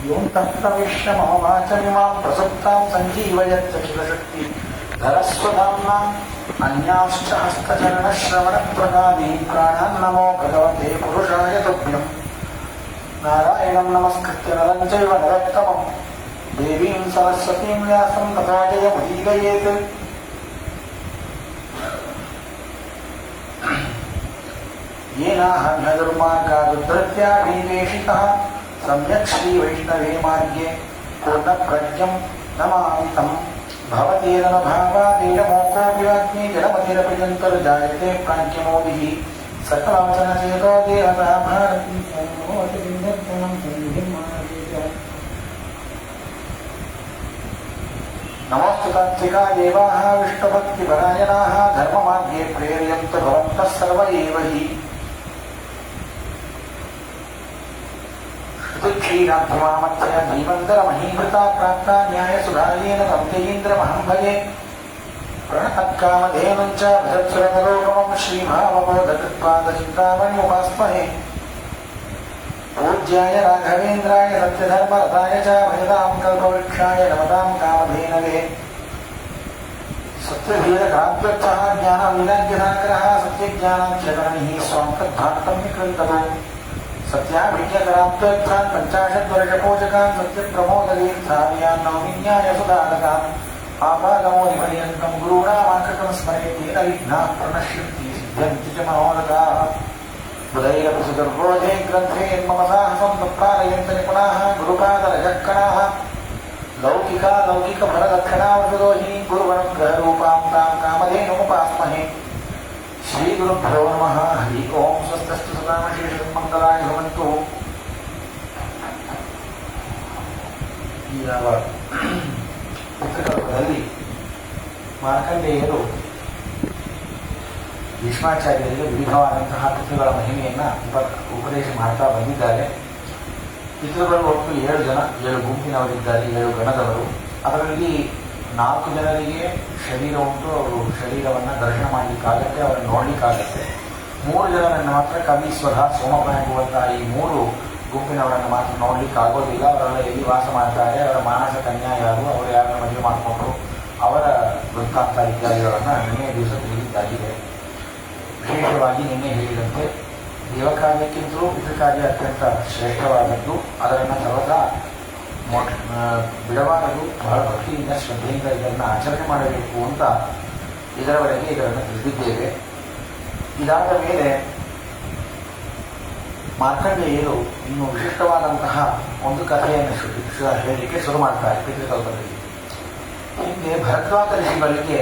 ಯೋಂತಃ ಪ್ರವಿಶ್ಯ ಮಮ ವಾಚಮಿಮಾಂ ಪ್ರಸುಪ್ತಾಂ ಸಂಜೀವಯತ್ಯಖಿಲಶಕ್ತಿ ಧರಸ್ವಧಾಮ್ನಾ ಅನ್ಯಾಶ್ಚ ಹಸ್ತಚರಣಶ್ರವಣಪ್ರದಾದೀನ್ ಪ್ರಾಣಾನ್ ನಮೋ ಭಗವತೆ ಪುರುಷಾಯ ತುಭ್ಯಂ. ನಾರಾಯಣಂ ನಮಸ್ಕೃತ್ಯ ನರಂ ಚೈವ ನರೋತ್ತಮಂ ದೇವೀಂ ಸರಸ್ವತೀಂ ವ್ಯಾಸಂ ತಥಾ ಜಯಮುದೀರಯೇತ್. येनाहं न दुर्मार्गादुद्धृत्याभिनिवेशितः सम्यक् श्रीवैष्णवे मार्गे पूर्णप्रज्ञं नमामि तं. भवतेरनुभावादेयमोकोऽपि वाग्मी जलमतिरपि जन्तर्जायते प्राज्ञमोदिः सकलवचनचेतो देवता भारती सर्वोऽपि विन्दत्तां सन्धिं मार्गे. नमोऽस्तु तात्विका देवाः विष्णुभक्तिपरायणाः धर्ममार्गे प्रेरयन्तु भवन्तः सर्व एव हि. क्षीराभ्यमामत्य धीमन्तरमहीभृता प्राप्ता न्यायसुधायेन तन्तेन्द्रमहं भजे. प्रणतत्कामधेनुं च भजत्सुरतरोगमं श्रीभावबोधकृत्पादचिन्तामणिमुपास्महे. पूज्याय राघवेन्द्राय सत्यधर्मरताय च भजतां कल्पवृक्षाय नमतां कामधेनवे. सत्यधीरकाव्यर्थः ज्ञानविराग्यसागरः सत्यज्ञानाख्यकरणिः स्वान्तद्भान्तं विकृन्ततो. सत्याभिज्ञकराप्तोत्थान् पञ्चाशद्वर्षपोषकान् सत्यप्रमोदतीर्थार्यान् नौमिन्यायसुधारकान् आपादमोदिपर्यन्तं गुरूणामाकृतं स्मरेतेन विघ्नाः प्रणश्यन्ति सिद्ध्यन्ति च मनोरथाः. बुधैरपि ग्रन्थे मम साहसं तत्पारयन्त निपुणाः गुरुपादरजक्कणाः. लौकिकफलदक्षिणावृतदोहि गुरुवनुग्रहरूपां तां कामधेनुमुपास्महे. श्रीगुरुभ्यो नमः. हरि ओಂ. ಸ್ವಸ್ತಸ್ತು ಸದಾಮಶೇಷಮಂಗಲಾಯ ಭವಂತು. ಈ ಯಾವ ಪುಸ್ತಕದಲ್ಲಿ ಮಾರ್ಕಂಡೇಯರು ಭೀಷ್ಮಾಚಾರ್ಯರಿಗೆ ವಿವಿಧವಾದಂತಹ ಪಿತೃಗಳ ಮಹಿಮೆಯನ್ನು ಉಪದೇಶ ಮಾಡ್ತಾ ಬಂದಿದ್ದಾರೆ. ಪಿತೃಗಳು ಒಟ್ಟು 7 ಜನ, 7 ಗುಂಪಿನವರಿದ್ದಾರೆ, 7 ಗಣದವರು. ಅದರಲ್ಲಿ 4 ಜನರಿಗೆ ಶರೀರ ಉಂಟು, ಅವರು ಶರೀರವನ್ನು ದರ್ಶನ ಮಾಡಲಿಕ್ಕಾಗತ್ತೆ, ಅವರನ್ನು ನೋಡಲಿಕ್ಕಾಗತ್ತೆ. 3 ಜನರನ್ನು ಮಾತ್ರ ಕವಿ, ಸ್ವಧಾ, ಸೋಮಪಾನ ಎಂಬುವಂತಹ ಈ 3 ಗುಂಪಿನವರನ್ನು ಮಾತ್ರ ನೋಡ್ಲಿಕ್ಕೆ ಆಗೋದಿಲ್ಲ. ಅವರೆಲ್ಲ ಎಲ್ಲಿ ವಾಸ ಮಾಡ್ತಾರೆ, ಅವರ ಮಾನಸ ಕನ್ಯಾ ಯಾರು, ಅವರು ಯಾರನ್ನ ಮದುವೆ ಮಾಡಿಕೊಂಡ್ರು, ಅವರ ವೃತ್ತಾಂತ ಇತ್ಯಾದಿಗಳನ್ನು ನಿನ್ನೆ ದಿವಸ ತಿಳಿದಿದ್ದಾಗಿದೆ. ವಿಶೇಷವಾಗಿ ನಿನ್ನೆ ಹೇಳಿದಂತೆ ದೇವಕಾರ್ಯಕ್ಕಿಂತಲೂ ಪಿತೃಕಾರ್ಯ ಅತ್ಯಂತ ಶ್ರೇಷ್ಠವಾದದ್ದು. ಅದನ್ನು ಸರ್ವದಾ ಬಿಡಬಾರದು. ಬಹಳ ಭಕ್ತಿಯಿಂದ ಶ್ರದ್ಧೆಯಿಂದ ಇದನ್ನು ಆಚರಣೆ ಮಾಡಬೇಕು ಅಂತ ಇದರವರೆಗೆ ಇದನ್ನು ತಿಳಿದಿದ್ದೇವೆ. ಇದಾದ ಮೇಲೆ ಮಾರ್ಕಂಡೇಯರು ಇನ್ನು ವಿಶಿಷ್ಟವಾದಂತಹ ಒಂದು ಕಥೆಯನ್ನು ಹೇಳಲಿಕ್ಕೆ ಶುರು ಮಾಡ್ತಾರೆ. ಪಿತೃಕಲ್ಪದಲ್ಲಿ ಹಿಂದೆ ಭರದ್ವಾಜ ಋಷಿಗಳಿಗೆ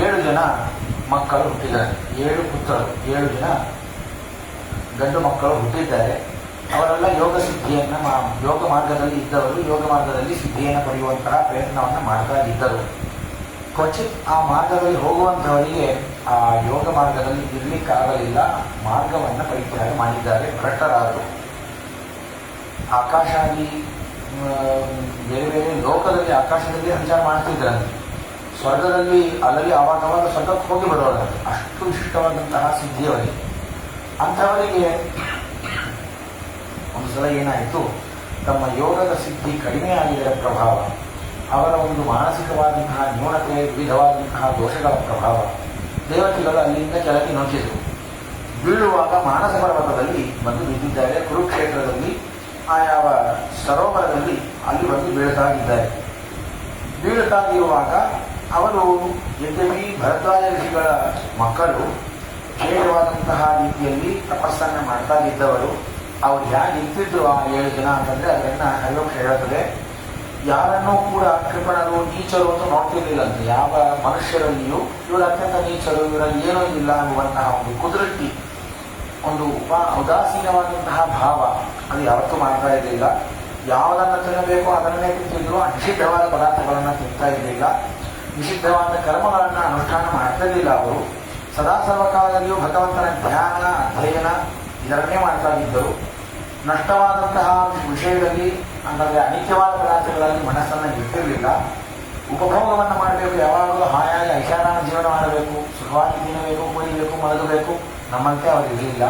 7 ಜನ ಮಕ್ಕಳು ಹುಟ್ಟಿದ್ದಾರೆ, 7 ಪುತ್ರರು, 7 ಜನ ಗಂಡು ಮಕ್ಕಳು ಹುಟ್ಟಿದ್ದಾರೆ. ಅವರೆಲ್ಲ ಯೋಗ ಸಿದ್ಧಿಯನ್ನು, ಯೋಗ ಮಾರ್ಗದಲ್ಲಿ ಇದ್ದವರು, ಯೋಗ ಮಾರ್ಗದಲ್ಲಿ ಸಿದ್ಧಿಯನ್ನು ಪಡೆಯುವಂತಹ ಪ್ರಯತ್ನವನ್ನು ಮಾಡ್ತಾ ಇದ್ದರು. ಕ್ವಚಿತ್ ಆ ಮಾರ್ಗದಲ್ಲಿ ಹೋಗುವಂಥವರಿಗೆ ಆ ಯೋಗ ಮಾರ್ಗದಲ್ಲಿ ಇರಲಿಕ್ಕಾಗಲಿಲ್ಲ, ಮಾರ್ಗವನ್ನು ಪರಿತ್ಯಾಗ ಮಾಡಿದ್ದಾರೆ, ಭ್ರಷ್ಟರಾದರು. ಆಕಾಶಾದಿ ಬೇರೆ ಬೇರೆ ಲೋಕದಲ್ಲಿ ಆಕಾಶದಲ್ಲಿ ಸಂಚಾರ ಮಾಡ್ತಿದ್ರಂತೆ. ಸ್ವರ್ಗದಲ್ಲಿ ಅಲ್ಲಲ್ಲಿ ಆವಾಗ ಸ್ವರ್ಗಕ್ಕೆ ಹೋಗಿ ಬರೋರಂತೆ. ಅಷ್ಟು ವಿಶಿಷ್ಟವಾದಂತಹ ಸಿದ್ಧಿಯವರಿಗೆ. ಅಂಥವರಿಗೆ ಒಂದು ಸಲ ಏನಾಯಿತು, ತಮ್ಮ ಯೋಗದ ಸಿದ್ಧಿ ಕಡಿಮೆಯಾಗಿದ್ದರ ಪ್ರಭಾವ, ಅವರ ಒಂದು ಮಾನಸಿಕವಾದಂತಹ ನ್ಯೂನತೆ, ವಿವಿಧವಾದಂತಹ ದೋಷಗಳ ಪ್ರಭಾವ, ದೇವತೆಗಳು ಅಲ್ಲಿಂದ ಕೆಳಗೆ ನುಗ್ಗಿದರು. ಬೀಳುವಾಗ ಮಾನಸ ಪರ್ವತದಲ್ಲಿ ಬಂದು ಬಿದ್ದಿದ್ದಾರೆ. ಕುರುಕ್ಷೇತ್ರದಲ್ಲಿ ಆ ಯಾವ ಸರೋವರದಲ್ಲಿ ಅಲ್ಲಿ ಬಂದು ಬೀಳುತ್ತಾಗಿದ್ದಾರೆ. ಬೀಳುತ್ತಾಗಿರುವಾಗ ಅವರು ಯದ್ಯಪಿ ಭರದ್ವಾಜ ಋಷಿಗಳ ಮಕ್ಕಳು ವಿಶೇಷವಾದಂತಹ ರೀತಿಯಲ್ಲಿ ತಪಸ್ಸನ್ನು ಮಾಡ್ತಾ ಇದ್ದವರು. ಅವ್ರು ಯಾರು ಇರ್ತಿದ್ರು ಆ 7 ಜನ ಅಂತಂದರೆ ಅದನ್ನು ಹರಿವಂಶ ಹೇಳುತ್ತದೆ. ಯಾರನ್ನೂ ಕೂಡ ಕೃಪಣರು, ನೀಚರು ಅಂತ ನೋಡ್ತಿರ್ಲಿಲ್ಲ ಅಂತ. ಯಾವ ಮನುಷ್ಯರಲ್ಲಿಯೂ ಇವರು ಅತ್ಯಂತ ನೀಚರು, ಇವರಲ್ಲಿ ಏನೂ ಇಲ್ಲ ಅನ್ನುವಂತಹ ಒಂದು ಕುದೃಷ್ಟಿ, ಒಂದು ಉದಾಸೀನವಾದಂತಹ ಭಾವ ಅದು ಯಾವತ್ತೂ ಮಾಡ್ತಾ ಇರಲಿಲ್ಲ. ಯಾವುದನ್ನು ತಿನ್ನಬೇಕೋ ಅದನ್ನೇ ತಿಂತಿದ್ರು. ನಿಷಿದ್ಧವಾದ ಪದಾರ್ಥಗಳನ್ನು ತಿಂತಾ ಇರಲಿಲ್ಲ. ನಿಷಿದ್ಧವಾದ ಕರ್ಮಗಳನ್ನು ಅನುಷ್ಠಾನ ಮಾಡ್ತಾ ಇರಲಿಲ್ಲ. ಅವರು ಸದಾ ಸರ್ವಕಾಲದಲ್ಲಿಯೂ ಭಗವಂತನ ಧ್ಯಾನ, ಅಧ್ಯಯನ ಇದರನ್ನೇ ಮಾಡ್ತಾ ಇದ್ದರು. ನಷ್ಟವಾದಂತಹ ವಿಷಯದಲ್ಲಿ ಅಂದರೆ ಅನಿತ್ಯವಾದ ಪದಾರ್ಥಗಳಲ್ಲಿ ಮನಸ್ಸನ್ನು ಇಟ್ಟಿರಲಿಲ್ಲ. ಉಪಭೋಗವನ್ನು ಮಾಡಬೇಕು, ಯಾವಾಗಲೂ ಹಾಯಾಗಿ ಐಷಾರಾಮ ಜೀವನ ಮಾಡಬೇಕು, ಸುಖವಾಗಿ ತಿನ್ನಬೇಕು, ಕುಡಿಯಬೇಕು, ಮಲಗಬೇಕು, ನಮ್ಮಂತೆ ಅವರಿರಲಿಲ್ಲ.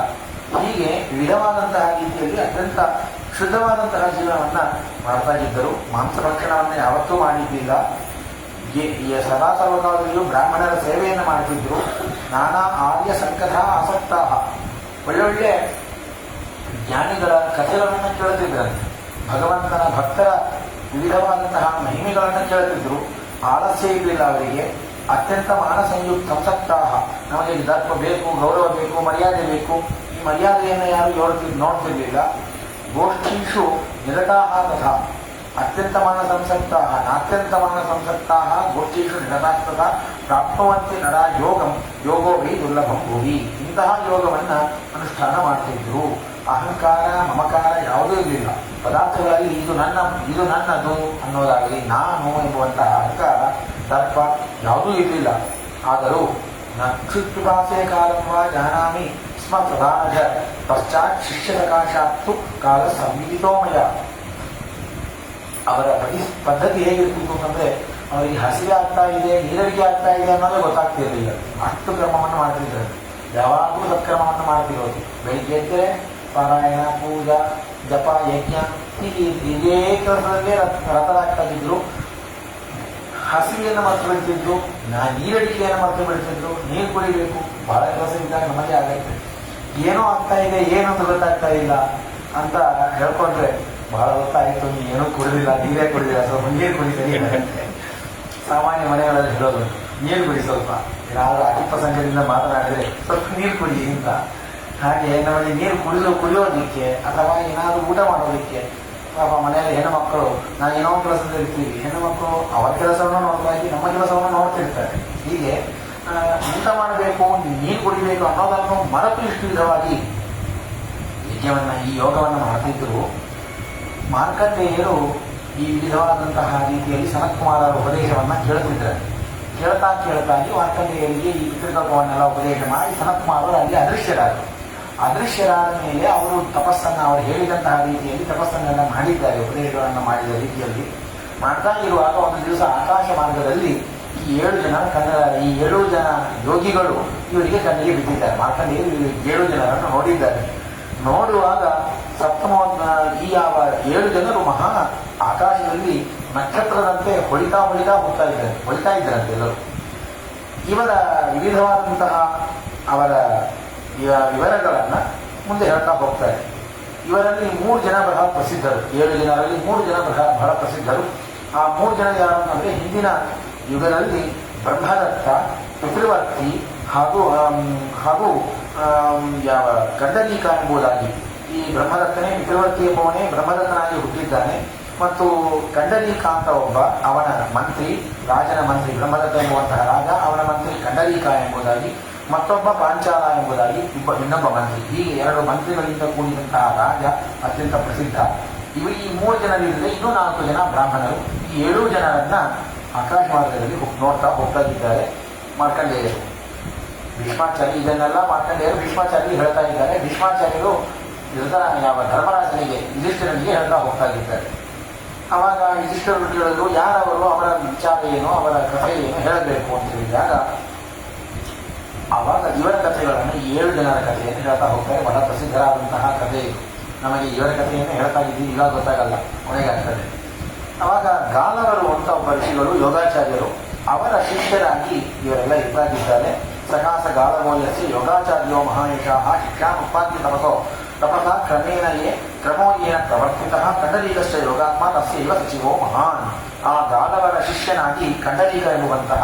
ಹೀಗೆ ವಿಧವಾದಂತಹ ರೀತಿಯಲ್ಲಿ ಅತ್ಯಂತ ಶುದ್ಧವಾದಂತಹ ಜೀವನವನ್ನು ಮಾಡ್ತಾ ಇದ್ದರು. ಮಾಂಸಭಕ್ಷಣವನ್ನು ಯಾವತ್ತೂ ಮಾಡಿದ್ದಿಲ್ಲ. ಸದಾ ಸರ್ವಕಾಲದಲ್ಲಿಯೂ ಬ್ರಾಹ್ಮಣರ ಸೇವೆಯನ್ನು ಮಾಡ್ತಿದ್ರು. ನಾನಾ ಆರ್ಯ ಸಂಕಥ ಆಸಕ್ತ, ಒಳ್ಳೊಳ್ಳೆ ಜ್ಞಾನಿಗಳ ಕಥೆಗಳನ್ನು ಕೇಳುತ್ತಿದ್ದರಂತೆ. ಭಗವಂತನ ಭಕ್ತರ ವಿವಿಧವಾದಂತಹ ಮಹಿಮೆಗಳನ್ನು ಕೇಳುತ್ತಿದ್ದರು. ಆಲಸ್ಯ ಇರಲಿಲ್ಲ ಅವರಿಗೆ. ಅತ್ಯಂತ ಮಾನಸಂಯುಕ್ತ ಸಂಸಕ್ತ, ನಮಗೆ ದರ್ಪ ಬೇಕು, ಗೌರವ ಬೇಕು, ಮರ್ಯಾದೆ ಬೇಕು. ಈ ಮರ್ಯಾದೆಯನ್ನು ಯಾರು ನೋಡ್ತಿರ್ಲಿಲ್ಲ. ಗೋಷ್ಠೀಷು ನಿರತಾಹ ತಥಾ ಅತ್ಯಂತ ಮಾನಸಂಸಕ್ತ ನಾತ್ಯಂತ ಮಾನಸಂಸಕ್ತ ಗೋಷ್ಠೀಷು ನಿರತಾಃ ತಥಾ ಪ್ರಾಪ್ನುವಂತೆ ನರ ಯೋಗಂ ಯೋಗೋ ವೈ ದುರ್ಲಭಂ ಭೂಮಿ. ಇಂತಹ ಯೋಗವನ್ನು ಅನುಷ್ಠಾನ ಮಾಡ್ತಿದ್ರು. ಅಹಂಕಾರ ಮಮಕಾರ ಯಾವುದೂ ಇರಲಿಲ್ಲ. ಪದಾರ್ಥಗಳಲ್ಲಿ ಇದು ನನ್ನದು ಅನ್ನೋದಾಗಲಿ, ನಾನು ಎಂಬುವಂತಹ ಅಹಂಕಾರ ದರ್ಪ ಯಾವುದೂ ಇರಲಿಲ್ಲ. ಆದರೂ ನಕ್ಷುತ್ಪಾಸೆ ಕಾಲಂವಾ ಜಾನಾಮಿ ಸ್ಮ ಪ್ರಧಾನಜ ಪಶ್ಚಾತ್ ಶಿಷ್ಯ ಸಕಾಶಾತ್ತು ಕಾಲ ಸಂವಿದಿತೋಮಯ. ಅವರ ಪದ್ಧತಿ ಹೇಗಿರ್ತಿತ್ತು ಅಂತಂದ್ರೆ, ಅವರಿಗೆ ಹಸಿವೆ ಆಗ್ತಾ ಇದೆ, ನೀರಡಿಕೆ ಆಗ್ತಾ ಇದೆ ಅನ್ನೋದೇ ಗೊತ್ತಾಗ್ತಿರಲಿಲ್ಲ. ಅಷ್ಟು ಕ್ರಮವನ್ನು ಮಾಡ್ತಿದ್ರು. ಯಾವಾಗಲೂ ಸತ್ಕ್ರಮವನ್ನು ಮಾಡ್ತಿರೋದು. ಬೆಳಿಗ್ಗೆ ಎದ್ದರೆ ಪಾರಾಯಣ, ಪೂಜಾ, ಜಪ, ಯಜ್ಞ ಹೀಗೆ ಇದೇ ಕೆಲಸದಲ್ಲೇ ರಥರಾಗ್ತಾ ಇದ್ರು. ಹಸಿವೆಯನ್ನು ಮರೆತು ಬಿಡ್ತಿದ್ರು, ನೀರಡಿಕೆಯನ್ನು ಮರೆತು ಬಿಡ್ತಿದ್ರು. ನೀರು ಕುಡಿಬೇಕು, ಬಹಳ ಕೆಲಸ ಇದ್ದಾಗ ನಮಗೆ ಆಗತ್ತೆ. ಏನೋ ಆಗ್ತಾ ಇದೆ, ಏನಂತ ಗೊತ್ತಾಗ್ತಾ ಇಲ್ಲ ಅಂತ ಹೇಳ್ಕೊಂಡ್ರೆ, ಬಹಳ ಹೊತ್ತಾಯಿತು, ನೀ ಏನೂ ಕುಡಿದಿಲ್ಲ, ನೀರೇ ಕುಡಿದಿಲ್ಲ, ಸ್ವಲ್ಪ ನೀರು ಕುಡಿತೀರಿ. ಸಾಮಾನ್ಯ ಮನೆಗಳಲ್ಲಿ ಹೇಳೋದು, ನೀರು ಕುಡಿ, ಸ್ವಲ್ಪ ಏನಾದರೂ ಅತಿ ಪ್ರಸಂಗದಿಂದ ಮಾತನಾಡಿದ್ರೆ ಸ್ವಲ್ಪ ನೀರು ಕುಡಿ ಅಂತ. ಹಾಗೆ ನಮಗೆ ನೀರು ಕುಡಿಯೋದಕ್ಕೆ ಅಥವಾ ಏನಾದರೂ ಊಟ ಮಾಡೋದಕ್ಕೆ ಪಾಪ ಮನೆಯಲ್ಲಿ ಹೆಣ್ಣು ಮಕ್ಕಳು, ನಾವು ಏನೋ ಕೆಲಸದಲ್ಲಿ ಇರ್ತೀವಿ, ಹೆಣ್ಣು ಮಕ್ಕಳು ಅವರ ಕೆಲಸವನ್ನು ನೋಡ್ತಾ ಇದ್ದೀವಿ, ನಮ್ಮ ಕೆಲಸವನ್ನು ನೋಡ್ತಿರ್ತಾರೆ. ಹೀಗೆ ಊಟ ಮಾಡಬೇಕು, ನೀರು ಕುಡಿಬೇಕು ಅನ್ನೋದನ್ನು ಮರೆತು ಇಷ್ಟು ವಿಧವಾಗಿ ಯಜ್ಞವನ್ನು, ಈ ಯೋಗವನ್ನು ಮಾಡ್ತಿದ್ದರು. ಮಾರ್ಕಂಡೇಯರು ಈ ವಿಧವಾದಂತಹ ರೀತಿಯಲ್ಲಿ ಸನತ್ಕುಮಾರರ ಉಪದೇಶವನ್ನು ಕೇಳುತ್ತಿದ್ದಾರೆ. ಕೇಳ್ತಾಗಿ ಮಾರ್ಕಂಡೇಯರಿಗೆ ಈ ಪಿತೃಕಲ್ಪವನ್ನೆಲ್ಲ ಉಪದೇಶ ಮಾಡಿ ಸನತ್ಕುಮಾರರು ಅಲ್ಲಿ ಅದೃಶ್ಯರಾದ ಮೇಲೆ ಅವರು ತಪಸ್ಸನ್ನು, ಅವರು ಹೇಳಿದಂತಹ ರೀತಿಯಲ್ಲಿ ತಪಸ್ಸನ್ನೆಲ್ಲ ಮಾಡಿದ್ದಾರೆ. ಉಪದೇಶಗಳನ್ನು ಮಾಡಿದ ರೀತಿಯಲ್ಲಿ ಮಾಡ್ತಾ ಇರುವಾಗ ಒಂದು ದಿವಸ ಆಕಾಶ ಮಾರ್ಗದಲ್ಲಿ ಈ 7 ಜನ ಯೋಗಿಗಳು ಇವರಿಗೆ ಕಣ್ಣಿಗೆ ಬಿದ್ದಿದ್ದಾರೆ. ಮಾರ್ಕಂಡೇಯರು 7 ಜನರನ್ನು ನೋಡಿದ್ದಾರೆ. ನೋಡುವಾಗ ಈ 7 ಜನರು ಮಹಾ ಆಕಾಶದಲ್ಲಿ ನಕ್ಷತ್ರದಂತೆ ಹೊಳಿತಾ ಇದ್ದಾರಂತೆ ಎಲ್ಲರೂ. ಇವರ ವಿವಿಧವಾದಂತಹ ಅವರ ವಿವರಗಳನ್ನು ಮುಂದೆ ಹೇಳ್ತಾ ಹೋಗ್ತಾರೆ. ಇವರಲ್ಲಿ 3 ಜನ ಬಹಳ ಪ್ರಸಿದ್ಧರು. 7 ಜನರಲ್ಲಿ 3 ಜನ ಬಹಳ ಪ್ರಸಿದ್ಧರು. ಆ 3 ಜನ ಯಾರು ಅಂತಂದ್ರೆ, ಹಿಂದಿನ ಯುಗದಲ್ಲಿ ಬ್ರಹ್ಮದತ್ತ, ಪಿತೃವರ್ತಿ ಹಾಗೂ ಗಂಡಲೀಕ ಎಂಬುದಾಗಿ, ಈ ಬ್ರಹ್ಮದತ್ತನೇ ಪಿತೃವರ್ತಿ ಎಂಬವನೇ ಬ್ರಹ್ಮದತ್ತನಾಗಿ ಹುಟ್ಟಿದ್ದಾನೆ. ಮತ್ತು ಕಂಡಲೀಕ ಅಂತ ಒಬ್ಬ, ಅವನ ಮಂತ್ರಿ, ರಾಜನ ಮಂತ್ರಿ, ಬ್ರಹ್ಮದತ್ತ ಎಂಬುವಂತಹ ರಾಜ, ಅವನ ಮಂತ್ರಿ ಕಂಡಲೀಕ ಎಂಬುದಾಗಿ, ಮತ್ತೊಬ್ಬ ಪಾಂಚಾಲ ಎಂಬುದಾಗಿ ಇನ್ನೊಬ್ಬ ಮಂತ್ರಿ. ಹೀಗೆ 2 ಮಂತ್ರಿಗಳಿಂದ ಕೂಡಿದಂತಹ ರಾಜ ಅತ್ಯಂತ ಪ್ರಸಿದ್ಧ. ಈ 3 ಜನರಿಲ್ಲದೆ ಇನ್ನೂ 4 ಜನ ಬ್ರಾಹ್ಮಣರು. ಈ 7 ಜನರನ್ನ ಆಕಾಶ ಮಾರ್ಗದಲ್ಲಿ ಹೋಗ್ತಾ ಇದ್ದಾರೆ ಮಾರ್ಕಂಡೇಯರು. ಭೀಷ್ಮಾಚಾರ್ಯ ಇದನ್ನೆಲ್ಲ ಮಾರ್ಕಂಡೇಯರು ಭೀಷ್ಮಾಚಾರ್ಯ ಹೇಳ್ತಾ ಇದ್ದಾರೆ. ಭೀಷ್ಮಾಚಾರ್ಯರು ಧರ್ಮರಾಜನಿಗೆ, ಯುಧಿಷ್ಠಿರನಿಗೆ ಹೇಳ್ತಾ ಹೋಗ್ತಾ ಇದ್ದಾರೆ. ಆವಾಗ ಯುಧಿಷ್ಠಿರರು ಕೇಳಿದ್ರು, ಯಾರವರು, ಅವರ ವಿಚಾರ ಏನು, ಅವರ ಕಥೆ ಏನು ಹೇಳಬೇಕು ಅಂತ ಹೇಳಿದಾಗ, ಆವಾಗ ಇವರ ಕಥೆಗಳನ್ನು, ಈ 7 ಜನರ ಕಥೆಯನ್ನು ಹೇಳ್ತಾ ಹೋಗ್ತಾರೆ. ಬಹಳ ಪ್ರಸಿದ್ಧರಾದಂತಹ ಕಥೆ ಇದು. ನಮಗೆ ಇವರ ಕಥೆಯನ್ನು ಹೇಳ್ತಾ ಇದ್ದೀವಿ, ಈಗ ಗೊತ್ತಾಗಲ್ಲ, ಕೊನೆಗಾಗ್ತದೆ. ಆವಾಗ ಗಾಲವರು ಅಂತ ಒಬ್ಬ ಋಷಿಗಳು, ಯೋಗಾಚಾರ್ಯರು, ಅವರ ಶಿಷ್ಯರಾಗಿ ಇವರೆಲ್ಲ ಇದ್ದಾಗಿದ್ದಾರೆ. ಸಕಾಸ ಗಾಲಮೂಲ್ಯಸ್ಯ ಯೋಗಾಚಾರ್ಯೋ ಮಹಾಯಶಃ ಶಿಕ್ಷಾನುತ್ಪಾದ್ಯ ತಪಸಾ ಕ್ರಮೋ ಏನ ಪ್ರವರ್ತಿತಃ ಕಂಡಲೀಕಶ್ಚ ಯೋಗಾತ್ಮ ತಸ್ಯ ಇವ ಸಚಿವೋ ಮಹಾನ್. ಆ ಗಾಲವರ ಶಿಷ್ಯನಾಗಿ ಕಂಡಲೀಕ ಎನ್ನುವಂತಹ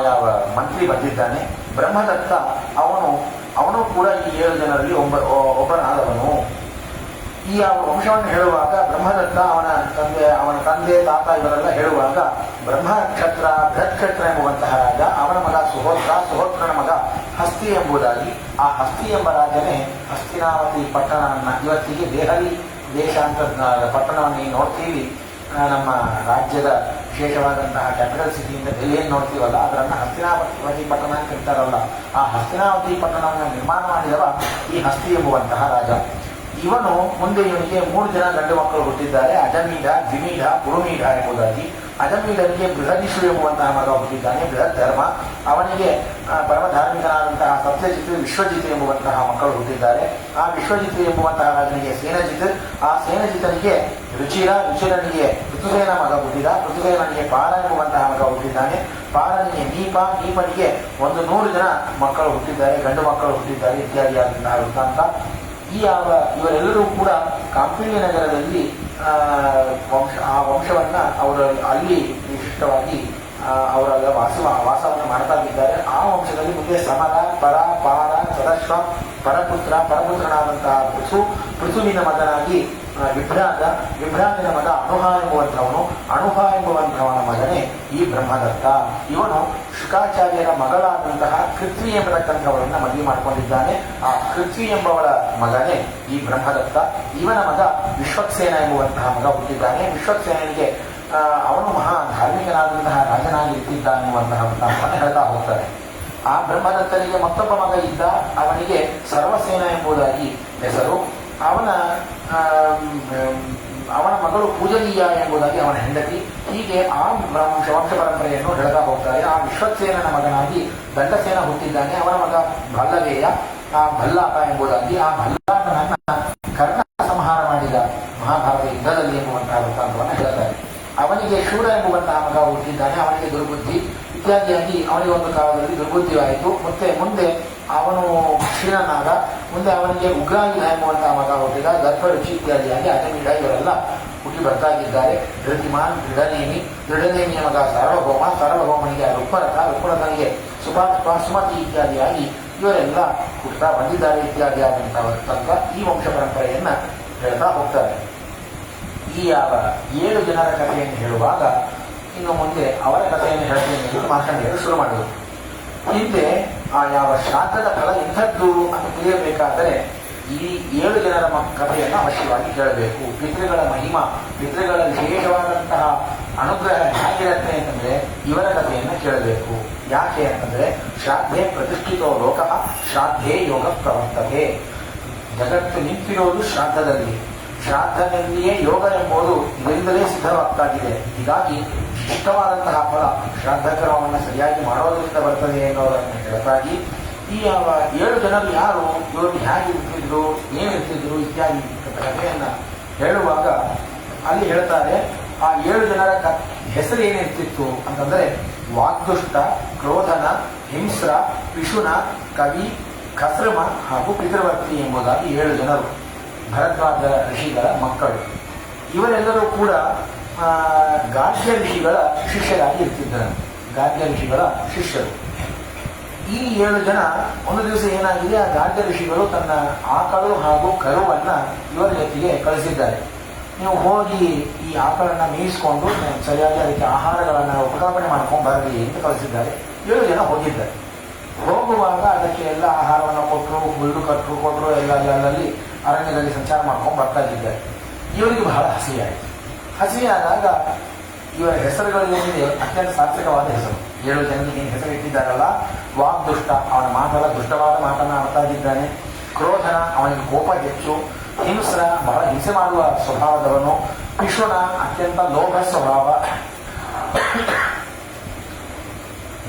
ಯಾವ ಮಂತ್ರಿ ಬಂದಿದ್ದಾನೆ. ಬ್ರಹ್ಮದತ್ತ ಅವನು ಕೂಡ ಈ 7 ಜನರಲ್ಲಿ ಒಬ್ಬನಾದವನು. ಈ ವಂಶವನ್ನು ಹೇಳುವಾಗ ಬ್ರಹ್ಮದತ್ತ ಅವನ ತಂದೆ ತಾತ ಇವರೆಲ್ಲ ಹೇಳುವಾಗ, ಬ್ರಹ್ಮಕ್ಷತ್ರ ಬೃಹತ್ಕ್ಷತ್ರ ಎಂಬುವಂತಹ ರಾಜ, ಅವನ ಮಗ ಸುಹೋತ್ರನ ಮಗ ಹಸ್ತಿ ಎಂಬುದಾಗಿ, ಆ ಹಸ್ತಿ ಎಂಬ ರಾಜನೇ ಹಸ್ತಿನಾವತಿ ಪಟ್ಟಣವನ್ನು, ಇವತ್ತಿಗೆ ದೆಹಲಿ ದೇಶ ಅಂತ ಪಟ್ಟಣವನ್ನು ನೋಡ್ತೀವಿ, ನಮ್ಮ ರಾಜ್ಯದ ವಿಶೇಷವಾದಂತಹ ಕ್ಯಾಪಿಟಲ್ ಸಿಟಿಯಿಂದ ದೆಹಲಿಯನ್ನು ನೋಡ್ತೀವಲ್ಲ, ಅದರನ್ನು ಹಸ್ತಿನಾವತಿ ಪಟ್ಟಣ ಅಂತ ಕರೀತಾರಲ್ಲ. ಆ ಹಸ್ತಿನಾವತಿ ಪಟ್ಟಣವನ್ನು ನಿರ್ಮಾಣ ಮಾಡಿದವ ಈ ಹಸ್ತಿ ಎಂಬುವಂತಹ ರಾಜ. ಈ ಇವನು ಮುಂದೆ ಇವನಿಗೆ 3 ಜನ ಗಂಡು ಮಕ್ಕಳು ಹುಟ್ಟಿದ್ದಾರೆ. ಅಜಮೀಢ, ದ್ವಿಮೀಢ, ಕುರುಮೀಢ ಎಂಬುದಾಗಿ. ಅಜಮೀಢನಿಗೆ ಬೃಹದೀಶು ಎಂಬುವಂತಹ ಮಗ ಹುಟ್ಟಿದ್ದಾನೆ, ಬೃಹತ್ ಧರ್ಮ. ಅವನಿಗೆ ಪರಮಧಾರ್ಮಿಕನಾದಂತಹ ಸತ್ಯಜಿತ್, ವಿಶ್ವಜಿತ್ ಎಂಬುವಂತಹ ಮಕ್ಕಳು ಹುಟ್ಟಿದ್ದಾರೆ. ಆ ವಿಶ್ವಜಿತ್ ಎಂಬುವಂತಹ ರಾಜನಿಗೆ ಸೇನಜಿತ್, ಆ ಸೇನಜಿತನಿಗೆ ರುಚಿರ, ರುಚಿರನಿಗೆ ಋತುಸೇನ ಮಗ ಹುಟ್ಟಿದ, ಋತುಸೇನನಿಗೆ ಪಾರ ಎಂಬುವಂತಹ ಮಗ ಹುಟ್ಟಿದ್ದಾನೆ. ಪಾರನಿಗೆ ನೀಪ, ನೀಪನಿಗೆ 100 ಜನ ಮಕ್ಕಳು ಹುಟ್ಟಿದ್ದಾರೆ, ಗಂಡು ಮಕ್ಕಳು ಹುಟ್ಟಿದ್ದಾರೆ ಇತ್ಯಾದಿಯಾದಂತಹ ವೃತ್ತಾಂತ. ಇವರೆಲ್ಲರೂ ಕೂಡ ಕಾಂಪಿಲ್ಯ ನಗರದಲ್ಲಿ ಆ ವಂಶವನ್ನ ಅವರು ಅಲ್ಲಿ ವಿಶಿಷ್ಟವಾಗಿ ಅವರ ವಾಸವನ್ನು ಮಾಡ್ತಾ ಇದ್ದಾರೆ. ಆ ವಂಶದಲ್ಲಿ ಮುಂದೆ ಸಮರ, ಪರ, ಪಾರ, ಸದಶ್ವ, ಪರಪುತ್ರನಾದಂತಹ ಪೃಥುವಿನ ಮಗನಾಗಿ ವಿಭ್ರಾಂತಿನ ಮಗ ಅನುಹ ಎಂಬುವಂಥವನು, ಅನುಹ ಎಂಬುವಂಥವನ ಮಗನೇ ಈ ಬ್ರಹ್ಮದತ್ತ. ಇವನು ಶುಕಾಚಾರ್ಯರ ಮಗಳಾದಂತಹ ಕೃತ್ವಿ ಎಂಬತಕ್ಕಂಥವರನ್ನ ಮದುವೆ ಮಾಡಿಕೊಂಡಿದ್ದಾನೆ. ಆ ಕೃತ್ವಿ ಎಂಬವಳ ಮಗನೇ ಈ ಬ್ರಹ್ಮದತ್ತ. ಇವನ ಮಗ ವಿಶ್ವಕ್ಸೇನ ಎಂಬುವಂತಹ ಮಗ ಹುಟ್ಟಿದ್ದಾನೆ. ವಿಶ್ವಕ್ಸೇನಿಗೆ ಅವನು ಮಹಾ ಧಾರ್ಮಿಕನಾದಂತಹ ರಾಜನಾಗಿ ಇರ್ತಿದ್ದಾನೆ ಎನ್ನುವಂತಹ ವೃತ್ತಾಂತವನ್ನು ಹೇಳ್ತಾ ಹೋಗ್ತಾರೆ. ಆ ಬ್ರಹ್ಮದತ್ತನಿಗೆ ಮತ್ತೊಬ್ಬ ಮಗ ಇದ್ದ, ಅವನಿಗೆ ಸರ್ವಸೇನ ಎಂಬುದಾಗಿ ಹೆಸರು. ಅವನ ಮಗಳು ಪೂಜನೀಯ ಎಂಬುದಾಗಿ ಅವನ ಹೆಂಡತಿ. ಹೀಗೆ ಆ ವಂಶ ಪರಂಪರೆಯನ್ನು ಹೇಳ್ತಾ ಹೋಗ್ತಾರೆ. ಆ ವಿಶ್ವಕ್ಸೇನನ ಮಗನಾಗಿ ದಂಡಸೇನ ಹುಟ್ಟಿದ್ದಾನೆ. ಅವನ ಮಗ ಭಲ್ಲವೇಯ, ಆ ಭಲ್ಲಾಟ ಎಂಬುದಾಗಿ. ಆ ಭಲ್ಲಾಟನನ್ನ ಕರ್ಣ ಸಂಹಾರ ಮಾಡಿದ ಮಹಾಭಾರತ ಯುದ್ಧದಲ್ಲಿ ಎಂಬುವಂತಹ ವೃತ್ತಾಂತವನ್ನು ಹೇಳ್ತಾರೆ. ಅವನಿಗೆ ಶೂರ ಎಂಬುವಂತಹ ಮಗ ಹುಟ್ಟಿದ್ದಾನೆ. ಅವನಿಗೆ ದುರ್ಬುದ್ಧಿ ಇತ್ಯಾದಿಯಾಗಿ ಅವನಿಗೆ ಒಂದು ಕಾಲದಲ್ಲಿ ದುರ್ಬುದ್ಧಿವಾಯಿತು. ಮತ್ತೆ ಮುಂದೆ ಅವನು ಕ್ಷೀಣನಾದ. ಮುಂದೆ ಅವನಿಗೆ ಉಗ್ರಾಯುಧ ಎಂಬುವಂತಹ ಮಗ ಹುಟ್ಟಿದ. ದರ್ಪರುಚಿ ಇತ್ಯಾದಿಯಾಗಿ ಅಜಮೀಢ ಇವರೆಲ್ಲ ಹುಟ್ಟಿ ಬರ್ತಾ ಇದ್ದಾರೆ. ಧೃತಿಮಾನ್, ದೃಢನೇಮಿಯ ಮಗ ಸಾರ್ವಭೌಮನಿಗೆ ರುಕ್ಮರಥನಿಗೆ ಸುಮತಿ ಇತ್ಯಾದಿಯಾಗಿ ಇವರೆಲ್ಲ ಹುಟ್ಟುತ್ತಾ ಬಂದಿದ್ದಾರೆ ಇತ್ಯಾದಿಯಾದಂತಹ ತನಕ ಈ ವಂಶ ಪರಂಪರೆಯನ್ನ ಹೇಳ್ತಾ ಹೋಗ್ತಾರೆ. ಈ 7 ಜನರ ಕಥೆಯನ್ನು ಹೇಳುವಾಗ ಇನ್ನು ಮುಂದೆ ಅವರ ಕಥೆಯನ್ನು ಹೇಳ್ತೇನೆ ಎಂದು ಮಾರ್ಕಂಡೇಯರು ಶುರು ಮಾಡಿದರು. ಹಿಂದೆ ಆ ಶ್ರಾದ್ದದ ಫಲ ಇಂಥದ್ದು ಅಂತ ತಿಳಿಯಬೇಕಾದರೆ ಈ 7 ಜನರ ಕಥೆಯನ್ನು ಅವಶ್ಯವಾಗಿ ಕೇಳಬೇಕು. ಪಿತೃಗಳ ಮಹಿಮಾ, ಪಿತೃಗಳ ವಿಶೇಷವಾದಂತಹ ಅನುಗ್ರಹ ಹೇಗಿರುತ್ತೆ ಅಂತಂದ್ರೆ ಇವರ ಕಥೆಯನ್ನು ಕೇಳಬೇಕು. ಯಾಕೆ ಅಂತಂದ್ರೆ ಶ್ರಾದ್ಧೆ ಪ್ರತಿಷ್ಠಿತೋ ಲೋಕ ಶ್ರಾದ್ಧೇ ಯೋಗ ಪ್ರವರ್ತತೆ. ಜಗತ್ತು ನಿಂತಿರೋದು ಶ್ರಾದ್ದದಲ್ಲಿ. ಶ್ರಾದ್ದದಲ್ಲಿಯೇ ಯೋಗ ಎಂಬುದು ಇದರಿಂದಲೇ ಸಿದ್ಧವಾಗ್ತಾ ಇದೆ. ಹೀಗಾಗಿ ಇಷ್ಟವಾದಂತಹ ಫಲ ಶ್ರಾದ್ದ ಕ್ರಮವನ್ನು ಸರಿಯಾಗಿ ಮಾಡೋದರಿಂದ ಬರ್ತದೆ ಎನ್ನುವುದನ್ನು ಹೇಳ್ತಾಗಿ ಈ 7 ಜನರು ಯಾರು, ಇವರು ಹೇಗೆ ಇರ್ತಿದ್ರು, ಏನಿರ್ತಿದ್ರು ಇತ್ಯಾದಿ ಕಥೆಯನ್ನ ಹೇಳುವಾಗ ಅಲ್ಲಿ ಹೇಳ್ತಾರೆ. ಆ 7 ಜನರ ಹೆಸರು ಏನಿರ್ತಿತ್ತು ಅಂತಂದ್ರೆ ವಾಗ್ದುಷ್ಟ, ಕ್ರೋಧನ, ಹಿಂಸ್ರ, ಪಿಶುನ, ಕವಿ, ಖಸ್ರಮ ಹಾಗೂ ಪಿತೃವರ್ತಿ ಎಂಬುದಾಗಿ 7 ಜನರು ಭರದ್ವಾಜ ಋಷಿಗಳ ಮಕ್ಕಳು. ಇವರೆಲ್ಲರೂ ಕೂಡ ಗಾರ್ಗ್ಯ ಋಷಿಗಳ ಶಿಷ್ಯರಾಗಿ ಇರ್ತಿದ್ದಾರೆ. ಗಾರ್ಗ್ಯ ಋಷಿಗಳ ಶಿಷ್ಯರು. ಈ 7 ಜನ ಒಂದು ದಿವಸ ಏನಾಗಿದೆ, ಆ ಗಾರ್ಗ್ಯ ಋಷಿಗಳು ತನ್ನ ಆಕಳು ಹಾಗೂ ಕರುವನ್ನ ಇವರ ಜೊತೆಗೆ ಕಳಿಸಿದ್ದಾರೆ. ನೀವು ಹೋಗಿ ಈ ಆಕಳನ್ನ ಮೇಯಿಸ್ಕೊಂಡು ಸರಿಯಾಗಿ ಅದಕ್ಕೆ ಆಹಾರಗಳನ್ನು ಉಪಕಲ್ಪನೆ ಮಾಡ್ಕೊಂಡು ಬರಲಿ ಅಂತ ಕಳಿಸಿದ್ದಾರೆ. 7 ಜನ ಹೋಗಿದ್ದಾರೆ. ಹೋಗುವಾಗ ಅದಕ್ಕೆ ಎಲ್ಲ ಆಹಾರವನ್ನು ಕೊಟ್ಟರು, ಹುಲ್ಲು ಕೊಟ್ಟರು, ಎಲ್ಲ ಅಲ್ಲಲ್ಲಿ ಅರಣ್ಯದಲ್ಲಿ ಸಂಚಾರ ಮಾಡ್ಕೊಂಡು ಬರ್ತಾ ಇದ್ದಾರೆ. ಇವರಿಗೆ ಬಹಳ ಹಸಿಯಾಯಿತು. ಹಸಿಯಾದಾಗ ಇವರ ಹೆಸರುಗಳು ಏನಿದೆ ಅತ್ಯಂತ ಸಾತ್ವಿಕವಾದ ಹೆಸರು. 7 ಜನರಿಗೆ ಏನು ಹೆಸರು ಇಟ್ಟಿದ್ದಾರಲ್ಲ, ವಾಗ್ದುಷ್ಟ, ಅವನ ಮಾತೆಲ್ಲ ದುಷ್ಟವಾದ ಮಾತನ್ನು ಆಡ್ತಾ ಇದ್ದಾನೆ. ಕ್ರೋಧನ, ಅವನಿಗೆ ಕೋಪ ಹೆಚ್ಚು. ಹಿಂಸ್ರ, ಬಹಳ ಹಿಂಸೆ ಮಾಡುವ ಸ್ವಭಾವದವನು. ಪಿಶುನ, ಅತ್ಯಂತ ಲೋಭ ಸ್ವಭಾವ.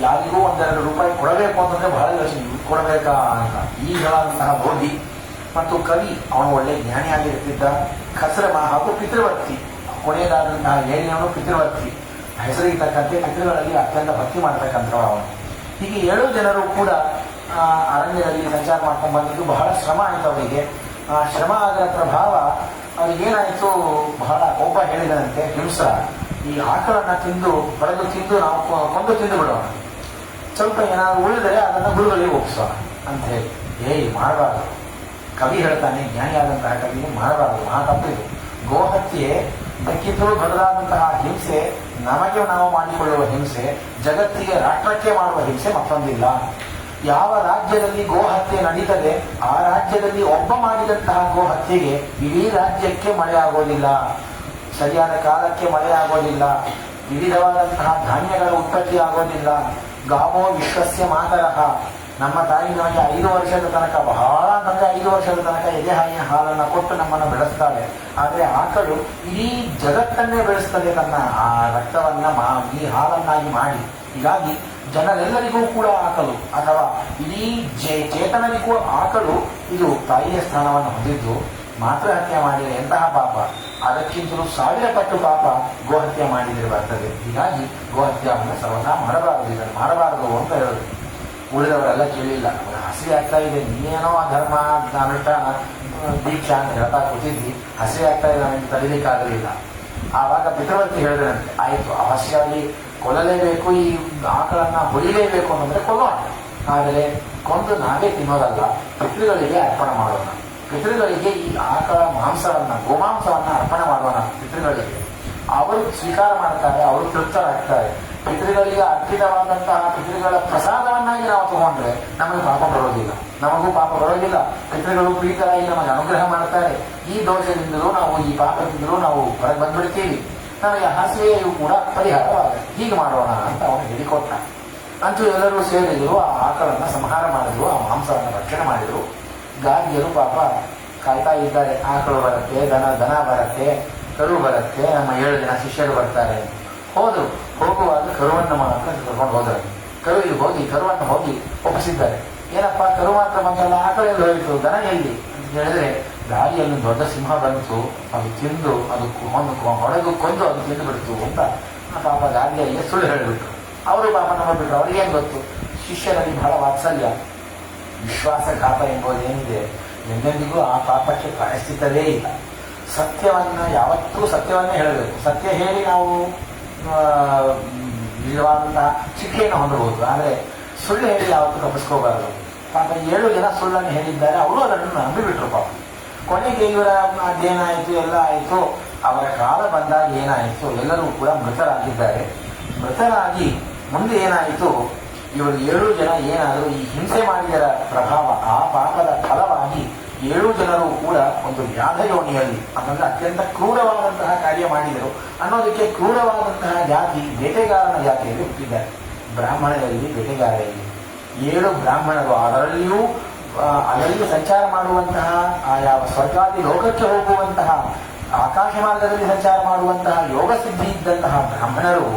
ಯಾರಿಗೂ 1-2 ರೂಪಾಯಿ ಕೊಡಬೇಕು ಅಂತಂದ್ರೆ ಬಹಳ ಯೋಚನೆ, ಕೊಡಬೇಕಾ ಅಂತ ಈ ಹೇಳಂತಹ ಬೋಧಿ. ಮತ್ತು ಕವಿ, ಅವನು ಒಳ್ಳೆ ಜ್ಞಾನಿಯಾಗಿರ್ತಿದ್ದ. ಖಸ್ರಮ ಹಾಗೂ ಪಿತೃವರ್ತಿ, ಕೊನೆಯದಾದಂತಹ 7ನೇವನು ಪಿತೃವರ್ತಿ. ಹೆಸರಿಗೆ ತಕ್ಕಂತೆ ಪಿತೃಗಳಲ್ಲಿ ಅತ್ಯಂತ ಭಕ್ತಿ ಮಾಡತಕ್ಕಂಥವ ಅವನು. ಹೀಗೆ 7 ಜನರು ಕೂಡ ಅರಣ್ಯದಲ್ಲಿ ಸಂಚಾರ ಮಾಡ್ಕೊಂಡು ಬಂದಿದ್ದು ಬಹಳ ಶ್ರಮ ಆಯಿತು ಅವರಿಗೆ. ಆ ಶ್ರಮ ಆದ ಪ್ರಭಾವ ಅವರಿಗೇನಾಯಿತು, ಬಹಳ ಕೋಪ ಹೇಳಿದಂತೆ ಹಿಂಸ್ರ, ಈ ಆಕಳನ್ನ ಹೊಡೆದು ತಿಂದು ನಾವು ಕೊಂದು ತಿಂದು ಬಿಡೋಣ, ಸ್ವಲ್ಪ ಏನಾದ್ರು ಉಳಿದರೆ ಅದನ್ನು ಗುರುಗಳಿಗೆ ಒಪ್ಪಿಸೋಣ ಅಂತ ಹೇಳಿ ಮಾಡಬಾರ್ದು. ಕವಿ ಹೇಳ್ತಾನೆ, ಜ್ಞಾನಿಯಾದಂತಹ ಕವಿಗೆ ಮಾಡಬಾರದು, ತಪ್ಪಿದು. ಗೋಹತ್ಯೆ ಬೇಕಿದ್ದರೂ ದೊಡ್ಡದಾದಂತಹ ಹಿಂಸೆ, ನಮಗೆ ನಾವು ಮಾಡಿಕೊಳ್ಳುವ ಹಿಂಸೆ, ಜಗತ್ತಿಗೆ ರಾಷ್ಟ್ರಕ್ಕೆ ಮಾಡುವ ಹಿಂಸೆ ಮತ್ತೊಂದಿಲ್ಲ. ಯಾವ ರಾಜ್ಯದಲ್ಲಿ ಗೋಹತ್ಯೆ ನಡೀತದೆ ಆ ರಾಜ್ಯದಲ್ಲಿ ಒಬ್ಬ ಮಾಡಿದಂತಹ ಗೋಹತ್ಯೆಗೆ ಇಡೀ ರಾಜ್ಯಕ್ಕೆ ಮಳೆ ಆಗೋದಿಲ್ಲ, ಸರಿಯಾದ ಕಾಲಕ್ಕೆ ಮಳೆ ಆಗೋದಿಲ್ಲ, ವಿವಿಧವಾದಂತಹ ಧಾನ್ಯಗಳ ಉತ್ಪತ್ತಿ ಆಗೋದಿಲ್ಲ. ಗಾವೋ ವಿಶ್ವಸ್ಯ ಮಾತರಃ, ನಮ್ಮ ತಾಯಿ ನಮಗೆ 5 ವರ್ಷದ ತನಕ, ಬಹಳ ಅಂದರೆ 5 ವರ್ಷದ ತನಕ ಎದೆ ಹಾಲಿನ ಹಾಲನ್ನು ಕೊಟ್ಟು ನಮ್ಮನ್ನು ಬೆಳೆಸ್ತಾಳೆ. ಆದರೆ ಆಕಳು ಇಡೀ ಜಗತ್ತನ್ನೇ ಬೆಳೆಸ್ತದೆ ತನ್ನ ಆ ರಕ್ತವನ್ನು ಈ ಹಾಲನ್ನಾಗಿ ಮಾಡಿ. ಹೀಗಾಗಿ ಜನರೆಲ್ಲರಿಗೂ ಕೂಡ ಆಕಳು ಅಥವಾ ಇಡೀ ಚೇತನರಿಗೂ ಆಕಳು ಇದು ತಾಯಿಯ ಸ್ಥಾನವನ್ನು ಹೊಂದಿದ್ದು. ಮಾತೃಹತ್ಯೆ ಮಾಡಿದರೆ ಎಂತಹ ಪಾಪ, ಅದಕ್ಕಿಂತಲೂ 1000 ಪಟ್ಟು ಪಾಪ ಗೋಹತ್ಯೆ ಮಾಡಿದರೆ ಬರ್ತದೆ. ಹೀಗಾಗಿ ಗೋಹತ್ಯವನ್ನು ಸರ್ವದಾ ಮಾಡಬಾರದು, ಇದನ್ನು ಮಾಡಬಾರದು ಅಂತ ಹೇಳೋದು. ಉಳಿದವರೆಲ್ಲ ಕೇಳಿಲ್ಲ, ಹಸಿವೆ ಆಗ್ತಾ ಇದೆ, ನೀನೇನೋ ಧರ್ಮ ಅನುಷ್ಠಾನ ದೀಕ್ಷಾ ಅಂತ ಹೇಳ್ತಾ ಕೂತಿದ್ದಿ, ಹಸಿವೆ ಆಗ್ತಾ ಇದೆ, ನನಗೆ ತಡಿಲಿಕ್ಕಾಗಲಿಲ್ಲ. ಆವಾಗ ಪಿತೃವರ್ತಿ ಹೇಳಿದ್ರಂತೆ, ಆಯಿತು ಅವಶ್ಯವಾಗಿ ಕೊಲ್ಲಲೇಬೇಕು, ಈ ಆಕಳನ್ನು ಹೊಡಿಲೇಬೇಕು ಅನ್ನೋದ್ರೆ ಕೊಲ್ಲೋಣ, ಆದರೆ ಕೊಂದು ನಾವೇ ತಿನ್ನೋದಲ್ಲ, ಪಿತೃಗಳಿಗೆ ಅರ್ಪಣೆ ಮಾಡೋಣ. ಪಿತೃಗಳಿಗೆ ಈ ಆಕಳ ಮಾಂಸವನ್ನು, ಗೋಮಾಂಸವನ್ನು ಅರ್ಪಣೆ ಮಾಡೋಣ ಪಿತೃಗಳಿಗೆ. ಅವರು ಸ್ವೀಕಾರ ಮಾಡ್ತಾರೆ, ಅವರು ತೃಪ್ತರಾಗ್ತಾರೆ. ಪಿತೃಗಳಿಗೆ ಅರ್ಪಿತವಾದಂತಹ ಪಿತೃಗಳ ಪ್ರಸಾದವನ್ನಾಗಿ ನಾವು ತಗೊಂಡ್ರೆ ನಮಗೆ ಪಾಪ ಬರೋದಿಲ್ಲ, ನಮಗೂ ಪಾಪ ಬರೋದಿಲ್ಲ. ಪಿತೃಗಳು ಪ್ರೀತರಾಗಿ ನಮಗೆ ಅನುಗ್ರಹ ಮಾಡ್ತಾರೆ. ಈ ದೋಷದಿಂದಲೂ ನಾವು, ಈ ಪಾಪದಿಂದಲೂ ನಾವು ಹೊರಗೆ ಬಂದ್ಬಿಡ್ತೀವಿ, ನಮಗೆ ಹಸಿವೆಯೂ ಕೂಡ ಪರಿಹಾರವಾಗುತ್ತೆ. ಹೀಗೆ ಮಾಡೋಣ ಅಂತ ಅವನು ಹೇಳಿಕೊಟ್ಟ. ಅಂತೂ ಎಲ್ಲರೂ ಸೇರಿದ್ರು, ಆ ಆಕಳನ್ನು ಸಂಹಾರ ಮಾಡಿದ್ರು, ಆ ಮಾಂಸವನ್ನು ರಕ್ಷಣೆ ಮಾಡಿದ್ರು. ಗಾದಿಯರು ಪಾಪ ಕಾಯ್ತಾ ಇದ್ದಾರೆ, ಆಕಳು ಬರುತ್ತೆ, ದನ ಬರುತ್ತೆ, ಕರು ಬರುತ್ತೆ, ನಮ್ಮ 7 ಜನ ಶಿಷ್ಯರು ಬರ್ತಾರೆ. ಹೋದರು, ಹೋಗುವಾಗ ಕರುವನ್ನು ಮಾತ್ರ ಕರ್ಕೊಂಡು ಹೋದರು. ಕರುವಿಗೆ ಹೋಗಿ ಕರುವನ್ನು ಹೋಗಿ ಒಪ್ಪಿಸಿದ್ದಾರೆ. ಏನಪ್ಪ ಕರು ಮಾತ್ರ ಬಂತಲ್ಲ, ಆಕಳೆಲ್ಲ ಹೋಯಿತು, ದನ ಎಲ್ಲಿ ಅಂತ ಹೇಳಿದ್ರೆ, ದಾರಿಯಲ್ಲಿ ದೊಡ್ಡ ಸಿಂಹ ಬಂತು, ಅದು ತಿಂದು ಅದು ಹೊಡೆದು ಕೊಂದು ಅದು ತಿಂದು ಬಿಡ್ತು ಅಂತ ಪಾಪ ದಾರಿಯಲ್ಲಿ ಸುಳ್ಳು ಹೇಳಿಬಿಟ್ರು. ಅವರು ಪಾಪ ನಂಬಿಬಿಟ್ರು. ಅವ್ರಿಗೇನು ಗೊತ್ತು, ಶಿಷ್ಯರಲ್ಲಿ ಬಹಳ ವಾತ್ಸಲ್ಯ, ವಿಶ್ವಾಸಘಾತ ಎಂಬುದೇನಿದೆ ಎಂದೆಂದಿಗೂ ಆ ಪಾಪಕ್ಕೆ ಪ್ರಾಯಶ್ಚಿತ್ತವೇ ಇಲ್ಲ. ಸತ್ಯವನ್ನು ಯಾವತ್ತೂ ಸತ್ಯವನ್ನೇ ಹೇಳಬೇಕು. ಸತ್ಯ ಹೇಳಿ ನಾವು ನಿಜವಾದಂತಹ ಶಿಕ್ಷೆಯನ್ನು ಹೊಂದಬಹುದು, ಆದರೆ ಸುಳ್ಳು ಹೇಳಿ ಯಾವತ್ತೂ ತಪ್ಪಿಸ್ಕೋಬಾರದು. ಪಾಪ 7 ಜನ ಸುಳ್ಳನ್ನು ಹೇಳಿದ್ದಾರೆ, ಅವರು ಅದನ್ನು ನಂಬಿಬಿಟ್ರು. ಪಾಪ ಕೊನೆಗೆ ಇವರ ಅದೇನಾಯಿತು, ಎಲ್ಲ ಆಯಿತು. ಅವರ ಕಾಲ ಬಂದಾಗ ಏನಾಯಿತು, ಎಲ್ಲರೂ ಕೂಡ ಮೃತರಾಗಿದ್ದಾರೆ. ಮೃತರಾಗಿ ಮುಂದೆ ಏನಾಯಿತು, ಇವರು 7 ಜನ ಏನಾದರೂ ಈ ಹಿಂಸೆ ಮಾಡಿದರ ಪ್ರಭಾವ, ಆ ಪಾಪದ ಫಲವಾಗಿ 7 ಜನರು ಕೂಡ ಒಂದು ವ್ಯಾಧ ಯೋನಿಯಲ್ಲಿ, ಅಂದರೆ ಅತ್ಯಂತ ಕ್ರೂರವಾದಂತಹ ಕಾರ್ಯ ಮಾಡಿದರು ಅನ್ನೋದಕ್ಕೆ ಕ್ರೂರವಾದಂತಹ ಜಾತಿ ಬೇಟೆಗಾರನ ಜಾತಿಯಲ್ಲಿ ಹುಟ್ಟಿದ್ದಾರೆ. ಬ್ರಾಹ್ಮಣರಲ್ಲಿ ಬೇಟೆಗಾರರಲ್ಲಿ 7 ಬ್ರಾಹ್ಮಣರು, ಅದರಲ್ಲಿ ಸಂಚಾರ ಮಾಡುವಂತಹ, ಯಾವ ಸ್ವರ್ಗಾದಿ ಲೋಕಕ್ಕೆ ಹೋಗುವಂತಹ, ಆಕಾಶ ಮಾರ್ಗದಲ್ಲಿ ಸಂಚಾರ ಮಾಡುವಂತಹ ಯೋಗ ಸಿದ್ಧಿ ಇದ್ದಂತಹ ಬ್ರಾಹ್ಮಣರು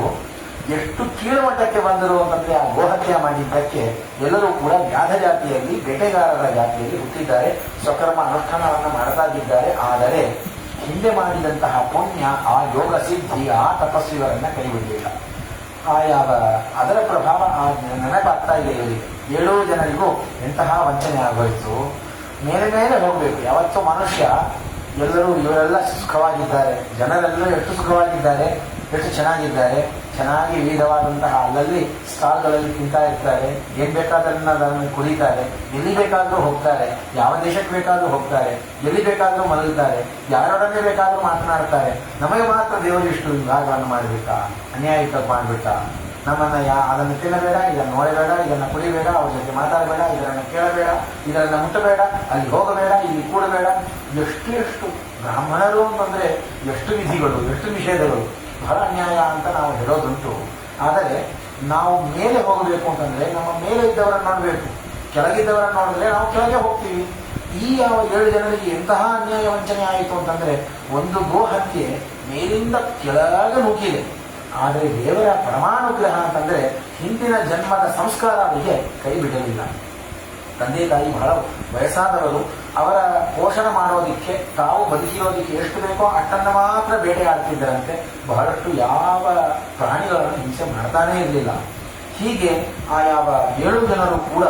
ಎಷ್ಟು ಕೀಳುಮಟ್ಟಕ್ಕೆ ಬಂದರು ಅಂತಂದ್ರೆ ಆ ಗೋಹತ್ಯೆ ಮಾಡಿದ್ದಕ್ಕೆ ಎಲ್ಲರೂ ಕೂಡ ವ್ಯಾಧ ಜಾತಿಯಲ್ಲಿ, ಬೇಟೆಗಾರರ ಜಾತಿಯಲ್ಲಿ ಹುಟ್ಟಿದ್ದಾರೆ. ಸ್ವಕರ್ಮ ಅನುಷ್ಠಾನವನ್ನು ಮಾಡ್ತಾ ಇದ್ದಾರೆ. ಆದರೆ ಹಿಂದೆ ಮಾಡಿದಂತಹ ಪುಣ್ಯ, ಆ ಯೋಗ ಸಿದ್ಧಿ, ಆ ತಪಸ್ವಿವರನ್ನ ಕೈಬಿಡಲಿಲ್ಲ. ಅದರ ಪ್ರಭಾವ ನೆನಪಾಗ್ತಾ ಇದೆ ಇವರಿಗೆ. 7 ಜನರಿಗೂ ಎಂತಹ ವಂಚನೆ ಆಗೋಯ್ತು. ಮೇಲೆ ಮೇಲೆ ಹೋಗಬೇಕು. ಯಾವತ್ತೂ ಮನುಷ್ಯ ಎಲ್ಲರೂ ಇವರೆಲ್ಲ ಸುಖವಾಗಿದ್ದಾರೆ, ಜನರೆಲ್ಲರೂ ಎಷ್ಟು ಸುಖವಾಗಿದ್ದಾರೆ, ಎಷ್ಟು ಚೆನ್ನಾಗಿದ್ದಾರೆ, ಚೆನ್ನಾಗಿ ವಿವಿಧವಾದಂತಹ ಅಲ್ಲಲ್ಲಿ ಸ್ಟಾಲ್ಗಳಲ್ಲಿ ತಿಂತಾ ಇರ್ತಾರೆ, ಏನ್ ಬೇಕಾದ್ರನ್ನ ಅದನ್ನು ಕುಡಿತಾರೆ, ಎಲ್ಲಿ ಬೇಕಾದರೂ ಹೋಗ್ತಾರೆ, ಯಾವ ದೇಶಕ್ಕೆ ಬೇಕಾದರೂ ಹೋಗ್ತಾರೆ, ಎಲ್ಲಿ ಬೇಕಾದರೂ ಮಲಗುತ್ತಾರೆ, ಯಾರೊಡನೆ ಬೇಕಾದರೂ ಮಾತನಾಡ್ತಾರೆ. ನಮಗೆ ಮಾತ್ರ ದೇವರು ಇಷ್ಟು ವಿಭಾಗವನ್ನು ಮಾಡಿಬಿಟ್ಟ, ಅನ್ಯಾಯ ಮಾಡಿಬಿಟ್ಟ. ನಮ್ಮನ್ನು ಅದನ್ನು ತಿನ್ನಬೇಡ, ಇದನ್ನು ನೋಡಬೇಡ, ಇದನ್ನು ಕುಡಿಬೇಡ, ಅವ್ರ ಜೊತೆ ಮಾತಾಡಬೇಡ, ಇದನ್ನು ಕೇಳಬೇಡ, ಇದನ್ನು ಮುಟ್ಟಬೇಡ, ಅಲ್ಲಿ ಹೋಗಬೇಡ, ಇಲ್ಲಿ ಕೂಡಬೇಡ. ಎಷ್ಟು ಬ್ರಾಹ್ಮಣರು ಅಂತಂದ್ರೆ ಎಷ್ಟು ವಿಧಿಗಳು, ಎಷ್ಟು ನಿಷೇಧಗಳು, ಬಹಳ ಅನ್ಯಾಯ ಅಂತ ನಾವು ಹೇಳೋದುಂಟು. ಆದರೆ ನಾವು ಮೇಲೆ ಹೋಗಬೇಕು ಅಂತಂದ್ರೆ ನಮ್ಮ ಮೇಲೆ ಇದ್ದವರನ್ನು ನೋಡಬೇಕು, ಕೆಳಗಿದ್ದವರನ್ನು ನೋಡಿದ್ರೆ ನಾವು ಕೆಳಗೆ ಹೋಗ್ತೀವಿ. ಈ 7 ಜನರಿಗೆ ಎಂತಹ ಅನ್ಯಾಯ ವಂಚನೆ ಆಯಿತು ಅಂತಂದ್ರೆ, ಒಂದು ಗೋಹತ್ಯೆ ಮೇಲಿಂದ ಕೆಳಗೆ ನುಗ್ಗಿದೆ. ಆದರೆ ದೇವರ ಪರಮಾನುಗ್ರಹ ಅಂತಂದ್ರೆ ಹಿಂದಿನ ಜನ್ಮದ ಸಂಸ್ಕಾರ ಅವರಿಗೆ ಕೈ ಬಿಡಲಿಲ್ಲ. ತಂದೆ ತಾಯಿ ಬಹಳ ವಯಸ್ಸಾದವರು, ಅವರ ಪೋಷಣೆ ಮಾಡೋದಿಕ್ಕೆ, ತಾವು ಬದುಕಿರೋದಿಕ್ಕೆ ಎಷ್ಟು ಬೇಕೋ ಅಷ್ಟನ್ನು ಮಾತ್ರ ಬೇಟೆಯಾಡ್ತಿದ್ದರಂತೆ. ಬಹಳಷ್ಟು ಯಾವ ಪ್ರಾಣಿಗಳನ್ನು ಹಿಂಸೆ ಮಾಡ್ತಾನೇ ಇರಲಿಲ್ಲ. ಹೀಗೆ ಆ 7 ಜನರು ಕೂಡ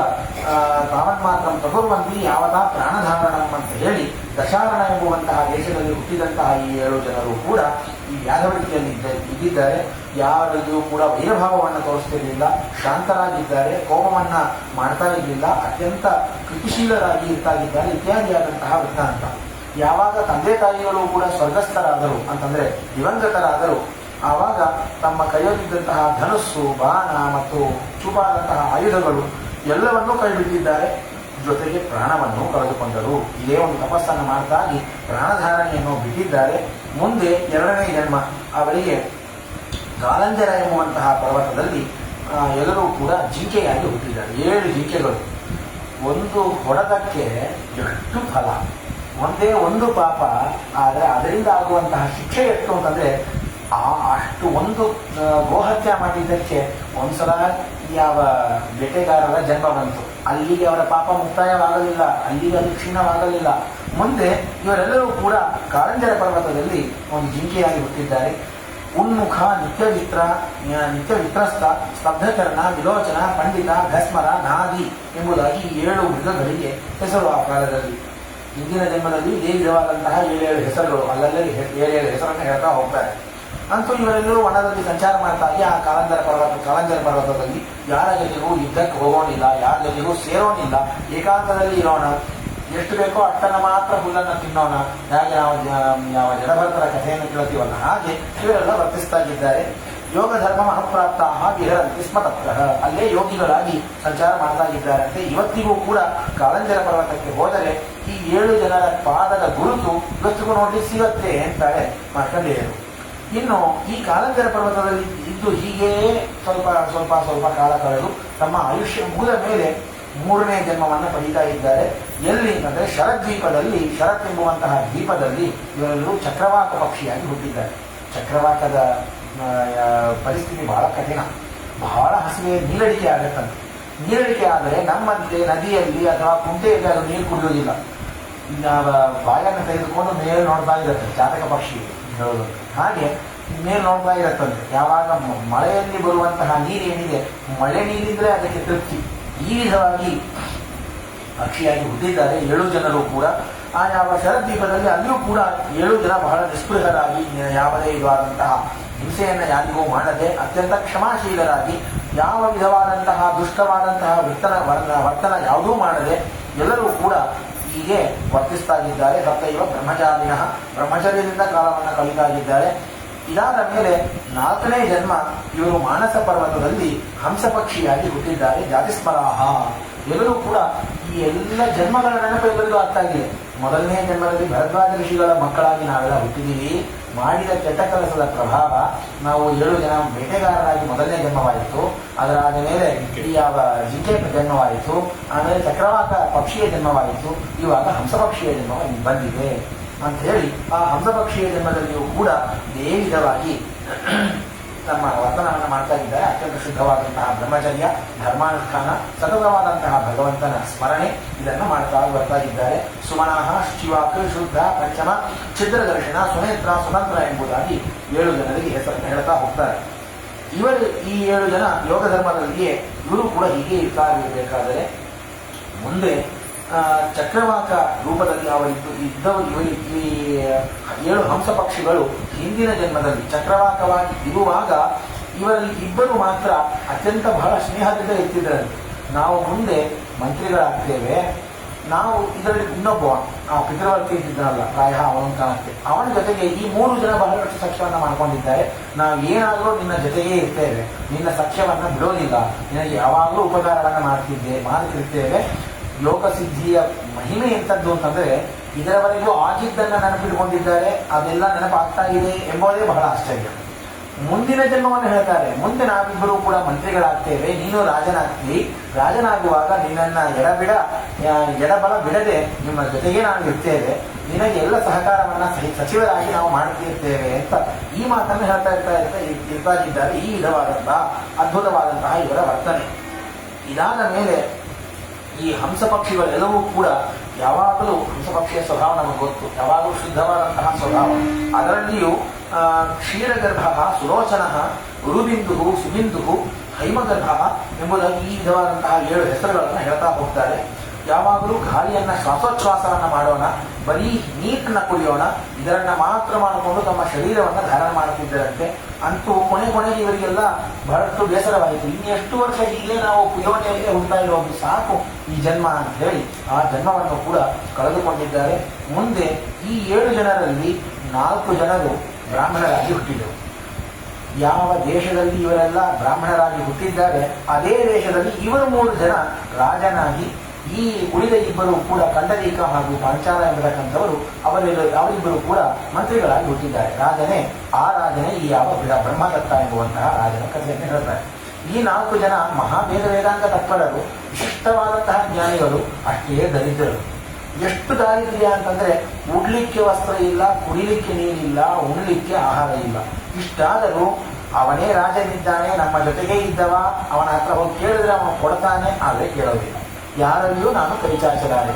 ತಾವನ್ ಮಾತ್ರ ತಗೊಳ್ಳುವಂತೆ ಯಾವತಾ ಪ್ರಾಣಧಾರಣಂ ಅಂತ ಹೇಳಿ ದಶಾರಣ ಎಂಬುವಂತಹ ದೇಶದಲ್ಲಿ ಹುಟ್ಟಿದಂತಹ ಈ 7 ಜನರು ಕೂಡ ಈ ವ್ಯಾಧವೃತ್ತಿಯಲ್ಲಿ ಇದ್ದಿದ್ದಾರೆ. ಯಾರಲ್ಲಿಯೂ ಕೂಡ ವೈರಭಾವವನ್ನು ತೋರಿಸ್ತಿರಲಿಲ್ಲ, ಶಾಂತರಾಗಿದ್ದಾರೆ, ಕೋಪವನ್ನ ಮಾಡ್ತಾ ಇರಲಿಲ್ಲ, ಅತ್ಯಂತ ಕೃತಿಶೀಲರಾಗಿ ಇರ್ತಾ ಇದ್ದಾರೆ ಇತ್ಯಾದಿಯಾದಂತಹ ವೃತ್ತಾಂತ. ಯಾವಾಗ ತಂದೆ ತಾಯಿಗಳು ಕೂಡ ಸ್ವರ್ಗಸ್ಥರಾದರು ಅಂತಂದ್ರೆ ದಿವಂಗತರಾದರು, ಆವಾಗ ತಮ್ಮ ಕೈಯಲ್ಲಿದ್ದಂತಹ ಧನುಸ್ಸು, ಬಾಣ ಮತ್ತು ಚೂಪಾದಂತಹ ಆಯುಧಗಳು ಎಲ್ಲವನ್ನೂ ಕೈಬಿಟ್ಟಿದ್ದಾರೆ. ಜೊತೆಗೆ ಪ್ರಾಣವನ್ನು ಕಳೆದುಕೊಂಡರು. ಇದೇ ಒಂದು ತಪಸ್ಸನ್ನು ಮಾಡ್ತಾಗಿ ಪ್ರಾಣಧಾರಣೆಯನ್ನು ಬಿಟ್ಟಿದ್ದಾರೆ. ಮುಂದೆ 2ನೇ ಜನ್ಮ ಅವರಿಗೆ ಗಾಲಂಜರ ಎಂಬುವಂತಹ ಪರ್ವತದಲ್ಲಿ ಎಲ್ಲರೂ ಕೂಡ ಜಿಂಕೆಯಾಗಿ ಹುಟ್ಟಿದ್ದಾರೆ. 7 ಜಿಂಕೆಗಳು ಒಂದು ಹೊಡೆದಕ್ಕೆ ಎಷ್ಟು ಫಲ, ಒಂದೇ ಒಂದು ಪಾಪ, ಆದರೆ ಅದರಿಂದ ಆಗುವಂತಹ ಶಿಕ್ಷೆ ಎಷ್ಟು ಅಂತಂದರೆ ಅಷ್ಟು ಒಂದು ಗೋಹತ್ಯೆ ಮಾಡಿದ್ದಕ್ಕೆ ಒಂದ್ಸಲ ಯಾವ ಬೇಟೆಗಾರರ ಜನ್ಮ ಬಂತು. ಅಲ್ಲಿಗೆ ಅವರ ಪಾಪ ಮುಕ್ತಾಯವಾಗಲಿಲ್ಲ, ಅಲ್ಲಿಗೆ ಅದು ಕ್ಷೀಣವಾಗಲಿಲ್ಲ. ಮುಂದೆ ಇವರೆಲ್ಲರೂ ಕೂಡ ಕಾರಂಜರ ಪರ್ವತದಲ್ಲಿ ಒಂದು ಜಿಂಕೆಯಾಗಿ ಹುಟ್ಟಿದ್ದಾರೆ. ಉನ್ಮುಖ, ನಿತ್ಯವಿತ್ರಸ್ತ, ಸ್ತಬ್ಧಕರ್ಣ, ವಿಲೋಚನ, ಪಂಡಿತ, ಭಸ್ಮರ, ನಾದಿ ಎಂಬುದಾಗಿ 7 ಮೃಗಗಳಿಗೆ ಹೆಸರು ಆ ಕಾಲದಲ್ಲಿ. ಹಿಂದಿನ ಜನ್ಮದಲ್ಲಿ ಇದೇ ವಿಧವಾದಂತಹ 7 ಹೆಸರುಗಳು, ಅಲ್ಲಲ್ಲಿ 7 ಹೆಸರನ್ನು ಹೇಳ್ತಾ ಹೋಗ್ತಾರೆ. ಅಂತೂ ಇವರೆಲ್ಲರೂ ವನದಲ್ಲಿ ಸಂಚಾರ ಮಾಡ್ತಾಗಿ ಆ ಕಾರಂಜರ ಪರ್ವತದಲ್ಲಿ ಯಾರ ಜೊತೆಗೂ ಯುದ್ಧಕ್ಕೆ ಹೋಗೋಣಿಲ್ಲ, ಯಾರ ಜೊತೆಗೂ ಸೇರೋಣಿಲ್ಲ, ಏಕಾಂತದಲ್ಲಿ ಇರೋಣ, ಎಷ್ಟು ಬೇಕೋ ಅಷ್ಟನ್ನು ಮಾತ್ರ ಹುಲ್ಲನ್ನು ತಿನ್ನೋಣ, ಹೇಗೆ ನಾವು ಯಾವ ಜಡಭರತರ ಕಥೆಯನ್ನು ಕೇಳ್ತೀವಲ್ಲ ಹಾಗೆ ಇವರೆಲ್ಲ ವರ್ತಿಸ್ತಾ ಇದ್ದಾರೆ. ಯೋಗ ಧರ್ಮ ಮಹಪ್ರಾಪ್ತ ವಿಹರಂತಿ ಸ್ಮ ತತ್ರ, ಅಲ್ಲೇ ಯೋಗಿಗಳಾಗಿ ಸಂಚಾರ ಮಾಡ್ತಾ ಇದ್ದಾರಂತೆ. ಇವತ್ತಿಗೂ ಕೂಡ ಕಾರಂಜರ ಪರ್ವತಕ್ಕೆ ಹೋದರೆ ಈ 7 ಜನರ ಪಾದದ ಗುರುತು ಇವತ್ತಿಗೂ ನೋಡಿ ಸಿಗತ್ತೆ ಅಂತಾಳೆ ಮಾರ್ಕಂಡೇಯರು. ಇನ್ನು ಈ ಕಾರಂಜರ ಪರ್ವತದಲ್ಲಿ ಇದ್ದು ಹೀಗೇ ಸ್ವಲ್ಪ ಕಾಲ ಕಳೆದು ತಮ್ಮ ಆಯುಷ್ಯ ಮುಗಿದ ಮೇಲೆ 3ನೇ ಜನ್ಮವನ್ನು ಪಡೀತಾ ಇದ್ದಾರೆ. ಎಲ್ಲಿ ಅಂದರೆ ಶರದ್ವೀಪದಲ್ಲಿ, ಶರತ್ ಎಂಬುವಂತಹ ದ್ವೀಪದಲ್ಲಿ ಇವರೆಲ್ಲರೂ ಚಕ್ರವಾಕ ಪಕ್ಷಿಯಾಗಿ ಹುಟ್ಟಿದ್ದಾರೆ. ಚಕ್ರವಾಕದ ಪರಿಸ್ಥಿತಿ ಬಹಳ ಕಠಿಣ, ಬಹಳ ಹಸಿವೆ, ನೀರಡಿಕೆ ಆಗತ್ತಂತೆ. ನೀರಡಿಕೆ ಆದರೆ ನಮ್ಮಂತೆ ನದಿಯಲ್ಲಿ ಅಥವಾ ಕುಂಟೆಯಲ್ಲಿ ಅದು ನೀರು ಕುಡಿಯೋದಿಲ್ಲ, ಬಾಯನ್ನು ತೆಗೆದುಕೊಂಡು ಮೇಲೆ ನೋಡ್ತಾ ಇರುತ್ತೆ ಚಾತಕ ಪಕ್ಷಿ ಹೇಳೋದು. ಹಾಗೆ ಮೇಲೆ ನೋಡ್ತಾ ಇರತ್ತಂತೆ. ಯಾವಾಗ ಮಳೆಯಲ್ಲಿ ಬರುವಂತಹ ನೀರೇನಿದೆ, ಮಳೆ ನೀರಿದ್ರೆ ಅದಕ್ಕೆ ತೃಪ್ತಿ. ಈ ವಿಧವಾಗಿ ಪಕ್ಷಿಯಾಗಿ ಹುಟ್ಟಿದ್ದಾರೆ 7 ಜನರು ಕೂಡ. ಆ ಯಾವ ಶರದ್ವೀಪದಲ್ಲಿ ಅಲ್ಲಿಯೂ ಕೂಡ 7 ಜನ ಬಹಳ ನಿಸ್ಪೃಹರಾಗಿ, ಯಾವುದೇ ಇದಾದಂತಹ ಹಿಂಸೆಯನ್ನು ಯಾರಿಗೂ ಮಾಡದೆ ಅತ್ಯಂತ ಕ್ಷಮಾಶೀಲರಾಗಿ, ಯಾವ ವಿಧವಾದಂತಹ ದುಷ್ಟವಾದಂತಹ ವರ್ತನ ಯಾವುದೂ ಮಾಡದೆ ಎಲ್ಲರೂ ಕೂಡ ಹೀಗೆ ವರ್ತಿಸ್ತಾ ಇದ್ದಾರೆ. ಸಪ್ತೈವ ಬ್ರಹ್ಮಚಾರಿಣ, ಬ್ರಹ್ಮಚರ್ಯದಿಂದ ಕಾಲವನ್ನು ಕಳೀತಾ ಇದ್ದಾರೆ. ಇದಾದ ಮೇಲೆ 4ನೇ ಜನ್ಮ ಇವರು ಮಾನಸ ಪರ್ವತದಲ್ಲಿ ಹಂಸ ಪಕ್ಷಿಯಾಗಿ ಹುಟ್ಟಿದ್ದಾರೆ. ಜಾತಿಸ್ಮರಾಹ, ಎಲ್ಲರೂ ಕೂಡ ಈ ಎಲ್ಲ ಜನ್ಮಗಳ ನೆನಪು ಎಲ್ಲರಿಗೂ ಆಗ್ತಾ ಇದೆ. ಮೊದಲನೇ ಜನ್ಮದಲ್ಲಿ ಭರದ್ವಾಜ ಋಷಿಗಳ ಮಕ್ಕಳಾಗಿ ನಾವೆಲ್ಲ ಹುಟ್ಟಿದ್ದೀವಿ. ಮಾಡಿದ ಕೆಟ್ಟ ಕೆಲಸದ ಪ್ರಭಾವ ನಾವು 7 ಜನ ಬೇಟೆಗಾರರಾಗಿ ಮೊದಲನೇ ಜನ್ಮವಾಯಿತು. ಅದರಾದ ಮೇಲೆ ಯಾವ ಜಿಂಕೆ ಜನ್ಮವಾಯಿತು, ಆಮೇಲೆ ಚಕ್ರವಾಕ ಪಕ್ಷಿಯ ಜನ್ಮವಾಯಿತು, ಇವಾಗ ಹಂಸ ಪಕ್ಷಿಯ ಜನ್ಮ ಬಂದಿದೆ ಅಂತ ಹೇಳಿ ಆ ಹಂಸ ಪಕ್ಷಿಯ ಜನ್ಮದಲ್ಲಿಯೂ ಕೂಡ ಇದೇ ವಿಧವಾಗಿ ತಮ್ಮ ವರ್ತನವನ್ನು ಮಾಡ್ತಾ ಇದ್ದಾರೆ. ಅತ್ಯಂತ ಶುದ್ಧವಾದಂತಹ ಬ್ರಹ್ಮಚರ್ಯ, ಧರ್ಮಾನುಷ್ಠಾನ, ಸತತವಾದಂತಹ ಭಗವಂತನ ಸ್ಮರಣೆ ಇದನ್ನು ಮಾಡ್ತಾ ಬರ್ತಾ ಇದ್ದಾರೆ. ಸುಮನಾಹ, ಶಿವಾಕ್, ಶುದ್ಧ, ಪಂಚಮ, ಛಿದ್ರದರ್ಶನ, ಸುನೇತ್ರ, ಸುತಂತ್ರ ಎಂಬುದಾಗಿ 7 ಜನರಿಗೆ ಹೆಸರನ್ನು ಹೇಳ್ತಾ ಹೋಗ್ತಾರೆ. ಇವರು ಈ 7 ಜನ ಯೋಗ ಧರ್ಮದಲ್ಲಿಯೇ ಇವರು ಕೂಡ ಹೀಗೆ ಇರಬೇಕಾದರೆ ಮುಂದೆ ಚಕ್ರವಾಕ ರೂಪದಲ್ಲಿ ಇದ್ದವರು ಈ 7 ಹಂಸ ಪಕ್ಷಿಗಳು ಹಿಂದಿನ ಜನ್ಮದಲ್ಲಿ ಚಕ್ರವಾಕವಾಗಿ ಇರುವಾಗ ಇವರಲ್ಲಿ ಇಬ್ಬರು ಮಾತ್ರ ಅತ್ಯಂತ ಬಹಳ ಸ್ನೇಹದಿಂದ ಇರ್ತಿದ್ದಾರೆ. ನಾವು ಮುಂದೆ ಮಂತ್ರಿಗಳಾಗ್ತೇವೆ, ನಾವು ಇದರಲ್ಲಿ ಇನ್ನೊಬ್ಬ ಪಿತೃವರ್ತಿ ಇದ್ದಿದ್ದಾನಲ್ಲ ಪ್ರಾಯ ಅವನ ಕಾಲಕ್ಕೆ, ಅವನ ಜೊತೆಗೆ ಈ 3 ಜನ ಬಹಳಷ್ಟು ಸಖ್ಯವನ್ನು ಮಾಡ್ಕೊಂಡಿದ್ದಾರೆ. ನಾವು ಏನಾದರೂ ನಿನ್ನ ಜೊತೆಗೇ ಇರ್ತೇವೆ, ನಿನ್ನ ಸಖ್ಯವನ್ನು ಬಿಡೋದಿಲ್ಲ, ನಿನಗೆ ಯಾವಾಗಲೂ ಉಪಕಾರವನ್ನು ಮಾಡ್ತಿರ್ತೇವೆ. ಲೋಕಸಿದ್ಧಿಯ ಮಹಿಮೆ ಎಂಥದ್ದು ಅಂತಂದರೆ ಇದರವರೆಗೂ ಆಗಿದ್ದನ್ನು ನೆನಪಿಟ್ಕೊಂಡಿದ್ದಾರೆ, ಅದೆಲ್ಲ ನೆನಪಾಗ್ತಾ ಇದೆ ಎಂಬುದೇ ಬಹಳ ಆಶ್ಚರ್ಯ. ಮುಂದಿನ ಜನ್ಮವನ್ನು ಹೇಳ್ತಾರೆ, ಮುಂದೆ ನಾವಿಬ್ಬರೂ ಕೂಡ ಮಂತ್ರಿಗಳಾಗ್ತೇವೆ, ನೀನು ರಾಜನಾಗ್ತೀವಿ, ರಾಜನಾಗುವಾಗ ನಿನ್ನನ್ನು ಎಡಬಲ ಬಿಡದೆ ನಿಮ್ಮ ಜೊತೆಗೆ ನಾವು ಇರ್ತೇವೆ, ನಿನಗೆ ಎಲ್ಲ ಸಹಕಾರವನ್ನು ಸಚಿವರಾಗಿ ನಾವು ಮಾಡ್ತಿರ್ತೇವೆ ಅಂತ ಈ ಮಾತನ್ನು ಹೇಳ್ತಾ ಇದ್ದಾರೆ. ಈ ವಿಧವಾದಂತಹ ಅದ್ಭುತವಾದಂತಹ ಇವರ ವರ್ತನೆ. ಇದಾದ ಮೇಲೆ ಈ ಹಂಸ ಪಕ್ಷಿಗಳೆಲ್ಲವೂ ಕೂಡ ಯಾವಾಗಲೂ ಹಂಸ ಪಕ್ಷಿಯ ಸ್ವಭಾವ ನಮಗೆ ಗೊತ್ತು, ಯಾವಾಗಲೂ ಶುದ್ಧವಾದಂತಹ ಸ್ವಭಾವ. ಅದರಲ್ಲಿಯೂ ಕ್ಷೀರಗರ್ಭ, ಸುಲೋಚನ, ಗುರುಬಿಂದು, ಸುಬಿಂದು, ಹೈಮಗರ್ಭ ಎಂಬುದಾಗಿ ಈ ವಿಧವಾದಂತಹ 7 ಹೆಸರುಗಳನ್ನು ಹೇಳ್ತಾ ಹೋಗ್ತಾರೆ. ಯಾವಾಗಲೂ ಗಾಳಿಯನ್ನು ಶ್ವಾಸೋಚ್ಛ್ವಾಸವನ್ನು ಮಾಡೋಣ, ಬರೀ ನೀರನ್ನು ಕುಡಿಯೋಣ, ಇದರನ್ನು ಮಾತ್ರ ಮಾಡಿಕೊಂಡು ತಮ್ಮ ಶರೀರವನ್ನು ಧಾರಣ ಮಾಡುತ್ತಿದ್ದರಂತೆ. ಅಂತೂ ಕೊನೆಗೆ ಇವರಿಗೆಲ್ಲ ಬಹಳಷ್ಟು ಬೇಸರವಾಯಿತು. ಇನ್ನೆಷ್ಟು ವರ್ಷ ಹೀಗೆ ನಾವು ಯೋಜನೆಯಲ್ಲೇ ಹುಡ್ತಾ ಇರೋದು, ಸಾಕು ಈ ಜನ್ಮ ಅಂತ ಹೇಳಿ ಆ ಜನ್ಮವನ್ನು ಕೂಡ ಕಳೆದುಕೊಂಡಿದ್ದಾರೆ. ಮುಂದೆ ಈ 7 ಜನರಲ್ಲಿ 4 ಜನರು ಬ್ರಾಹ್ಮಣರಾಗಿ ಹುಟ್ಟಿದರು. ಯಾವ ದೇಶದಲ್ಲಿ ಇವರೆಲ್ಲ ಬ್ರಾಹ್ಮಣರಾಗಿ ಹುಟ್ಟಿದ್ದಾರೆ ಅದೇ ದೇಶದಲ್ಲಿ ಇವರು 3 ಜನ ರಾಜನಾಗಿ, ಈ ಉಳಿದ ಇಬ್ಬರು ಕೂಡ ಕಂಡರೀಕ ಹಾಗೂ ಪಾಂಚಾಲ ಎಂಬತಕ್ಕಂಥವರು ಅವರಿಬ್ಬರು ಕೂಡ ಮಂತ್ರಿಗಳಾಗಿ ಹುಟ್ಟಿದ್ದಾರೆ. ರಾಜನೇ ಈ ಯಾವ ಬ್ರಹ್ಮದತ್ತ ಎಂಬುವಂತಹ ರಾಜನ ಕಥೆಯನ್ನು ಹೇಳ್ತಾರೆ. ಈ 4 ಜನ ಮಹಾಭೇದ ವೇದಾಂತ ತತ್ಪರರು, ವಿಶಿಷ್ಟವಾದಂತಹ ಜ್ಞಾನಿಗಳು, ಅಷ್ಟೇ ದರಿದ್ರರು. ಎಷ್ಟು ದಾರಿದ್ರ್ಯ ಅಂತಂದ್ರೆ ಉಡ್ಲಿಕ್ಕೆ ವಸ್ತ್ರ ಇಲ್ಲ, ಕುಡಿಲಿಕ್ಕೆ ನೀರಿಲ್ಲ, ಉಣ್ಲಿಕ್ಕೆ ಆಹಾರ ಇಲ್ಲ. ಇಷ್ಟಾದರೂ ಅವನೇ ರಾಜನಿದ್ದಾನೆ, ನಮ್ಮ ಜೊತೆಗೆ ಇದ್ದವ, ಅವನ ಹತ್ರ ಹೋಗಿ ಕೇಳಿದ್ರೆ ಅವನು ಕೊಡ್ತಾನೆ, ಆದರೆ ಕೇಳೋದಿಲ್ಲ. ಯಾರಲ್ಲಿಯೂ ನಾನು ಕೈ ಚಾಚಲಾರೆ.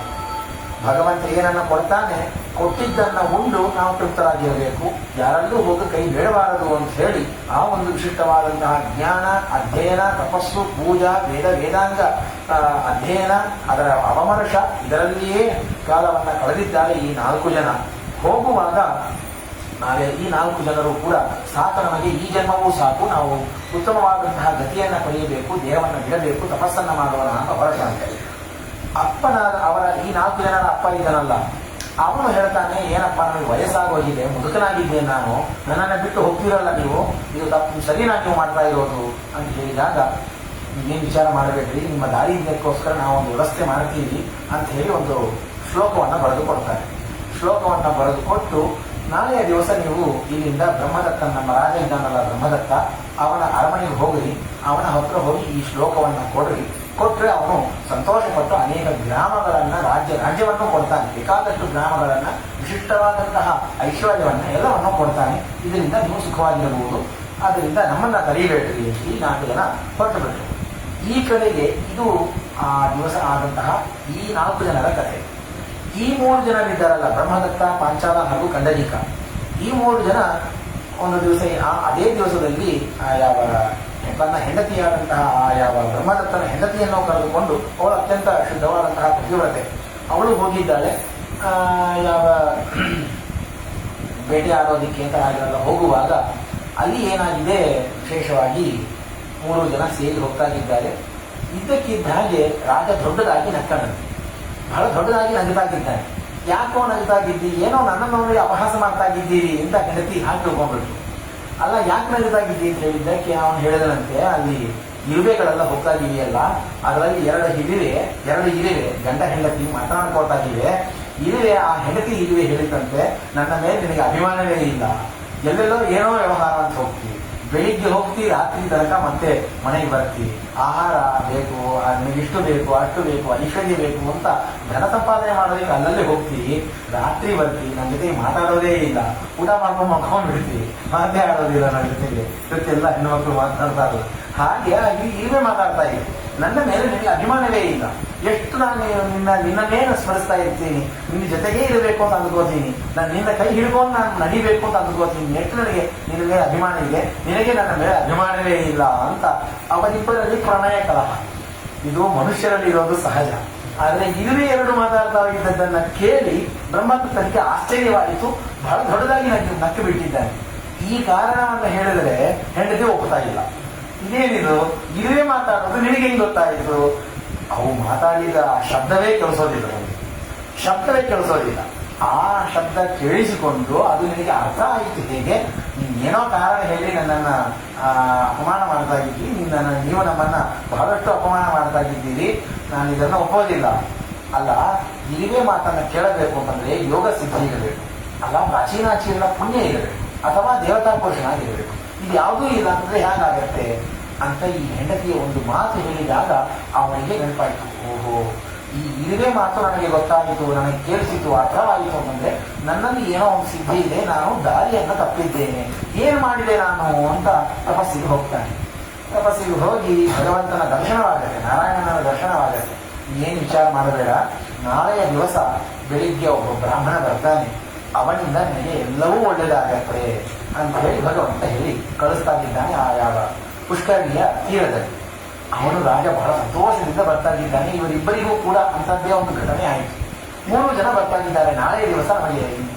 ಭಗವಂತ ಏನನ್ನ ಕೊಡ್ತಾನೆ, ಕೊಟ್ಟಿದ್ದನ್ನ ಉಂಡು ನಾವು ತೃಪ್ತರಾಗಿರಬೇಕು. ಯಾರಲ್ಲೂ ಹೋಗಿ ಕೈ ಬೇಡಬಾರದು ಅಂತ ಹೇಳಿ ಆ ಒಂದು ವಿಶಿಷ್ಟವಾದಂತಹ ಜ್ಞಾನ, ಅಧ್ಯಯನ, ತಪಸ್ಸು, ಪೂಜಾ, ವೇದಾಂಗ ಅಧ್ಯಯನ, ಅದರ ಅವಮರ್ಶ, ಇದರಲ್ಲಿಯೇ ಕಾಲವನ್ನು ಕಳೆದಿದ್ದಾರೆ ಈ 4 ಜನ. ಹೋಗುವಾಗ ಈ 4 ಜನರು ಕೂಡ ಸಾಕು, ನಮಗೆ ಈ ಜನ್ಮವೂ ಸಾಕು, ನಾವು ಉತ್ತಮವಾದಂತಹ ಗತಿಯನ್ನು ಪಡೆಯಬೇಕು, ದೇಹವನ್ನು ಬಿಡಬೇಕು, ತಪಸ್ಸನ್ನು ಮಾಡೋಣ ಅಂತ ಹೊರಟಂತೆ. ಅವರ ಈ 4 ಜನರ ಅಪ್ಪ ಇದನಲ್ಲ, ಅವನು ಹೇಳ್ತಾನೆ, ಏನಪ್ಪ ನನಗೆ ವಯಸ್ಸಾಗೋಗಿದೆ, ಮುದುಕನಾಗಿದ್ದೇನೆ ನಾನು, ನನ್ನನ್ನು ಬಿಟ್ಟು ಹೋಗ್ತಿರಲ್ಲ ನೀವು, ಇದು ತಪ್ಪು, ಸರಿನಾ ನೀವು ಮಾಡ್ತಾ ಇರೋದು ಅಂತ ಹೇಳಿದಾಗ, ನೀವೇನು ವಿಚಾರ ಮಾಡಬೇಡ್ರಿ, ನಿಮ್ಮ ದಾರಿಗೋಸ್ಕರ ನಾವು ಒಂದು ವ್ಯವಸ್ಥೆ ಮಾಡ್ತೀವಿ ಅಂತ ಹೇಳಿ ಒಂದು ಶ್ಲೋಕವನ್ನು ಬರೆದು ಕೊಡ್ತಾರೆ. ಶ್ಲೋಕವನ್ನು ಬರೆದು ಕೊಟ್ಟು, ನಾಳೆಯ ದಿವಸ ನೀವು ಇಲ್ಲಿಂದ ಬ್ರಹ್ಮದತ್ತ, ನಮ್ಮ ರಾಜ ಇದ್ದಾನಲ್ಲ ಬ್ರಹ್ಮದತ್ತ, ಅವನ ಅರಮನೆಗೆ ಹೋಗ್ರಿ, ಅವನ ಹತ್ರ ಹೋಗಿ ಈ ಶ್ಲೋಕವನ್ನು ಕೊಟ್ಟರೆ ಅವನು ಸಂತೋಷಪಟ್ಟು ಅನೇಕ ಗ್ರಾಮಗಳನ್ನು, ರಾಜ್ಯವನ್ನು ಕೊಡ್ತಾನೆ, ಬೇಕಾದಷ್ಟು ಗ್ರಾಮಗಳನ್ನು, ವಿಶಿಷ್ಟವಾದಂತಹ ಐಶ್ವರ್ಯವನ್ನು ಎಲ್ಲವನ್ನು ಕೊಡ್ತಾನೆ. ಇದರಿಂದ ನೀವು ಸುಖವಾಗಿರಬಹುದು, ಆದ್ದರಿಂದ ನಮ್ಮನ್ನ ಕರೀಬೇಡ್ರಿ ಅಂತ ಈ 4 ಜನ ಹೊರಟು ಬಿಟ್ಟರು. ಈ ಕಡೆಗೆ ಇದು ಆ ದಿವಸ ಆದಂತಹ ಈ 4 ಜನರ ಕಥೆ. ಈ 3 ಜನರಿದ್ದಾರಲ್ಲ, ಬ್ರಹ್ಮದತ್ತ, ಪಾಂಚಾಲ ಹಾಗೂ ಕಂಡರೀಕ, ಈ 3 ಜನ ಒಂದು ದಿವಸ ಅದೇ ದಿವಸದಲ್ಲಿ ಯಾವ ತನ್ನ ಹೆಂಡತಿಯಾದಂತಹ ಯಾವ ಬ್ರಹ್ಮದತ್ತನ ಹೆಂಡತಿಯನ್ನು ಕರೆದುಕೊಂಡು, ಅವಳು ಅತ್ಯಂತ ಶುದ್ಧವಾದಂತಹ ಪತಿವ್ರತೆ, ಅವಳು ಹೋಗಿದ್ದಾಳೆ ಯಾವ ಬೇಟೆ ಆಡೋದಿಕ್ಕೆ ಅಂತ ಹಾಗೆಲ್ಲ ಹೋಗುವಾಗ ಅಲ್ಲಿ ಏನಾಗಿದೆ, ವಿಶೇಷವಾಗಿ 3 ಜನ ಸೇರಿ ಹೋಗ್ತಾ ಇದ್ದಾರೆ. ಇದ್ದಕ್ಕಿದ್ದ ಹಾಗೆ ರಾಜ ದೊಡ್ಡದಾಗಿ ನಕ್ಕನಂತೆ, ಬಹಳ ದೊಡ್ಡದಾಗಿ ನಗುತ್ತಾಗಿದ್ದಾನೆ. ಯಾಕೋ ನಗುತ್ತಾಗಿದ್ದಿ, ಏನೋ ನನ್ನನ್ನು ಅಪಹಾಸ ಮಾಡ್ತಾ ಇದ್ದೀರಿ ಅಂತ ಹೆಂಡತಿ ಹಾಕಿ ತಿಳ್ಕೊಂಡ್ಬಿಟ್ರು. ಅಲ್ಲ, ಯಾಕೆ ನಗುತ್ತಾಗಿದ್ದಿ ಅಂತ ಹೇಳಿದ್ದಕ್ಕೆ ಅವನು ಹೇಳಿದನಂತೆ, ಅಲ್ಲಿ ಇರುವೆಗಳೆಲ್ಲ ಹೋಗ್ತಾ ಇದೆಯಲ್ಲ, ಅದರಲ್ಲಿ 2 ಇರುವೆ ಗಂಡ ಹೆಂಡತಿ ಮಾತನಾಡ್ಕೊಳ್ತಾ ಇವೆ. ಇರುವೆ, ಆ ಹೆಂಡತಿ ಇರುವೆ ಹೇಳಿದಂತೆ, ನನ್ನ ಮೇಲೆ ನಿನಗೆ ಅಭಿಮಾನವೇ ಇಲ್ಲ, ಎಲ್ಲೆಲ್ಲೋ ಏನೋ ವ್ಯವಹಾರ ಅಂತ ಹೋಗ್ತೀವಿ, ಬೆಳಿಗ್ಗೆ ಹೋಗ್ತೀವಿ, ರಾತ್ರಿ ತನಕ ಮತ್ತೆ ಮನೆಗೆ ಬರ್ತೀವಿ, ಆಹಾರ ಬೇಕು, ನಿನಗಿಷ್ಟು ಬೇಕು, ಅಷ್ಟು ಬೇಕು, ಐಶ್ವರ್ಯ ಬೇಕು ಅಂತ ಧನ ಸಂಪಾದನೆ ಮಾಡೋದಕ್ಕೆ ಅಲ್ಲಲ್ಲೇ ಹೋಗ್ತೀವಿ, ರಾತ್ರಿ ಬರ್ತೀವಿ, ನನ್ನ ಜೊತೆಗೆ ಮಾತಾಡೋದೇ ಇಲ್ಲ, ಊಟ ಮಾಡ್ಕೊಂಡು ಮಕ್ಕೊಂಡು ಬಿಡ್ತೀವಿ, ಮಾತೇ ಆಡೋದಿಲ್ಲ ನನ್ನ ಜೊತೆಗೆ, ಜೊತೆಲ್ಲ ಹೆಣ್ಣುಮಕ್ಕಳು ಮಾತನಾಡ್ತಾ ಇರೋದು. ಹಾಗೆ ಇರುವೆ ಮಾತಾಡ್ತಾ ಇದೆ, ನನ್ನ ಮೇಲೆ ನಿನಗೆ ಅಭಿಮಾನವೇ ಇಲ್ಲ, ಎಷ್ಟು ನಾನು ನಿನ್ನನ್ನೇ ಸ್ಮರಿಸ್ತಾ ಇರ್ತೀನಿ, ನಿನ್ನ ಜೊತೆಗೇ ಇರಬೇಕು ಅಂತ ಅಂದ್ಕೋತೀನಿ, ನಾನು ನಿನ್ನ ಕೈ ಹಿಡ್ಕೊಂಡು ನಾನು ನಡಿಬೇಕು ಅಂತ ಅಂದ್ಕೋತೀನಿ, ಎಷ್ಟು ನನಗೆ ನಿನ್ನ ಮೇಲೆ ಅಭಿಮಾನ ಇದೆ, ನಿನಗೆ ನನ್ನ ಮೇಲೆ ಅಭಿಮಾನವೇ ಇಲ್ಲ ಅಂತ ಅವರಿಬ್ಬರಲ್ಲಿ ಪ್ರಣಯ ಕಲಹ. ಇದು ಮನುಷ್ಯರಲ್ಲಿ ಇರೋದು ಸಹಜ. ಆದರೆ ಇರುವೆ 2 ಮಾತಾಡ್ತಾ ಇದ್ದದ್ದನ್ನ ಕೇಳಿ ಬ್ರಹ್ಮದತ್ತನಿಗೆ ಆಶ್ಚರ್ಯವಾಯಿತು, ಬಹಳ ದೊಡ್ಡದಾಗಿ ನಕ್ಕು ಬಿಟ್ಟಿದ್ದಾನೆ. ಈ ಕಾರಣವನ್ನು ಹೇಳಿದರೆ ಹೆಂಡತಿ ಒಪ್ಪುತ್ತಾ ಇಲ್ಲ. ಇದೇನಿದು, ಇರುವೆ ಮಾತಾಡೋದು ನಿನಗೆ ಹೆಂಗೆ ಗೊತ್ತಾಯಿತು? ಅವು ಮಾತಾಡಿದ ಶಬ್ದವೇ ಕೇಳಿಸೋದಿಲ್ಲ. ಆ ಶಬ್ದ ಕೇಳಿಸಿಕೊಂಡು ಅದು ನಿನಗೆ ಅರ್ಥ ಆಯಿತು ಹೇಗೆ, ಏನೋ ಕಾರಣ ಹೇಳಿ ನನ್ನನ್ನು ಅಪಮಾನ ಮಾಡ್ತಾ ಇದ್ದೀರಿ, ನೀವು ನಮ್ಮನ್ನ ಬಹಳಷ್ಟು ಅಪಮಾನ ಮಾಡ್ತಾ ಇದ್ದೀರಿ, ನಾನು ಇದನ್ನು ಒಪ್ಪೋದಿಲ್ಲ. ಅಲ್ಲ, ಇರುವೆ ಮಾತನ್ನು ಕೇಳಬೇಕು ಅಂತಂದ್ರೆ ಯೋಗ ಸಿದ್ಧಿ ಇರಬೇಕು, ಅಲ್ಲ ಪ್ರಾಚೀನಾಚೀರ್ಣ ಪುಣ್ಯ ಇರಬೇಕು, ಅಥವಾ ದೇವತಾ ಪುರುಷನಾಗಿರಬೇಕು. ಇದು ಯಾವುದೂ ಇಲ್ಲ ಅಂದ್ರೆ ಹೇಗಾಗತ್ತೆ ಅಂತ ಈ ಹೆಂಡತಿಯ ಒಂದು ಮಾತು ಹೇಳಿದಾಗ ಅವನಿಗೆ ನೆನಪಾಯಿತು. ಓಹೋ, ಈ ಇರುವೆ ಮಾತು ನನಗೆ ಗೊತ್ತಾಯಿತು, ನನಗೆ ಕೇಳಿಸಿತು, ಅರ್ಥವಾಯಿತು ಅಂತಂದ್ರೆ ನನ್ನಲ್ಲಿ ಏನೋ ಒಂದು ಸಿದ್ಧಿ ಇದೆ, ನಾನು ದಾರಿಯನ್ನು ತಪ್ಪಿದ್ದೇನೆ, ಏನು ಮಾಡಿದೆ ನಾನು ಅಂತ ತಪಸ್ಸಿಗೆ ಹೋಗ್ತಾನೆ. ತಪಸ್ಸಿಗೆ ಹೋಗಿ ಭಗವಂತನ ದರ್ಶನವಾಗತ್ತೆ, ನಾರಾಯಣನ ದರ್ಶನವಾಗತ್ತೆ. ಏನು ವಿಚಾರ ಮಾಡಬೇಡ, ನಾಳೆಯ ದಿವಸ ಬೆಳಿಗ್ಗೆ ಒಬ್ಬ ಬ್ರಾಹ್ಮಣ ಬರ್ತಾನೆ, ಅವನಿಂದ ನನಗೆ ಎಲ್ಲವೂ ಒಳ್ಳೆಯದಾಗತ್ತೆ ಅಂತ ಹೇಳಿ ಭಗವಂತ ಹೇಳಿ ಕಳಿಸ್ತಾ ಇದ್ದಾನೆ ಆ ಯಾವ ಪುಷ್ಕರಣಿಯ ತೀರದಲ್ಲಿ. ಅವನು ರಾಜ ಬಹಳ ಸಂತೋಷದಿಂದ ಬರ್ತಾ ಇದ್ದಾನೆ. ಇವರಿಬ್ಬರಿಗೂ ಕೂಡ ಅಂಥದ್ದೇ ಒಂದು ಘಟನೆ ಆಯಿತು. 3 ಜನ ಬರ್ತಾ ಇದ್ದಾರೆ, ನಾಳೆ ದಿವಸ ನಮಗೆ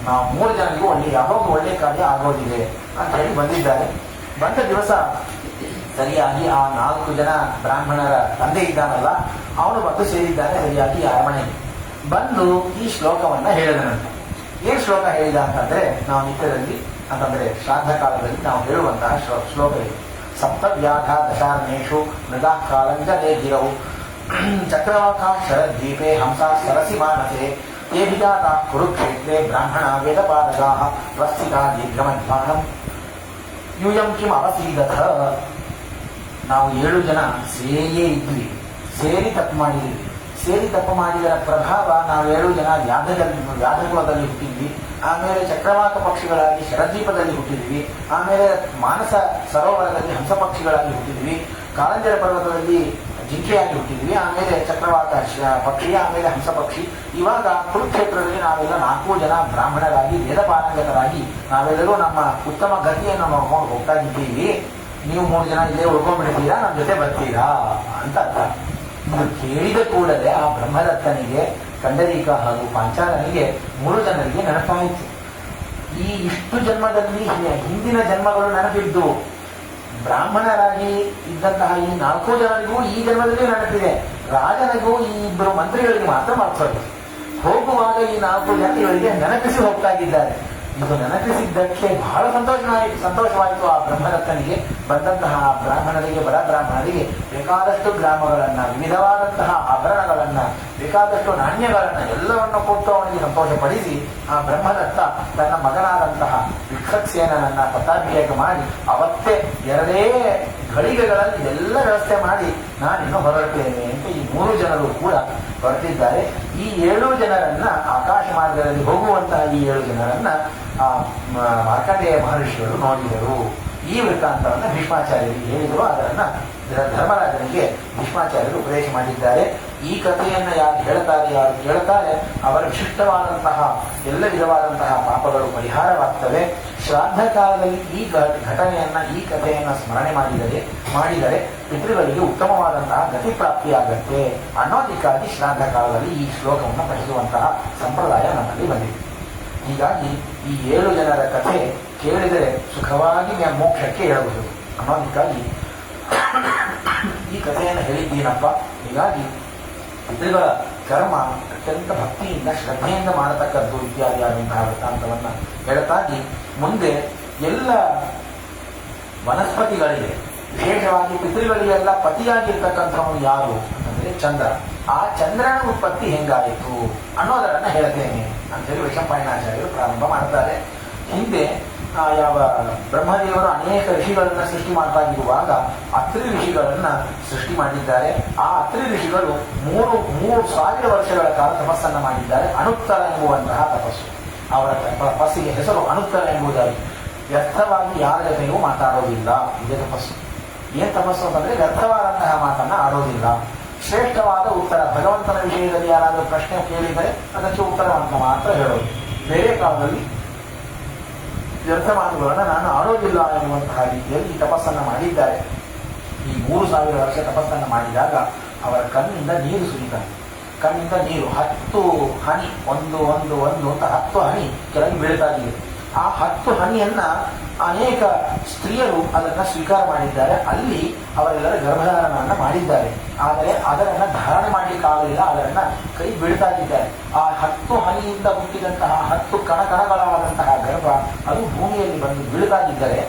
3 ಜನರಿಗೂ ಯಾವುದೋ ಒಂದು ಒಳ್ಳೆ ಕಾರ್ಯ ಆಗೋದಿದೆ ಅಂತ ಹೇಳಿ ಬಂದಿದ್ದಾರೆ. ಬಂದ ದಿವಸ ಸರಿಯಾಗಿ ಆ 4 ಜನ ಬ್ರಾಹ್ಮಣರ ತಂದೆ ಇದ್ದಾನಲ್ಲ, ಅವನು ಬಂದು ಸೇರಿದ್ದಾನೆ ಸರಿಯಾಗಿ ಅರಮನೆಗೆ. ಬಂದು ಈ ಶ್ಲೋಕವನ್ನ ಹೇಳಿದನಂತೆ. ಏನು ಶ್ಲೋಕ ಹೇಳಿದ ಅಂತಂದ್ರೆ, ನಾವು ನಿತ್ಯದಲ್ಲಿ ಅಂತಂದ್ರೆ ಶ್ರಾದ್ದ ಕಾಲದಲ್ಲಿ ನಾವು ಹೇಳುವಂತಹ ಶ್ಲೋಕ ಇದೆ. ಸಪ್ತವ್ಯಾಘ ದಶಾರ್ಣೇಶು ಮೃಗಾ ಕಾಲಂಜಲೇ ಗಿರವು ಚಕ್ರವಾಕ ಶರದ್ವೀಪೆ ಹಂಸಾ ಸರಸಿ ಮಾನಸೆ ಏಭಿಜಾತ ಕುರುಕ್ಷೇತ್ರೇ ಬ್ರಾಹ್ಮಣ ವೇದಪಾರಗಾ ಸ್ವಸ್ತಿಕಾ ದೀರ್ಘಮಧ್ವಾನಂ ಯೂಯಂ ಕಿಂ ಅವಸೀದಥ. ನಾವು 7 ಜನ ಸೇರಿಯೇ ಇದ್ವಿ, ಸೇರಿ ತಪ್ಪು ಮಾಡಿದ್ವಿ. ಸೇರಿ ತಪ್ಪು ಮಾಡಿದರ ಪ್ರಭಾವ ನಾವು 7 ಜನ ವ್ಯಾಧಕುಲದಲ್ಲಿ ಹುಟ್ಟಿದ್ವಿ. ಆಮೇಲೆ ಚಕ್ರವಾಕ ಪಕ್ಷಿಗಳಾಗಿ ಶರದ್ವೀಪದಲ್ಲಿ ಹುಟ್ಟಿದ್ವಿ. ಆಮೇಲೆ ಮಾನಸ ಸರೋವರದಲ್ಲಿ ಹಂಸ ಪಕ್ಷಿಗಳಾಗಿ ಹುಟ್ಟಿದ್ವಿ. ಕಾರಂಜರ ಪರ್ವತದಲ್ಲಿ ಜಿಂಕೆಯಾಗಿ ಹುಟ್ಟಿದ್ವಿ. ಆಮೇಲೆ ಚಕ್ರವಾಕ ಪಕ್ಷಿ, ಆಮೇಲೆ ಹಂಸ ಪಕ್ಷಿ. ಇವಾಗ ಕುರುಕ್ಷೇತ್ರದಲ್ಲಿ ನಾವೆಲ್ಲ 4 ಜನ ಬ್ರಾಹ್ಮಣರಾಗಿ ವೇದ ಪಾರಂಗತರಾಗಿ ನಾವೆಲ್ಲರೂ ನಮ್ಮ ಉತ್ತಮ ಗತಿಯನ್ನು ನೋಡ್ಕೊಂಡು ಹೋಗ್ತಾ ಇದ್ದೀವಿ. ನೀವು 3 ಜನ ಇಲ್ಲೇ ಉಳ್ಕೊಂಡ್ಬಿಡ್ತೀರಾ, ನಮ್ಮ ಜೊತೆ ಬರ್ತೀರಾ ಅಂತ ಅರ್ಥ. ಇದು ಕೇಳಿದ ಕೂಡಲೇ ಆ ಬ್ರಹ್ಮದತ್ತನಿಗೆ, ಕಂಡರೀಕ ಹಾಗೂ ಪಾಂಚಾಲನಿಗೆ 3 ಜನರಿಗೆ ನೆನಪಾಯಿತು. ಇಷ್ಟು ಜನ್ಮದಲ್ಲಿ ಹಿಂದಿನ ಜನ್ಮಗಳು ನೆನಪಿದ್ದು, ಬ್ರಾಹ್ಮಣರಾಗಿ ಇದ್ದಂತಹ ಈ 4 ಜನರಿಗೂ ಈ ಜನ್ಮದಲ್ಲಿ ನೆನಪಿದೆ. ರಾಜನಿಗೂ ಈ 2 ಮಂತ್ರಿಗಳಿಗೆ ಮಾತ್ರ ಮರ್ತೋದು. ಹೋಗುವಾಗ ಈ 4 ಜನ ಇವರಿಗೆ ನೆನಪಿಸಿ ಹೋಗ್ತಾ ಇದ್ದಾರೆ. ಇದು ನೆನಪಿಸಿದ್ದಕ್ಕೆ ಬಹಳ ಸಂತೋಷವಾಯಿತು ಆ ಬ್ರಹ್ಮದತ್ತನಿಗೆ. ಬಂದಂತಹ ಬ್ರಾಹ್ಮಣರಿಗೆ, ಬಡ ಬ್ರಾಹ್ಮಣರಿಗೆ ಬೇಕಾದಷ್ಟು ಗ್ರಾಮಗಳನ್ನ, ವಿವಿಧವಾದಂತಹ ಆಭರಣಗಳನ್ನ, ಬೇಕಾದಷ್ಟು ನಾಣ್ಯಗಳನ್ನ ಎಲ್ಲವನ್ನು ಕೊಟ್ಟು ಅವನಿಗೆ ಸಂತೋಷಪಡಿಸಿ ಆ ಬ್ರಹ್ಮದತ್ತ ತನ್ನ ಮಗನಾದಂತಹ ವಿಕ್ಷತ್ಸೇನನನ್ನ ಪಟ್ಟಾಭಿಷೇಕ ಮಾಡಿ ಅವತ್ತೇ 2 ಘಳಿಗೆಗಳಲ್ಲಿ ಎಲ್ಲ ವ್ಯವಸ್ಥೆ ಮಾಡಿ ನಾನಿನ್ನು ಹೊರಡ್ತೇನೆ ಅಂತ ಈ 3 ಜನರು ಕೂಡ ಹೊರಟಿದ್ದಾರೆ. ಈ 7 ಜನರನ್ನ ಆಕಾಶ ಮಾರ್ಗದಲ್ಲಿ ಹೋಗುವಂತಹ ಈ 7 ಜನರನ್ನ ಮಾರ್ಕಂಡೇಯ ಮಹರ್ಷಿಗಳು ನೋಡಿದರು. ಈ ವೃತ್ತಾಂತವನ್ನು ಭೀಷ್ಮಾಚಾರ್ಯರಿಗೆ ಹೇಳಿದರು. ಅದನ್ನ ಧರ್ಮರಾಜನಿಗೆ ಭೀಷ್ಮಾಚಾರ್ಯರು ಉಪದೇಶ ಮಾಡಿದ್ದಾರೆ. ಈ ಕಥೆಯನ್ನ ಯಾರು ಕೇಳುತ್ತಾರೆ ಅವರ ವಿಶಿಷ್ಟವಾದಂತಹ ಎಲ್ಲ ವಿಧವಾದಂತಹ ಪಾಪಗಳು ಪರಿಹಾರವಾಗ್ತವೆ. ಶ್ರಾದ್ದ ಕಾಲದಲ್ಲಿ ಈ ಘಟನೆಯನ್ನ, ಈ ಕಥೆಯನ್ನ ಸ್ಮರಣೆ ಮಾಡಿದರೆ ಪಿತೃಗಳಿಗೆ ಉತ್ತಮವಾದಂತಹ ಗತಿ ಪ್ರಾಪ್ತಿಯಾಗತ್ತೆ ಅನ್ನೋದಕ್ಕಾಗಿ ಶ್ರಾದ್ದ ಕಾಲದಲ್ಲಿ ಈ ಶ್ಲೋಕವನ್ನು ಪಠಿಸುವಂತಹ ಸಂಪ್ರದಾಯ ನಮ್ಮಲ್ಲಿ ಬಂದಿದೆ. ಹೀಗಾಗಿ ಈ 7 ಜನರ ಕಥೆ ಕೇಳಿದರೆ ಸುಖವಾಗಿ ಮೋಕ್ಷಕ್ಕೆ ಹೇಳಬಹುದು ಅನ್ನೋದಕ್ಕಾಗಿ ಈ ಕಥೆಯನ್ನು ಹೇಳಿದ್ದೀನಪ್ಪ. ಹೀಗಾಗಿ ಪಿತೃಗಳ ಕರ್ಮ ಅತ್ಯಂತ ಭಕ್ತಿಯಿಂದ ಶ್ರದ್ಧೆಯಿಂದ ಮಾಡತಕ್ಕದ್ದು ಇತ್ಯಾದಿಯಾದಂತಹ ವೃತ್ತಾಂತವನ್ನು ಹೇಳ್ತಾಗಿ ಮುಂದೆ ಎಲ್ಲ ವನಸ್ಪತಿಗಳಿಗೆ, ವಿಶೇಷವಾಗಿ ಪಿತೃಗಳಿಗೆಲ್ಲ ಪತಿಯಾಗಿರ್ತಕ್ಕಂಥವನು ಯಾರು ಅಂತಂದ್ರೆ ಚಂದ್ರ. ಆ ಚಂದ್ರನ ಉತ್ಪತ್ತಿ ಹೆಂಗಾಯಿತು ಅನ್ನೋದರನ್ನ ಹೇಳ್ತೇನೆ ಅಂತೇಳಿ ವೈಶಂಪಾಯನಾಚಾರ್ಯರು ಪ್ರಾರಂಭ ಮಾಡ್ತಾರೆ. ಹಿಂದೆ ಯಾವ ಬ್ರಹ್ಮದೇವರು ಅನೇಕ ಋಷಿಗಳನ್ನ ಸೃಷ್ಟಿ ಮಾಡ್ತಾ ಇರುವಾಗ ಅತ್ರಿ ಋಷಿಗಳನ್ನ ಸೃಷ್ಟಿ ಮಾಡಿದ್ದಾರೆ. ಆ ಅತ್ರಿ ಋಷಿಗಳು 3,000 ವರ್ಷಗಳ ಕಾಲ ತಪಸ್ಸನ್ನ ಮಾಡಿದ್ದಾರೆ. ಅನುತ್ತರ ಎಂಬುವಂತಹ ತಪಸ್ಸು. ಅವರ ತಪಸ್ಸಿಗೆ ಹೆಸರು ಅನುತ್ತರ ಎಂಬುದಾಗಿ. ವ್ಯರ್ಥವಾಗಿ ಯಾರ ಜೊತೆಯೂ ಮಾತಾಡೋದಿಲ್ಲ. ಇದೇ ತಪಸ್ಸು. ಏನ್ ತಪಸ್ಸು ಅಂತಂದ್ರೆ ವ್ಯರ್ಥವಾದಂತಹ ಮಾತನ್ನ ಆಡೋದಿಲ್ಲ. ಶ್ರೇಷ್ಠವಾದ ಉತ್ತರ, ಭಗವಂತನ ವಿಷಯದಲ್ಲಿ ಯಾರಾದರೂ ಪ್ರಶ್ನೆ ಕೇಳಿದರೆ ಅದಕ್ಕೆ ಉತ್ತರವನ್ನು ಮಾತ್ರ ಹೇಳೋದು. ಬೇರೆ ಕಾಲದಲ್ಲಿ ವ್ಯರ್ಥ ಮಾತುಗಳನ್ನು ನಾನು ಆಡೋದಿಲ್ಲ ಎನ್ನುವಂತಹ ರೀತಿಯಲ್ಲಿ ಈ ತಪಸ್ಸನ್ನು ಮಾಡಿದ್ದಾರೆ. ಈ 3,000 ವರ್ಷ ತಪಸ್ಸನ್ನು ಮಾಡಿದಾಗ ಅವರ ಕಣ್ಣಿಂದ ನೀರು ಸುರಿತಾರೆ. ಕಣ್ಣಿಂದ ನೀರು 10 ಹನಿ, ಒಂದು ಅಂತ 10 ಹನಿ ಕೆಳಗೆ ಬೀಳ್ತಾ ಇದೆ. ಆ 10 ಹನಿಯನ್ನ ಅನೇಕ ಸ್ತ್ರೀಯರು ಅದನ್ನ ಸ್ವೀಕಾರ ಮಾಡಿದ್ದಾರೆ. ಅಲ್ಲಿ ಅವರೆಲ್ಲರ ಗರ್ಭಧಾರಣವನ್ನು ಮಾಡಿದ್ದಾರೆ. ಆದರೆ ಅದರನ್ನ ಧಾರಣೆ ಮಾಡಲಿಕ್ಕಾಗಲಿಲ್ಲ. ಅದರನ್ನ ಕೈ ಬೀಳ್ತಾ ಇದ್ದಾರೆ. ಆ 10 ಹನಿಯಿಂದ ಹುಟ್ಟಿದಂತಹ 10 ಕಣಕಣಗಳಾದಂತಹ ಗರ್ಭ ಅದು ಭೂಮಿಯಲ್ಲಿ ಬಂದು ಬೀಳ್ತಾ ಇದ್ದರೆ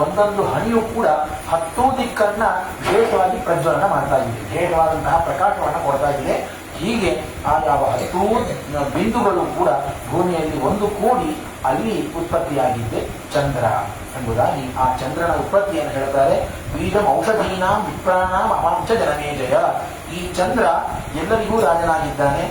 ಒಂದೊಂದು ಹನಿಯು ಕೂಡ 10 ದಿಕ್ಕನ್ನ ವಿಶೇಷವಾಗಿ ಪ್ರಜ್ವಲನ ಮಾಡ್ತಾ ಇದೆ. ವಿಶೇಷವಾದಂತಹ ಪ್ರಕಾಶವನ್ನು ಕೊಡ್ತಾ ಇದೆ. ಹೀಗೆ ಆ ಯಾವ 10 ಬಿಂದುಗಳು ಕೂಡ ಭೂಮಿಯಲ್ಲಿ ಒಂದು ಕೂಡಿ ಅಲ್ಲಿ ಉತ್ಪತ್ತಿಯಾಗಿದ್ದೆ ಚಂದ್ರ ಎಂಬುದಾಗಿ ಆ ಚಂದ್ರನ ಉತ್ಪತ್ತಿಯನ್ನು ಹೇಳ್ತಾರೆ. ಬೀಜಂ ಔಷಧೀನಾಂ ವಿಪ್ರಾಣಾಂ ಅವಾಂಚ ಜನಮೇಜಯ. ಈ ಚಂದ್ರ ಎಲ್ಲರಿಗೂ ರಾಜನಾಗಿದ್ದಾನೆ.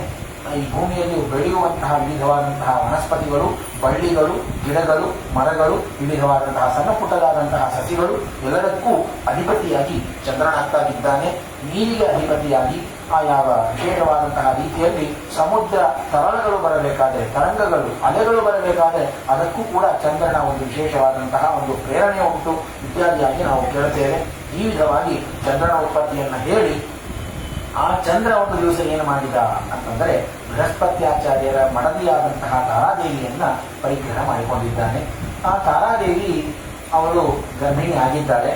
ಈ ಭೂಮಿಯಲ್ಲಿ ಬೆಳೆಯುವಂತಹ ವಿವಿಧವಾದಂತಹ ವನಸ್ಪತಿಗಳು, ಬಳ್ಳಿಗಳು, ಗಿಡಗಳು, ಮರಗಳು, ವಿವಿಧವಾದಂತಹ ಸಣ್ಣ ಪುಟ್ಟದಾದಂತಹ ಸಸಿಗಳು ಎಲ್ಲದಕ್ಕೂ ಅಧಿಪತಿಯಾಗಿ ಚಂದ್ರನಾಗ್ತಾಗಿದ್ದಾನೆ. ನೀರಿಗೆ ಅಧಿಪತಿಯಾಗಿ ಆ ಯಾವ ವಿಶೇಷವಾದಂತಹ ರೀತಿಯಲ್ಲಿ ಸಮುದ್ರ ತರಂಗಗಳು ಬರಬೇಕಾದರೆ, ತರಂಗಗಳು ಅಲೆಗಳು ಬರಬೇಕಾದರೆ ಅದಕ್ಕೂ ಕೂಡ ಚಂದ್ರನ ಒಂದು ವಿಶೇಷವಾದಂತಹ ಒಂದು ಪ್ರೇರಣೆ ಉಂಟು ಇತ್ಯಾದಿಯಾಗಿ ನಾವು ಕೇಳುತ್ತೇವೆ. ಈ ವಿಧವಾಗಿ ಚಂದ್ರನ ಉತ್ಪತ್ತಿಯನ್ನು ಹೇಳಿ ಆ ಚಂದ್ರ ಒಂದು ದಿವಸ ಏನು ಮಾಡಿದ ಅಂತಂದರೆ ಬೃಹಸ್ಪತ್ಯಾಚಾರ್ಯರ ಮಡದಿಯಾದಂತಹ ತಾರಾದೇವಿಯನ್ನ ಪರಿಗ್ರಹ ಮಾಡಿಕೊಂಡಿದ್ದಾನೆ. ಆ ತಾರಾದೇವಿ ಅವಳು ಗರ್ಭಿಣಿ ಆಗಿದ್ದಾಳೆ.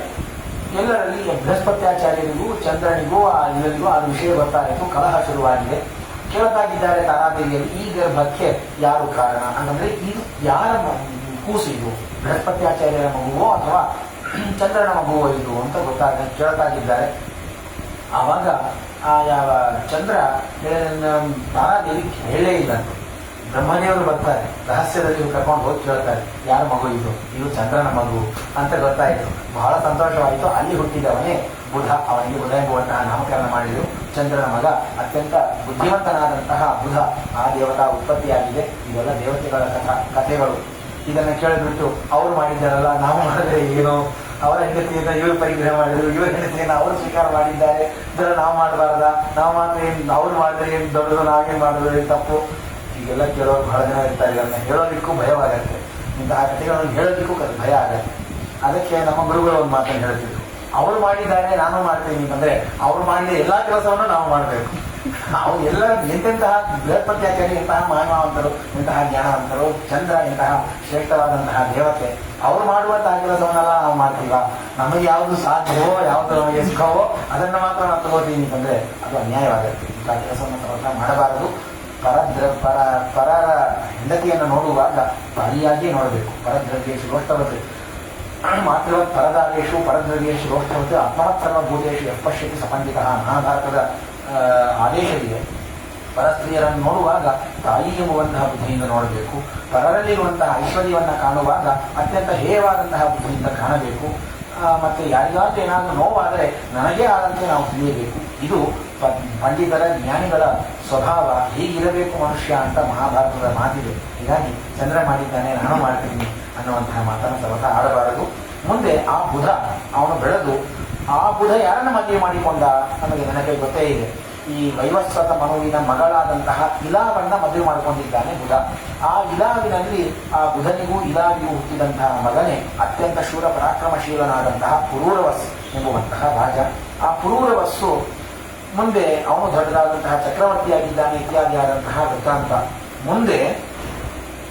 ಎಲ್ಲರಲ್ಲಿ ಬೃಹಸ್ಪತ್ಯಾಚಾರ್ಯರಿಗೂ ಚಂದ್ರನಿಗೂ ಎಲ್ಲರಿಗೂ ಆ ವಿಷಯ ಗೊತ್ತಾಯಿತು. ಕಲಹ ಶುರುವಾಗಿದೆ. ಕೇಳ್ತಾಗಿದ್ದಾರೆ ತಾರಾದೇವಿಯಲ್ಲಿ, ಈ ಗರ್ಭಕ್ಕೆ ಯಾರು ಕಾರಣ ಅಂತಂದ್ರೆ ಇದು ಯಾರ ಕೂಸು, ಇದು ಬೃಹಸ್ಪತ್ಯಾಚಾರ್ಯರ ಮಗುವೋ ಅಥವಾ ಚಂದ್ರನ ಮಗುವೋ ಇದು ಅಂತ ಕೇಳ್ತಾಗಿದ್ದಾರೆ. ಆವಾಗ ಆ ಯಾವ ಚಂದ್ರ ತಾರಾದೇವಿ ಹೇಳೇ ಇಲ್ಲಂತೆ. ಬ್ರಹ್ಮದೇವರು ಬರ್ತಾರೆ, ರಹಸ್ಯದಲ್ಲಿ ಕರ್ಕೊಂಡು ಹೋಗಿ ಕೇಳ್ತಾರೆ, ಯಾರ ಮಗು ಇದು ಚಂದ್ರನ ಮಗು ಅಂತ ಗೊತ್ತಾಯಿತು. ಬಹಳ ಸಂತೋಷವಾಯಿತು. ಅಲ್ಲಿ ಹುಟ್ಟಿದವನೇ ಬುಧ. ಅವನಿಗೆ ಬುಧ ಎಂಬುವಂತಹ ನಾಮಕರಣ ಮಾಡಿದರು. ಚಂದ್ರನ ಮಗ, ಅತ್ಯಂತ ಬುದ್ಧಿವಂತನಾದಂತಹ ಬುಧ. ಆ ದೇವತಾ ಉತ್ಪತ್ತಿಯಾಗಿದೆ. ಇದೆಲ್ಲ ದೇವತೆಗಳ ಕಥೆಗಳು. ಇದನ್ನು ಕೇಳಿಬಿಟ್ಟು ಅವ್ರು ಮಾಡಿದ್ದಾರಲ್ಲ, ನಾವು ಮಾಡಿದ್ರೆ ಏನು, ಅವರ ಹೆಂಡತಿಯನ್ನು ಇವರು ಪರಿಗ್ರಹ ಮಾಡಿದ್ರು, ಇವರ ಹೆಂಡತಿಯನ್ನು ಅವರು ಸ್ವೀಕಾರ ಮಾಡಿದ್ದಾರೆ, ಇದರ ನಾವು ಮಾಡಬಾರ್ದ, ನಾವು ಮಾತ್ರ ಏನು, ಅವ್ರು ಮಾಡಿದ್ರೆ ಏನು ದೊಡ್ಡದು, ನಾವೇನು ಮಾಡಿದ್ರೆ ಏನು ತಪ್ಪು. ಹೀಗೆಲ್ಲ ಕೇಳೋರು ಬಹಳ ಜನ ಇರ್ತಾರೆ. ಇದನ್ನು ಹೇಳೋದಕ್ಕೂ ಭಯವಾಗತ್ತೆ. ಇಂತಹ ಕಥೆಗಳನ್ನು ಹೇಳೋದಕ್ಕೂ ಭಯ ಆಗತ್ತೆ. ಅದಕ್ಕೆ ನಮ್ಮ ಗುರುಗಳು ಒಂದು ಮಾತನ್ನು ಹೇಳ್ತಿದ್ರು, ಅವ್ರು ಮಾಡಿದ್ದಾರೆ ನಾನು ಮಾಡ್ತೀನಿ ಅಂತಂದ್ರೆ ಅವ್ರು ಮಾಡಿದ ಎಲ್ಲಾ ಕೆಲಸವನ್ನು ನಾವು ಮಾಡಬೇಕು. ನಾವು ಎಲ್ಲ ಎಂತೆಂತಹ ಬೃಹಸ್ಪತ್ಯಾಚಾರ್ಯ, ಇಂತಹ ಮಹಾಮಾವಂತರು, ಇಂತಹ ಜ್ಞಾನವಂತರು, ಚಂದ್ರ ಇಂತಹ ಶ್ರೇಷ್ಠವಾದಂತಹ ದೇವತೆ, ಅವ್ರು ಮಾಡುವಂತಹ ಕೆಲಸವನ್ನೆಲ್ಲ ನಾವು ಮಾಡ್ತೀವ. ನಮಗೆ ಯಾವುದು ಸಾಧ್ಯವೋ, ಯಾವುದು ನಮಗೆ ಸುಖವೋ ಅದನ್ನು ಮಾತ್ರ ನಾವು ತಗೋತೀವಿ ಅಂತಂದ್ರೆ ಅದು ಅನ್ಯಾಯವಾಗುತ್ತೆ. ಇಂತಹ ಕೆಲಸವನ್ನು ಸರ್ವತ್ರ ಮಾಡಬಾರದು. ಪರರ ಹೆಂಡತಿಯನ್ನು ನೋಡುವಾಗ ತಾಯಿಯಾಗಿಯೇ ನೋಡಬೇಕು. ಪರದ್ರವ್ಯೇಶು ರೋಷ್ಟವತೆ ಮಾತೃವತ್ ಪರದಾರೇಶು ಪರದ್ರವ್ಯೇಶು ರೋಷ್ಟವತೆ ಆತ್ಮವತ್ಸರ್ವಭೂತೇಶು ಯಪ್ಪಶ್ಯತಿ ಸಪಂಡಿತ. ಮಹಾಭಾರತದ ಆದೇಶವಿದೆ. ಪರಸ್ತ್ರೀಯರನ್ನು ನೋಡುವಾಗ ತಾಯಿ ಎಂಬುವಂತಹ ಬುದ್ಧಿಯಿಂದ ನೋಡಬೇಕು. ಪರರಲ್ಲಿರುವಂತಹ ಐಶ್ವರ್ಯವನ್ನು ಕಾಣುವಾಗ ಅತ್ಯಂತ ಹೇಯವಾದಂತಹ ಬುದ್ಧಿಯಿಂದ ಕಾಣಬೇಕು. ಮತ್ತೆ ಯಾರಿಗಾದ್ರೂ ಏನಾದರೂ ನೋವಾದರೆ ನನಗೇ ಆದಂತೆ ನಾವು ತಿಳಿಯಬೇಕು. ಇದು ಪಂಡಿತರ ಜ್ಞಾನಿಗಳ ಸ್ವಭಾವ. ಹೀಗಿರಬೇಕು ಮನುಷ್ಯ ಅಂತ ಮಹಾಭಾರತದ ಮಾತಿದೆ. ಹೀಗಾಗಿ ಚಂದ್ರ ಮಾಡಿದ್ದಾನೆ ನಾನು ಮಾಡ್ತೀನಿ ಅನ್ನುವಂತಹ ಮಾತನ್ನು ಸರ್ವಥ ಆಡಬಾರದು. ಮುಂದೆ ಆ ಬುಧ ಅವನು ಬೆಳೆದು, ಆ ಬುಧ ಯಾರನ್ನ ಮದುವೆ ಮಾಡಿಕೊಂಡ ನಮಗೆ ನನಗೆ ಗೊತ್ತೇ ಇದೆ. ಈ ವೈವಸ್ವತ ಮನುವಿನ ಮಗಳಾದಂತಹ ಇಲಾವನ್ನ ಮದುವೆ ಮಾಡಿಕೊಂಡಿದ್ದಾನೆ ಬುಧ. ಆ ಇಲಾವಿನಲ್ಲಿ ಆ ಬುಧನಿಗೂ ಇಲಾವಿಗೂ ಹುಟ್ಟಿದಂತಹ ಮಗನೇ ಅತ್ಯಂತ ಶೂರ ಪರಾಕ್ರಮಶೀಲನಾದಂತಹ ಪುರೂರವಸ್ ಎಂಬುವಂತಹ ರಾಜ. ಆ ಪುರೂರವಸ್ಸು ಮುಂದೆ ಅವನು ದೊಡ್ಡದಾದಂತಹ ಚಕ್ರವರ್ತಿಯಾಗಿದ್ದಾನೆ ಇತ್ಯಾದಿಯಾದಂತಹ ವೃತ್ತಾಂತ. ಮುಂದೆ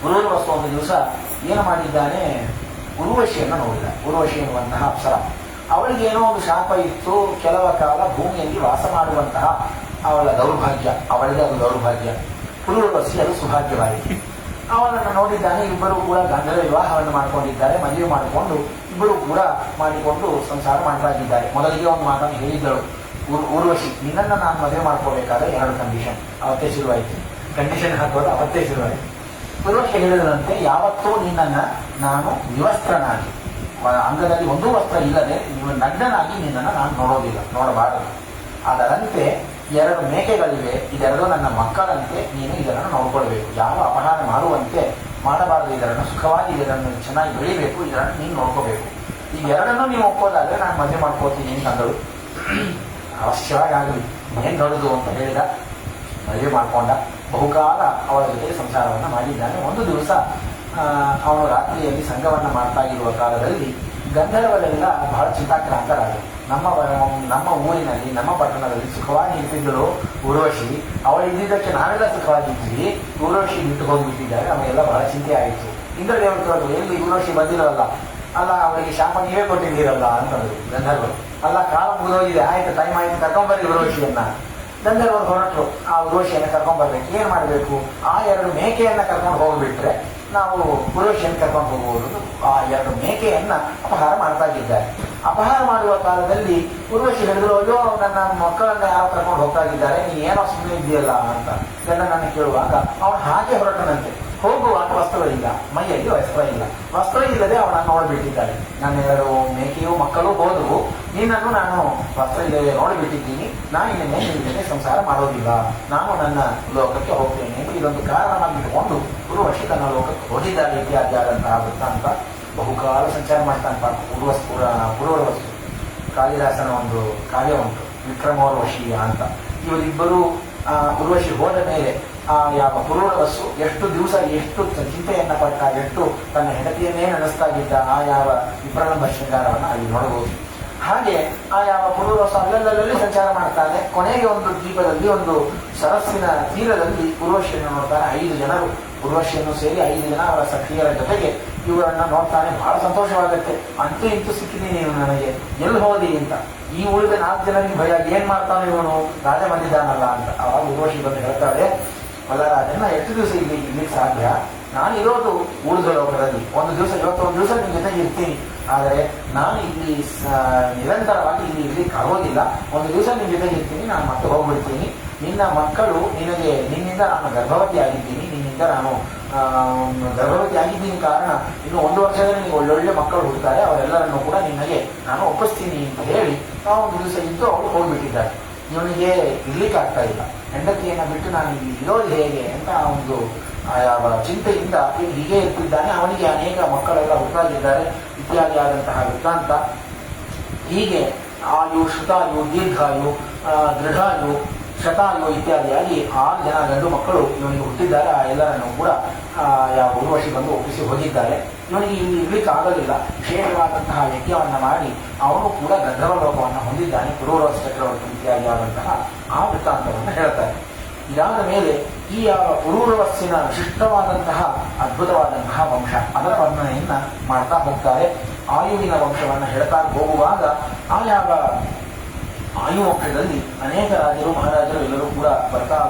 ಪುರೂರವಸ್ಸು ಒಂದು ದಿವಸ ಏನು ಮಾಡಿದ್ದಾನೆ, ಉರ್ವಶಿಯನ್ನು ನೋಡಿದ. ಉರ್ವಶಿ ಎನ್ನುವಂತಹ ಅಪ್ಸರ. ಅವಳಿಗೆ ಏನೋ ಒಂದು ಶಾಪ ಇತ್ತು. ಕೆಲವ ಕಾಲ ಭೂಮಿಯಲ್ಲಿ ವಾಸ ಮಾಡುವಂತಹ ಅವಳ ದೌರ್ಭಾಗ್ಯ, ಅವಳಿಗೆ ಅದು ದೌರ್ಭಾಗ್ಯ. ಪುರೂರವಸ್ಸಿ ಅದು ಸುಭಾಗ್ಯವಾಯಿತು. ಅವನನ್ನು ನೋಡಿದ್ದಾನೆ. ಇಬ್ಬರು ಕೂಡ ಗಂಧರ್ವ ವಿವಾಹವನ್ನು ಮಾಡಿಕೊಂಡಿದ್ದಾರೆ. ಮದುವೆ ಮಾಡಿಕೊಂಡು ಇಬ್ಬರು ಕೂಡ ಮಾಡಿಕೊಂಡು ಸಂಸಾರ ಮಾಡಲಾಗಿದ್ದಾರೆ. ಮೊದಲಿಗೆ ಒಂದು ಮಾತನ್ನು ಹೇಳಿದ್ದಳು ಊರ್ವಶಿ, ನಿನ್ನನ್ನು ನಾನು ಮದುವೆ ಮಾಡ್ಕೋಬೇಕಾದ್ರೆ 2 ಕಂಡೀಷನ್. ಅವತ್ತೇ ಶುರುವಾಯಿತು. ಕಂಡೀಷನ್ ಹಾಕೋದು ಅವತ್ತೇ ಶುರುವಾಯಿತು. ಊರ್ವಶಿ ಹೇಳಿದಂತೆ, ಯಾವತ್ತೂ ನಿನ್ನನ್ನು ನಾನು ವಿವಸ್ತ್ರನಾಗಿ, ಅಂಗದಲ್ಲಿ ಒಂದೂ ವಸ್ತ್ರ ಇಲ್ಲದೆ ನೀವು ನಗ್ನನಾಗಿ ನಿನ್ನನ್ನು ನಾನು ನೋಡಬಾರದು. ಅದರಂತೆ 2 ಮೇಕೆಗಳಿವೆ, ಇದೆರಡೂ ನನ್ನ ಮಕ್ಕಳಂತೆ ನೀನು ಇದನ್ನು ನೋಡ್ಕೊಳ್ಬೇಕು. ಯಾವ ಅಪಹಾರ ಮಾಡುವಂತೆ ಮಾಡಬಾರದು. ಇದನ್ನು ಸುಖವಾಗಿ, ಇದನ್ನು ಚೆನ್ನಾಗಿ ಬೆಳಿಬೇಕು, ಇದನ್ನು ನೀನು ನೋಡ್ಕೋಬೇಕು. ಈ 2ನ್ನೂ ನೀವು ಒಪ್ಪೋದಾದ್ರೆ ನಾನು ಮದುವೆ ಮಾಡ್ಕೋತೀನಿ ಅಂತಂದಳು. ಅವಶ್ಯವಾಗಿ ಆಗಲಿ, ಏನು ದೊಡ್ಡದು ಅಂತ ಹೇಳಿದ. ಮದುವೆ ಮಾಡಿಕೊಂಡ. ಬಹುಕಾಲ ಅವಳ ಜೊತೆ ಸಂಸಾರವನ್ನು ಮಾಡಿದ್ದಾನೆ. ಒಂದು ದಿವಸ ಅವನು ರಾತ್ರಿಯಲ್ಲಿ ಸಂಘವನ್ನು ಮಾಡ್ತಾ ಇರುವ ಕಾಲದಲ್ಲಿ ಗಂಧರ್ವರೆಲ್ಲ ಬಹಳ ಚಿಂತಾಕ್ರಾಂತರಾದರು. ನಮ್ಮ ಊರಿನಲ್ಲಿ, ನಮ್ಮ ಪಟ್ಟಣದಲ್ಲಿ ಸುಖವಾಗಿ ಇರ್ತಿದ್ದಳು ಊರ್ವಶಿ. ಅವಳು ಇದ್ದಿದ್ದಕ್ಕೆ ನಾವೆಲ್ಲ ಸುಖವಾಗಿದ್ವಿ. ಊರ್ವಶಿ ಬಿಟ್ಟು ಹೋಗಿಬಿಟ್ಟಿದ್ದಾರೆ. ನಮಗೆಲ್ಲ ಬಹಳ ಚಿಂತೆ ಆಯಿತು. ಇಂದ್ರದೇವರು ಕೇಳಿದ್ರು, ಎಲ್ಲಿ ಊರ್ವಶಿ ಬಂದಿರೋಲ್ಲ, ಅಲ್ಲ ಅವಳಿಗೆ ಶಾಪ ನೀವೇ ಕೊಟ್ಟಿದ್ದೀರಲ್ಲ ಅಂತಂದ್ರು ಗಂಧರ್ವರು. ಅಲ್ಲ, ಕಾಲ ಮುಗಿದೋಗಿದೆ, ಆಯ್ತು, ಟೈಮ್ ಆಯ್ತು, ಕರ್ಕೊಂಬರ್ರಿ ಊರ್ವಶಿಯನ್ನ. ಗಂಧರ್ವರು ಹೊರಟರು. ಆ ಊರ್ವಶಿಯನ್ನು ಕರ್ಕೊಂಡ್ಬರ್ಬೇಕು. ಏನ್ ಮಾಡಬೇಕು? ಆ 2 ಮೇಕೆಯನ್ನ ಕರ್ಕೊಂಡು ಹೋಗ್ಬಿಟ್ರೆ ನಾವು ಊರ್ವಶಿಯನ್ನು ಕರ್ಕೊಂಡು ಹೋಗುವುದು. ಆ 2 ಮೇಕೆಯನ್ನ ಅಪಹಾರ ಮಾಡ್ತಾ ಇದ್ದಾರೆ. ಅಪಹಾರ ಮಾಡುವ ಕಾಲದಲ್ಲಿ ಊರ್ವಶಿ ಹೇಳಿದ್ರು, ಅಯ್ಯೋ ನನ್ನ ಮಕ್ಕಳನ್ನ ಯಾರೋ ಕರ್ಕೊಂಡು ಹೋಗ್ತಾ ಇದ್ದಾರೆ, ನೀನು ಏನೋ ಸುಮ್ಮನೆ ಇದೆಯಲ್ಲ ಅಂತ ನನ್ನ ಕೇಳುವಾಗ ಅವನು ಹಾಗೆ ಹೊರಟನಂತೆ. ಹೋಗುವಾಗ ವಸ್ತ್ರವಿಲ್ಲ, ಮೈಯಲ್ಲಿ ವಸ್ತ್ರ ಇಲ್ಲ. ವಸ್ತ್ರ ಇಲ್ಲದೆ ಅವನನ್ನು ನೋಡಿಬಿಟ್ಟಿದ್ದಾಳೆ. ನನ್ನ 2 ಮೇಕೆಯು ಮಕ್ಕಳು ಹೋದವು, ನಿನ್ನನ್ನು ನಾನು ವಸ್ತ್ರ ಇಲ್ಲದೆ ನೋಡಿಬಿಟ್ಟಿದ್ದೀನಿ. ನಾನು ನಿನ್ನೆ ಸಂಸಾರ ಮಾಡೋದಿಲ್ಲ, ನಾನು ನನ್ನ ಲೋಕಕ್ಕೆ ಹೋಗ್ತೇನೆ ಎಂದು ಇದೊಂದು ಕಾರಣವಾಗಿಟ್ಟುಕೊಂಡು ಊರ್ವಶಿ ತನ್ನ ಲೋಕಕ್ಕೆ ಹೋಗಿದ್ದಾರೆ ಇತ್ಯಾದಿಯಾದಂತಹ ವೃತ್ತಾಂತ. ಬಹುಕಾಲ ಸಂಚಾರ ಮಾಡ್ತಾನೆ ಪುರೂರವಸ್ಸು. ಕಾಳಿದಾಸನ ಒಂದು ಕಾವ್ಯ ಉಂಟು, ವಿಕ್ರಮೋರ್ವಶೀಯ ಅಂತ. ಇವರಿಬ್ಬರು ಊರ್ವಶಿ ಹೋದ ಮೇಲೆ ಯಾವ ಪುರೂರವಸ್ಸು ಎಷ್ಟು ದಿವಸ ಎಷ್ಟು ಚಿಂತೆಯನ್ನ ಪಟ್ಟ, ಎಷ್ಟು ತನ್ನ ಹೆಂಡತಿಯನ್ನೇ ನೆನೆಸ್ತಾ ಇದ್ದ ಆ ಯಾವ ವಿಪ್ರಲಂಬ ಶೃಂಗಾರವನ್ನು ಅಲ್ಲಿ ನೋಡಬಹುದು. ಹಾಗೆ ಆ ಯಾವ ಪುರೂರವಸ್ಸು ಅಲ್ಲಲ್ಲಿ ಸಂಚಾರ ಮಾಡ್ತಾನೆ. ಕೊನೆಗೆ ಒಂದು ದ್ವೀಪದಲ್ಲಿ, ಒಂದು ಸರಸ್ಸಿನ ತೀರದಲ್ಲಿ ಊರ್ವಶಿಯನ್ನು ನೋಡ್ತಾನೆ. 5 ಜನರು ಊರ್ವಶಿಯನ್ನು ಸೇರಿ 5 ಜನ ಅವರ ಸಖಿಯರ ಜೊತೆಗೆ ಇವರನ್ನ ನೋಡ್ತಾನೆ. ಬಹಳ ಸಂತೋಷವಾಗುತ್ತೆ. ಅಂತೂ ಇಂತೂ ಸಿಕ್ಕಿದ್ದೀನಿ ನೀನು ನನಗೆ, ಎಲ್ಲಿ ಹೋದಿ ಅಂತ. ಈ ಉಳಿದ 4 ಜನರಿಗೆ ಭಯ, ಏನ್ ಮಾಡ್ತಾನೆ ಇವನು, ರಾಜ ಬಂದಿದ್ದಾನಲ್ಲ ಅಂತ. ಅವಾಗ ಊರ್ವಶಿ ಬಂದು ಹೇಳ್ತಾಳೆ, ಅಲ್ಲ ರಾಜನ, ಎಷ್ಟು ದಿವಸ ಇರ್ಲಿಕ್ಕೆ ಸಾಧ್ಯ? ನಾನು ಇರೋದು ಉಳಿದ ಲೋಕದಲ್ಲಿ. ಒಂದು ದಿವಸ, ಇವತ್ತೊಂದು ದಿವಸ ನಿನ್ನ ಜೊತೆಗೆ ಇರ್ತೀನಿ, ಆದರೆ ನಾನು ಇಲ್ಲಿ ನಿರಂತರವಾಗಿ ಇಲ್ಲಿ ಇರ್ಲಿಕ್ಕೆ ಆಗೋದಿಲ್ಲ. ಒಂದು ದಿವಸ ನಿನ್ನ ಜೊತೆಗೆ ಇರ್ತೀನಿ, ನಾನು ಮತ್ತೆ ಹೋಗ್ಬಿಡ್ತೀನಿ. ನಿನ್ನ ಮಕ್ಕಳು ನಿನಗೆ, ನಿನ್ನಿಂದ ನಾನು ಗರ್ಭವತಿ ಆಗಿದ್ದೀನಿ, ನಿನ್ನಿಂದ ಈಗ ನಾನು ಗರ್ಭವತಿ ಆಗಿದ್ದೀನಿ ಕಾರಣ ಇನ್ನು 1 ವರ್ಷದಲ್ಲಿ ನಿಮಗೆ ಒಳ್ಳೊಳ್ಳೆ ಮಕ್ಕಳು ಹುಡ್ತಾರೆ, ಅವರೆಲ್ಲರನ್ನು ಕೂಡ ನಿನಗೆ ನಾನು ಒಪ್ಪಿಸ್ತೀನಿ ಅಂತ ಹೇಳಿ ಒಂದು ದಿವಸ ಇದ್ದು ಅವರು ಹೋಗ್ಬಿಟ್ಟಿದ್ದಾರೆ. ಇವನಿಗೆ ಇರ್ಲಿಕ್ಕೆ ಆಗ್ತಾ ಇಲ್ಲ, ಹೆಂಡತಿಯನ್ನು ಬಿಟ್ಟು ನಾನು ಇಲ್ಲಿ ಇರೋದು ಹೇಗೆ ಅಂತ ಒಂದು ಚಿಂತೆಯಿಂದ ಇವನು ಹೀಗೆ ಇರ್ತಿದ್ದಾನೆ. ಅವನಿಗೆ ಅನೇಕ ಮಕ್ಕಳೆಲ್ಲ ಹುಟ್ಟಾಗಿದ್ದಾರೆ ಇತ್ಯಾದಿ ಆದಂತಹ ವೃತ್ತಾಂತ. ಹೀಗೆ ಆಯು, ಶ್ರುತಾಯು, ದೀರ್ಘಾಯು, ದೃಢಾಯು, ಶತಾಯು ಇತ್ಯಾದಿಯಾಗಿ 6 ಜನ ಗಂಡು ಮಕ್ಕಳು ಇವನಿಗೆ ಹುಟ್ಟಿದ್ದಾರೆ. ಆ ಎಲ್ಲರನ್ನು ಕೂಡ ಊರ್ವಶಿ ಬಂದು ಒಪ್ಪಿಸಿ ಹೋಗಿದ್ದಾರೆ. ಇವನಿಗೆ ಇಲ್ಲಿ ಇರ್ಲಿಕ್ಕೆ ಆಗಲಿಲ್ಲ. ವಿಶೇಷವಾದಂತಹ ಯಜ್ಞವನ್ನು ಮಾಡಿ ಅವನು ಕೂಡ ಗಂಧರ್ವ ಲೋಕವನ್ನು ಹೊಂದಿದ್ದಾನೆ. ಪುರೂರವಸ್ ಚಕ್ರವರ್ತಿ ಇತ್ಯಾದಿ ಆದಂತಹ ಆ ವೃತ್ತಾಂತವನ್ನು ಹೇಳ್ತಾರೆ. ಇದಾದ ಮೇಲೆ ಈ ಪುರೂರವಸ್ಸಿನ ವಿಶಿಷ್ಟವಾದಂತಹ ಅದ್ಭುತವಾದಂತಹ ವಂಶ ಅದರ ವರ್ಣನೆಯನ್ನ ಮಾಡ್ತಾ ಹೋಗ್ತಾರೆ. ಆಯುವಿನ ವಂಶವನ್ನು ಹೇಳ್ತಾ ಹೋಗುವಾಗ ಆಯಾವ ಆಯು ವಂಶದಲ್ಲಿ ಅನೇಕ ರಾಜರು ಮಹಾರಾಜರು ಎಲ್ಲರೂ ಕೂಡ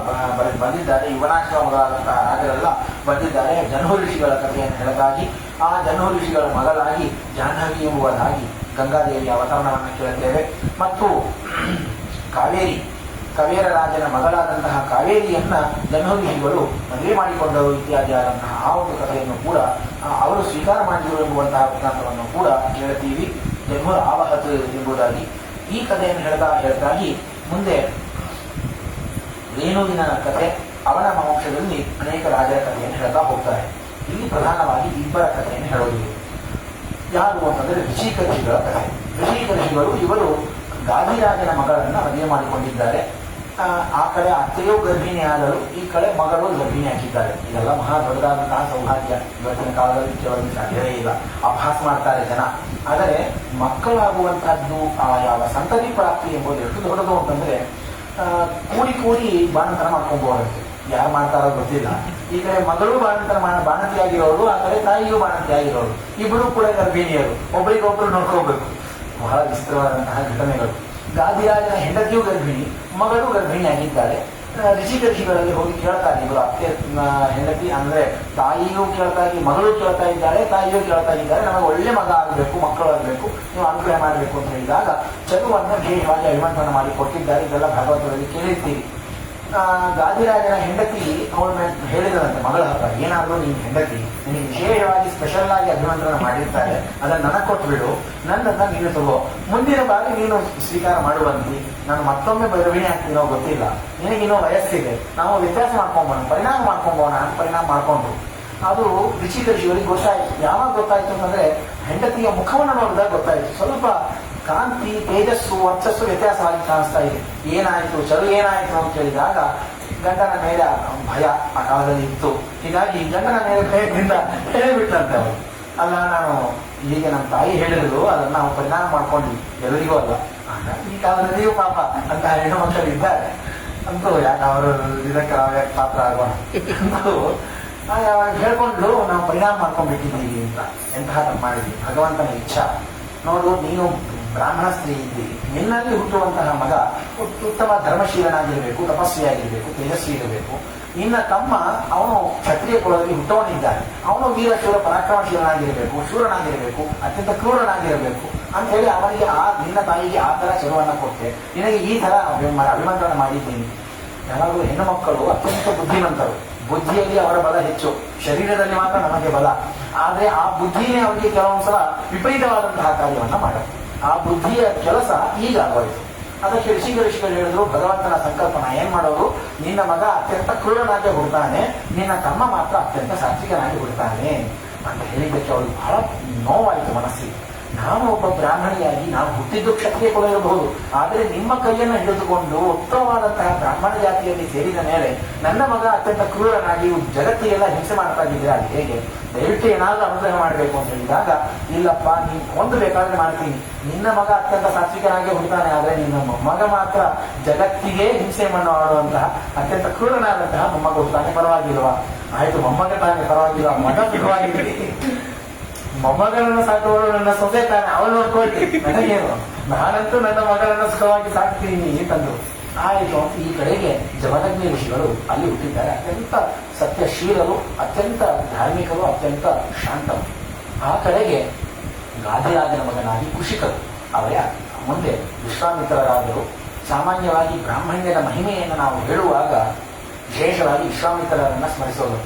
ಬಂದಿದ್ದಾರೆ. ಯುವನಾಶ್ರಮಗಳಾದಂತಹ ರಾಜರೆಲ್ಲ ಬಂದಿದ್ದಾರೆ. ಜನ್ಹು ಋಷಿಗಳ ಕಥೆಯನ್ನು ಹೇಳದಾಗಿ ಆ ಜನ್ಹು ಋಷಿಗಳ ಮಗಳಾಗಿ ಜಾಹ್ನವಿ ಎಂಬುವುದಾಗಿ ಗಂಗಾದೇವಿಯ ಅವತರಣವನ್ನು ಕೇಳುತ್ತೇವೆ. ಮತ್ತು ಕವೇರ ರಾಜನ ಮಗಳಾದಂತಹ ಕಾವೇರಿಯನ್ನ ಜನ್ಹು ಋಷಿಗಳು ಮದುವೆ ಮಾಡಿಕೊಂಡರು ಇತ್ಯಾದಿ ಆದಂತಹ ಆ ಒಂದು ಕಥೆಯನ್ನು ಕೂಡ ಅವರು ಸ್ವೀಕಾರ ಮಾಡಿದರು ಎಂಬುವಂತಹ ವೃತ್ತಾಂತವನ್ನು ಕೂಡ ಕೇಳುತ್ತೀವಿ. ಜನ್ಹು ಆವಹತ್ ಎಂಬುದಾಗಿ ಈ ಕಥೆಯನ್ನು ಹೇಳ್ತಾಗಿ ಮುಂದೆ ರೇಣುವಿನ ಕಥೆ, ಅವನ ವಂಶದಲ್ಲಿ ಅನೇಕ ರಾಜರ ಕಥೆಯನ್ನು ಹೇಳ್ತಾ ಹೋಗ್ತಾರೆ. ಇಲ್ಲಿ ಪ್ರಧಾನವಾಗಿ ಇಬ್ಬರ ಕಥೆಯನ್ನು ಹೇಳೋದಿದೆ. ಯಾರು ಅಂತಂದ್ರೆ ಋಷಿಕರ್ಷಿಗಳ ಕಥೆ. ಋಷಿಕರ್ಷಿಗಳು ಇವರು ಗಾದಿರಾಜನ ಮಗಳನ್ನ ಮದುವೆ ಮಾಡಿಕೊಂಡಿದ್ದಾರೆ. ಆ ಕಡೆ ಅತ್ತೆಯೂ ಗರ್ಭಿಣಿಯಾದರು, ಈ ಕಡೆ ಮಗಳು ಗರ್ಭಿಣಿ ಹಾಕಿದ್ದಾರೆ. ಇದೆಲ್ಲ ಮಹಾ ದೊಡ್ಡದಾದಂತಹ ಸೌಭಾಗ್ಯ. ಇವತ್ತಿನ ಕಾಲದಲ್ಲಿ ಕೇವಲ ಸಾಧ್ಯವೇ ಇಲ್ಲ, ಅಭ್ಯಾಸ ಮಾಡ್ತಾರೆ ಜನ. ಆದರೆ ಮಕ್ಕಳಾಗುವಂತಹದ್ದು ಯಾವ ಸಂತತಿ ಪ್ರಾಪ್ತಿ ಎಂಬುದು ಎಷ್ಟು ದೊಡ್ಡದು ಅಂತಂದ್ರೆ ಕೂಡಿ ಬಾಣಂತನ ಮಾಡ್ಕೊಂಬೋರಂತೆ. ಯಾರು ಮಾಡ್ತಾರೋ ಗೊತ್ತಿಲ್ಲ. ಈ ಕಡೆ ಮಗಳು ಬಾಣತಿಯಾಗಿರೋರು, ಆ ಕಡೆ ತಾಯಿಯೂ ಬಾಣತಿಯಾಗಿರೋರು, ಇಬ್ಬರು ಕೂಡ ಗರ್ಭಿಣಿಯರು, ಒಬ್ಬರಿಗೊಬ್ಬರು ನೋಡ್ಕೋಬೇಕು. ಬಹಳ ವಿಸ್ತಾರವಾದಂತಹ ಘಟನೆಗಳು. ಗಾದಿರಾಜನ ಹೆಂಡತಿಯೂ ಗರ್ಭಿಣಿ, ಮಗಳು ಗರ್ಭಿಣಿಯಾಗಿದ್ದಾರೆ. ಋಷಿಗಳಲ್ಲಿ ಹೋಗಿ ಕೇಳ್ತಾರೆ, ಇವರು ಅತ್ತೆ ಹೆಂಡತಿ ಅಂದ್ರೆ ತಾಯಿಯೂ ಕೇಳ್ತಾ ಮಗಳು ಕೇಳ್ತಾ ಇದ್ದಾರೆ, ತಾಯಿಯೂ ಕೇಳ್ತಾ ಇದ್ದಾರೆ, ನಮಗೆ ಒಳ್ಳೆ ಮಗ ಆಗಬೇಕು, ಮಕ್ಕಳು ಆಗಬೇಕು, ನೀವು ಅನುಗ್ರಹ ಮಾಡಬೇಕು ಅಂತ ಹೇಳಿದಾಗ ಚದುವನ್ನು ವಿಶೇಷವಾಗಿ ಅಭಿಮಂತ್ರಣ ಮಾಡಿ ಕೊಟ್ಟಿದ್ದಾರೆ. ಇದೆಲ್ಲ ಭಾಗವತದಲ್ಲಿ ಕೇಳಿರ್ತೀರಿ. ಗಾದಿರಾಜನ ಹೆಂಡತಿ ಅವಳನ್ನ ಹೇಳಿದರಂತೆ ಮಗಳ ಹತ್ರ, ಏನಾದರೂ ನೀನು ಹೆಂಡತಿ ನಿನಗೆ ವಿಶೇಷವಾಗಿ ಸ್ಪೆಷಲ್ ಆಗಿ ಅಭಿಮಂತ್ರಣ ಮಾಡಿರ್ತಾರೆ, ಅದನ್ನು ನನಗೆ ಕೊಟ್ಬಿಡು, ನನ್ನನ್ನ ನೀನು ತಗೋ, ಮುಂದಿನ ಬಾರಿ ನೀನು ಸ್ವೀಕಾರ ಮಾಡುವಂತಿ, ನಾನು ಮತ್ತೊಮ್ಮೆ ಗರ್ಭಿಣಿ ಆಗ್ತೀನೋ ಗೊತ್ತಿಲ್ಲ, ನಿನಗಿನ್ನೋ ವಯಸ್ಸಿದೆ, ನಾವು ವ್ಯತ್ಯಾಸ ಪರಿಣಾಮ ಮಾಡ್ಕೊಂಬೋಣ ಅಂತ ಪರಿಣಾಮ ಮಾಡ್ಕೊಂಡ್ರು. ಅದು ಋಷಿಗಳಿಗೆ ಗೊತ್ತಾಯಿತು. ಯಾವಾಗ ಗೊತ್ತಾಯ್ತು ಅಂತಂದ್ರೆ ಹೆಂಡತಿಯ ಮುಖವನ್ನು ನೋಡಿದಾಗ ಗೊತ್ತಾಯಿತು. ಸ್ವಲ್ಪ ಕಾಂತಿ, ತೇಜಸ್ಸು, ವರ್ಚಸ್ಸು ವ್ಯತ್ಯಾಸವಾಗಿ ಕಾಣಿಸ್ತಾ ಇದೆ. ಏನಾಯಿತು ಚಲು ಏನಾಯಿತು ಅಂತ ಹೇಳಿದಾಗ ಗಂಡನ ಮೇಲೆ ಭಯ ಆ ಕಾಲದಲ್ಲಿ ಇತ್ತು. ಹೀಗಾಗಿ ಗಂಡನ ಮೇಲೆ ಭಯದಿಂದ ಹೇಳಿಬಿಟ್ಟಂತೆ ಅವರು, ಅಲ್ಲ ನಾನು ಹೀಗೆ ನಮ್ಮ ತಾಯಿ ಹೇಳಿದ್ರು, ಅದನ್ನು ನಾವು ಪರಿಣಾಮ ಮಾಡ್ಕೊಂಡ್ವಿ, ಎಲ್ಲರಿಗೂ ಅಲ್ಲ, ಈ ಕಾಲದಲ್ಲಿಯೂ ಪಾಪ ಅಂತ ಹೆಣ್ಣು ಮಕ್ಕಳು ಇದ್ದಾರೆ ಅಂತೂ ಯಾಕೆ ಅವರು ಇದಕ್ಕೆ ನಾವ್ಯಾಕೆ ಪಾತ್ರ ಆಗೋಣ ಅಂತೂ ಹೇಳ್ಕೊಂಡು ನಾವು ಪರಿಣಾಮ ಮಾಡ್ಕೊಂಡ್ಬಿಟ್ಟಿದ್ದೀವಿ ಅಂತ. ಎಂತಹ ಮಾಡಿದ್ವಿ, ಭಗವಂತನ ಇಚ್ಛಾ. ನೋಡು, ನೀನು ಬ್ರಾಹ್ಮಣ ಸ್ತ್ರೀ ಇದ್ದೀರಿ, ನಿನ್ನಲ್ಲಿ ಹುಟ್ಟುವಂತಹ ಮಗ ಉತ್ತಮ ಧರ್ಮಶೀಲನಾಗಿರಬೇಕು, ತಪಸ್ವಿಯಾಗಿರಬೇಕು, ತೇಜಸ್ವಿ ಇರಬೇಕು. ನಿನ್ನ ತಮ್ಮ ಅವನು ಕ್ಷತ್ರಿಯ ಕುಲದಲ್ಲಿ ಹುಟ್ಟವನಿದ್ದಾನೆ, ಅವನು ವೀರಶೂರ ಪರಾಕ್ರಮಶೀಲನಾಗಿರಬೇಕು, ಶೂರನಾಗಿರಬೇಕು, ಅತ್ಯಂತ ಕ್ರೂರನಾಗಿರಬೇಕು ಅಂತ ಹೇಳಿ ಅವನಿಗೆ ನಿನ್ನ ತಾಯಿಗೆ ಆ ಥರ ಚಲುವನ್ನು ಕೊಟ್ಟೆ, ನಿನಗೆ ಈ ಥರ ಅಭಿಮಂತ್ರಣ ಮಾಡಿದ್ದೀನಿ. ಯಾವಾಗಲೂ ಹೆಣ್ಣು ಮಕ್ಕಳು ಅತ್ಯಂತ ಬುದ್ಧಿವಂತರು. ಬುದ್ಧಿಯಲ್ಲಿ ಅವರ ಬಲ ಹೆಚ್ಚು, ಶರೀರದಲ್ಲಿ ಮಾತ್ರ ನಮಗೆ ಬಲ. ಆದರೆ ಆ ಬುದ್ಧಿನೇ ಅವರಿಗೆ ಕೆಲವೊಂದ್ಸಲ ವಿಪರೀತವಾದಂತಹ ಕಾರ್ಯವನ್ನು ಮಾಡುತ್ತೆ. ಆ ಬುದ್ಧಿಯ ಕೆಲಸ ಈಗ ಆಗೋಯ್ತು. ಅದಕ್ಕೆ ಋಷಿಗಳು ಹೇಳಿದ್ರು, ಭಗವಂತನ ಸಂಕಲ್ಪನ ಏನ್ ಮಾಡೋದು, ನಿನ್ನ ಮಗ ಅತ್ಯಂತ ಕ್ರೂರನಾಗಿ ಹುಡ್ತಾನೆ, ನಿನ್ನ ತಮ್ಮ ಮಾತ್ರ ಅತ್ಯಂತ ಸಾತ್ವಿಕನಾಗಿ ಹುಡ್ತಾನೆ ಅಂತ ಹೇಳಿದ್ದಕ್ಕೆ ಅವರಿಗೆ ಬಹಳ ನೋವಾಯಿತು ಮನಸ್ಸಿಗೆ. ನಾನು ಒಬ್ಬ ಬ್ರಾಹ್ಮಣಿಯಾಗಿ ನಾನು ಹುಟ್ಟಿದ್ದು ಕ್ಷತ್ರಿಯ ಕುಲ ಇರಬಹುದು, ಆದರೆ ನಿಮ್ಮ ಕೈಯನ್ನು ಹಿಡಿದುಕೊಂಡು ಉತ್ತಮವಾದಂತಹ ಬ್ರಾಹ್ಮಣ ಜಾತಿಯಲ್ಲಿ ಸೇರಿದ ಮೇಲೆ ನನ್ನ ಮಗ ಅತ್ಯಂತ ಕ್ರೂರನಾಗಿ ಜಗತ್ತಿಗೆಲ್ಲ ಹಿಂಸೆ ಮಾಡ್ತಾ ಇದ್ದೀರಾ, ಅದು ಹೇಗೆ, ದಯವಿಟ್ಟು ಏನಾದರೂ ಅನುಗ್ರಹ ಮಾಡಬೇಕು ಅಂತ ಹೇಳಿದಾಗ, ಇಲ್ಲಪ್ಪ ನೀನು ಒಂದು ಬೇಕಾದ್ರೆ ಮಾಡ್ತೀನಿ, ನಿನ್ನ ಮಗ ಅತ್ಯಂತ ಸಾತ್ವಿಕನಾಗಿ ಹುಡ್ತಾನೆ, ಆದರೆ ನಿನ್ನ ಮೊಮ್ಮಗ ಮಾತ್ರ ಜಗತ್ತಿಗೆ ಹಿಂಸೆ ಮಾಡುವಂತಹ ಅತ್ಯಂತ ಕ್ರೂರನಾದಂತಹ ಮೊಮ್ಮಗ ಹುಡ್ತಾನೆ, ಪರವಾಗಿಲ್ವಾ? ಆಯ್ತು, ಮೊಮ್ಮಗ ತಾನೇ ಪರವಾಗಿಲ್ಲ, ಮಗ ಪರವಾಗಿರಲಿ, ಮೊಮ್ಮಗಳನ್ನು ಸಾಕುವವರು ನನ್ನ ಸೊಸೆ ತಾನೆ, ಅವಳು ನೋಡ್ಕೊಳ್ತೀನಿ, ನನಗೇನು, ನಾನಂತೂ ನನ್ನ ಮಗಳನ್ನು ಸುಖವಾಗಿ ಸಾಕ್ತೀನಿ ತಂದು ಆಯಿತು ಅಂತ ಈ ಕಡೆಗೆ ಜಮದಗ್ನಿ ಋಷಿಗಳು ಅಲ್ಲಿ ಹುಟ್ಟಿದ್ದಾರೆ. ಅತ್ಯಂತ ಸತ್ಯಶೀಲರು, ಅತ್ಯಂತ ಧಾರ್ಮಿಕರು, ಅತ್ಯಂತ ಶಾಂತರು. ಆ ಕಡೆಗೆ ಗಾದಿರಾಜನ ಮಗನಾಗಿ ಕುಶಿಕರು, ಅವರ ಮುಂದೆ ವಿಶ್ವಾಮಿತ್ರರಾದರು. ಸಾಮಾನ್ಯವಾಗಿ ಬ್ರಾಹ್ಮಣ್ಯದ ಮಹಿಮೆಯನ್ನು ನಾವು ಹೇಳುವಾಗ ವಿಶೇಷವಾಗಿ ವಿಶ್ವಾಮಿತ್ರರನ್ನು ಸ್ಮರಿಸೋದು.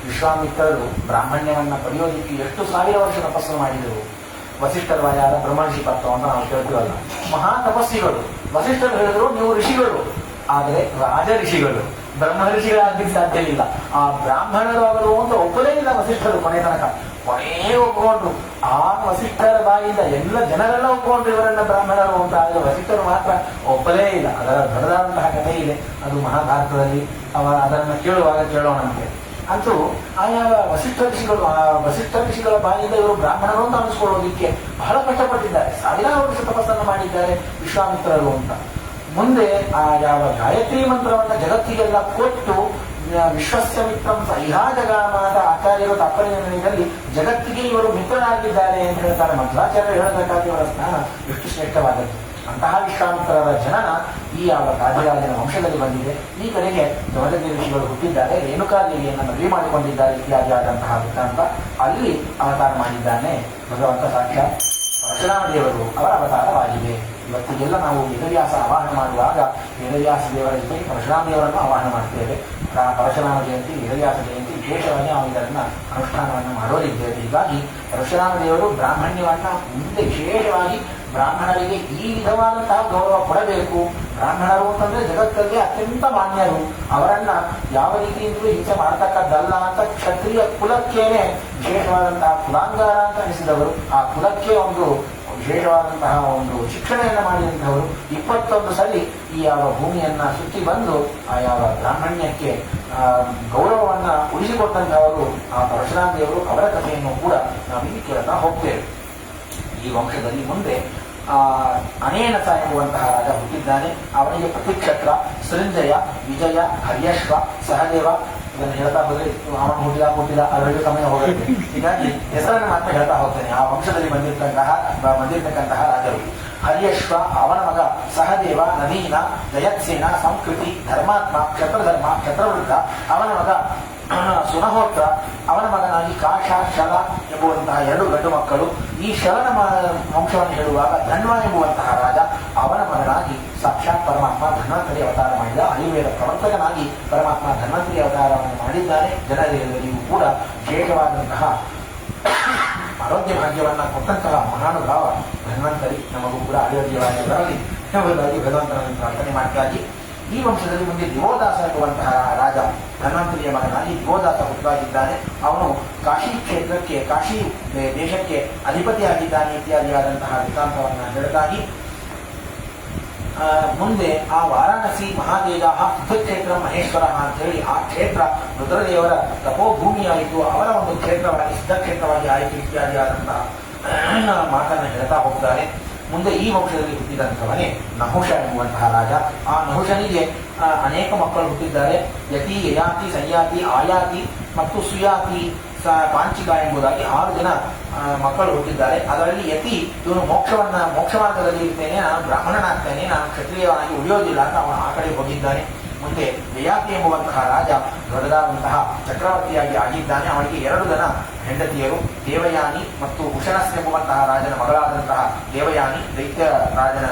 ವಿಶ್ವಾಮಿತ್ರರು ಬ್ರಾಹ್ಮಣ್ಯವನ್ನು ಪಡೆಯೋದಕ್ಕೆ ಎಷ್ಟು ಸಾವಿರ ವರ್ಷ ತಪಸ್ಸು ಮಾಡಿದರು. ವಸಿಷ್ಠರ ಯಾರ ಬ್ರಹ್ಮರ್ಷಿ ತತ್ವ ಅಂತ ನಾವು ಕೇಳ್ತೀವಲ್ಲ, ಮಹಾ ತಪಸ್ಸಿಗಳು. ವಸಿಷ್ಠರು ಹೇಳಿದ್ರು ನೀವು ಋಷಿಗಳು, ಆದರೆ ರಾಜ ಋಷಿಗಳು, ಬ್ರಹ್ಮ ಋಷಿಗಳಾಗಲಿಕ್ಕೆ ಸಾಧ್ಯವಿಲ್ಲ. ಆ ಬ್ರಾಹ್ಮಣರು ಅವರು ಅಂತ ಒಪ್ಪಲೇ ಇಲ್ಲ ವಸಿಷ್ಠರು ಕೊನೆ ತನಕ. ಕೊನೆಯೇ ಒಪ್ಪಿಕೊಂಡ್ರು. ಆ ವಸಿಷ್ಠರ ಬಾಯಿಂದ ಎಲ್ಲ ಜನರೆಲ್ಲ ಒಪ್ಪಿಕೊಂಡ್ರು ಇವರನ್ನ ಬ್ರಾಹ್ಮಣರು ಅಂತ. ಆದರೆ ವಸಿಷ್ಠರು ಮಾತ್ರ ಒಪ್ಪಲೇ ಇಲ್ಲ. ಅದರ ದೊಡ್ಡದಾದಂತಹ ಕಥೆ ಇದೆ, ಅದು ಮಹಾಭಾರತದಲ್ಲಿ. ಅದನ್ನು ಕೇಳುವಾಗ ಕೇಳೋಣಂತೆ. ಅಂತೂ ಆಯಾ ವಸಿಷ್ಠ ಋಷಿಗಳ ಬಾಯಿಂದ ಇವರು ಬ್ರಾಹ್ಮಣರು ಅಂತ ಅನಿಸ್ಕೊಳ್ಳೋದಿಕ್ಕೆ ಬಹಳ ಕಷ್ಟಪಟ್ಟಿದ್ದಾರೆ. ಸಾವಿರಾರು ವರ್ಷ ತಪಸ್ಸನ್ನು ಮಾಡಿದ್ದಾರೆ ವಿಶ್ವಾಮಿತ್ರರು ಅಂತ. ಮುಂದೆ ಆ ಯಾವ ಗಾಯತ್ರಿ ಮಂತ್ರವನ್ನು ಜಗತ್ತಿಗೆಲ್ಲ ಕೊಟ್ಟು ವಿಶ್ವಸ್ಯ ಮಿತ್ರಂ ಸಹಿಹಾ ಜಗಾಮಾದ ಆಚಾರ್ಯರು ತಾತ್ಪರ್ಯದಲ್ಲಿ ಜಗತ್ತಿಗೆ ಇವರು ಮಿತ್ರರಾಗಿದ್ದಾರೆ ಅಂತ ಹೇಳ್ತಾರೆ. ಮಧ್ವಾಚಾರ್ಯರು ಹೇಳಬೇಕಾದ ಇವರ ಸ್ನಾನ ಎಷ್ಟು ಶ್ರೇಷ್ಠವಾದದ್ದು. ಅಂತಹ ವಿಶ್ವಾಮಿತ್ರರ ಜನನ ಈ ಯಾವ ರಾಜರಾಜನ ವಂಶದಲ್ಲಿ ಬಂದಿದೆ. ಈ ಕಡೆಗೆ ಜಮದಗ್ನಿ ಋಷಿಗಳು ಹುಟ್ಟಿದ್ದಾರೆ, ರೇಣುಕಾದೇವಿಯನ್ನು ಮದುವೆ ಮಾಡಿಕೊಂಡಿದ್ದಾರೆ ಇತ್ಯಾದಿ ಆದಂತಹ ವೃತ್ತಾಂತ. ಅಲ್ಲಿ ಅವತಾರ ಮಾಡಿದ್ದಾನೆ ಭಗವಂತ ಸಾಕ್ಷಾತ್ ಪರಶುರಾಮ ದೇವರು. ಅವರ ಅವತಾರವಾಗಿದೆ. ಇವತ್ತಿಗೆಲ್ಲ ನಾವು ವೇದವ್ಯಾಸ ಆವಾಹನ ಮಾಡುವಾಗ ವೇದವ್ಯಾಸ ದೇವರ ಜೊತೆಗೆ ಪರಶುರಾಮ ದೇವರನ್ನು ಆವಾಹನ ಮಾಡ್ತೇವೆ. ಪರಶುರಾಮ ಜಯಂತಿ, ವೇದವ್ಯಾಸ ಜಯಂತಿ ವಿಶೇಷವಾಗಿ ನಾವು ಇದನ್ನು ಅನುಷ್ಠಾನವನ್ನು ಮಾಡೋರಿದ್ದೇವೆ. ಹೀಗಾಗಿ ಪರಶುರಾಮ ದೇವರು ಬ್ರಾಹ್ಮಣ್ಯವನ್ನು ಮುಂದೆ ವಿಶೇಷವಾಗಿ ಬ್ರಾಹ್ಮಣರಿಗೆ ಈ ವಿಧವಾದಂತಹ ಗೌರವ ಕೊಡಬೇಕು. ಬ್ರಾಹ್ಮಣರು ಅಂತಂದ್ರೆ ಜಗತ್ತಲ್ಲಿ ಅತ್ಯಂತ ಮಾನ್ಯರು. ಅವರನ್ನ ಯಾವ ರೀತಿಯಿಂದಲೂ ಹಿಂಸೆ ಮಾಡತಕ್ಕದ್ದಲ್ಲ ಅಂತ ಕ್ಷತ್ರಿಯ ಕುಲಕ್ಕೇನೆ ವಿಶೇಷವಾದಂತಹ ಕುಲಾಂಗಾರ ಅಂತ ಅನಿಸಿದವರು. ಆ ಕುಲಕ್ಕೆ ಒಂದು ವಿಶೇಷವಾದಂತಹ ಒಂದು ಶಿಕ್ಷಣೆಯನ್ನು ಮಾಡಿದಂಥವರು. 21 ಸಲ ಈ ಯಾವ ಭೂಮಿಯನ್ನ ಸುತ್ತಿ ಬಂದು ಆ ಯಾವ ಬ್ರಾಹ್ಮಣ್ಯಕ್ಕೆ ಗೌರವವನ್ನು ಉಳಿಸಿಕೊಟ್ಟಂತಹವರು ಆ ಪರಶುರಾಮ ದೇವರು. ಅವರ ಕಥೆಯನ್ನು ಕೂಡ ನಾವಿಲ್ಲಿ ಕೇಳ್ತಾ ಹೋಗ್ತೇವೆ. ಈ ವಂಶದಲ್ಲಿ ಮುಂದೆ ಅನೇನಸ ಎಂಬುವಂತಹ ರಾಜ ಹುಟ್ಟಿದ್ದಾನೆ. ಅವನಿಗೆ ಪ್ರತಿಕ್ಷತ್ರ, ಸೃಂಜಯ, ವಿಜಯ, ಹರ್ಯಶ್ವ, ಸಹದೇವ ಇದನ್ನು ಹೇಳ್ತಾ ಹೋದ್ರೆ ಅವನು ಹುಟ್ಟಿದ ಅದರಲ್ಲಿ ಸಮಯ ಹೋಗುತ್ತೆ. ಹೀಗಾಗಿ ಹೆಸರನ್ನು ಮಾತ್ರ ಹೇಳ್ತಾ ಹೋಗ್ತೇನೆ. ಆ ವಂಶದಲ್ಲಿ ಬಂದಿರತಕ್ಕಂತಹ ರಾಜರು ಹರ್ಯಶ್ವ, ಅವನ ಮಗ ಸಹದೇವ, ನವೀನ, ಜಯತ್ಸೇನ, ಸಂಸ್ಕೃತಿ, ಧರ್ಮಾತ್ಮ, ಕ್ಷತ್ರಧರ್ಮ, ಕ್ಷತ್ರವೃದ್ಧ, ಅವನ ಮಗ ಸುನಹೋತ್ರ, ಅವನ ಮಗನಾಗಿ ಕಾಶ, ಶಲ ಎಂಬುವಂತಹ 2 ಗಂಡು ಮಕ್ಕಳು. ಈ ಶಲನ ವಂಶವನ್ನು ಹೇಳುವಾಗ ಧನ್ವ ಎಂಬುವಂತಹ ರಾಜ, ಅವನ ಮಗನಾಗಿ ಸಾಕ್ಷಾತ್ ಪರಮಾತ್ಮ ಧನ್ವಂತರಿ ಅವತಾರ ಮಾಡಿದ. ಆಯುರ್ವೇದ ಪ್ರವರ್ತಕನಾಗಿ ಪರಮಾತ್ಮ ಧನ್ವಂತರಿ ಅವತಾರವನ್ನು ಮಾಡಿದ್ದಾನೆ. ಜನರಿಗೂ ಕೂಡ ವಿಶೇಷವಾದಂತಹ ಆರೋಗ್ಯ ಭಾಗ್ಯವನ್ನು ಕೊಟ್ಟಂತಹ ಮಹಾನುಭಾವ ಧನ್ವಂತರಿ. ನಮಗೂ ಕೂಡ ಆರೋಗ್ಯವಾಗಿ ಬರಲಿ ಎಂಬುದಾಗಿ ಭಗವಂತನನ್ನು ಪ್ರಾರ್ಥನೆ ಮಾಡ್ತಾಗಿ ಈ ವಂಶದಲ್ಲಿ ಮುಂದೆ ದಿವೋದಾಸ ಎನ್ನುವಂತಹ ರಾಜ ಧನ್ವಂತರಿಯ ಮಗನಾಗಿ ದಿವೋದಾಸ ಹುಟ್ಟುವಾಗಿದ್ದಾನೆ. ಅವನು ಕಾಶಿ ಕ್ಷೇತ್ರಕ್ಕೆ, ಕಾಶಿ ದೇಶಕ್ಕೆ ಅಧಿಪತಿಯಾಗಿದ್ದಾನೆ ಇತ್ಯಾದಿಯಾದಂತಹ ವೃತ್ತಾಂತವನ್ನು ಹೇಳಲಾಗಿ ಮುಂದೆ ಆ ವಾರಾಣಸಿ ಮಹಾದೇಜಾಹ ಸಿದ್ಧಕ್ಷೇತ್ರ ಮಹೇಶ್ವರ ಅಂತ ಹೇಳಿ ಆ ಕ್ಷೇತ್ರ ರುದ್ರದೇವರ ತಪೋಭೂಮಿಯಾಯಿತು. ಅವರ ಒಂದು ಕ್ಷೇತ್ರವಾಗಿ ಸಿದ್ಧಕ್ಷೇತ್ರವಾಗಿ ಆಯಿತು ಇತ್ಯಾದಿಯಾದಂತಹ ಮಾತನ್ನು ಹೇಳ್ತಾ ಹೋಗ್ತಾರೆ. ಮುಂದೆ ಈ ವಂಶದಲ್ಲಿ ಹುಟ್ಟಿದಂಥವನೇ ನಹುಷ ಎಂಬುವಂತಹ ರಾಜ. ಆ ನಹುಷನಿಗೆ ಅನೇಕ ಮಕ್ಕಳು ಹುಟ್ಟಿದ್ದಾರೆ. ಯತಿ, ಯಯಾತಿ, ಸಂಯಾತಿ, ಆಯಾತಿ ಮತ್ತು ಸುಯಾತಿ, ಪಾಂಚಿಕ ಎಂಬುದಾಗಿ 6 ಜನ ಮಕ್ಕಳು ಹುಟ್ಟಿದ್ದಾರೆ. ಅದರಲ್ಲಿ ಯತಿ ಇವನು ಮೋಕ್ಷ ಮಾರ್ಗದಲ್ಲಿ ಇರ್ತೇನೆ, ನಾನು ಬ್ರಾಹ್ಮಣನಾಗ್ತೇನೆ, ನಾನು ಕ್ಷತ್ರಿಯವಾಗಿ ಉಳಿಯೋದಿಲ್ಲ ಅಂತ ಅವನು ಆ ಕಡೆ ಹೋಗಿದ್ದಾನೆ. ಮುಂದೆ ಯಯಾತಿ ಎಂಬುವಂತಹ ರಾಜ ದೊಡ್ಡದಾದಂತಹ ಚಕ್ರವರ್ತಿಯಾಗಿ ಆಗಿದ್ದಾನೆ. ಅವನಿಗೆ 2 ಜನ ಹೆಂಡತಿಯರು, ದೇವಯಾನಿ ಮತ್ತು ಉಷನಸ್ ಎಂಬುವಂತಹ ರಾಜನ ಮಗಳಾದಂತಹ ದೇವಯಾನಿ, ದೈತ್ಯ ರಾಜನ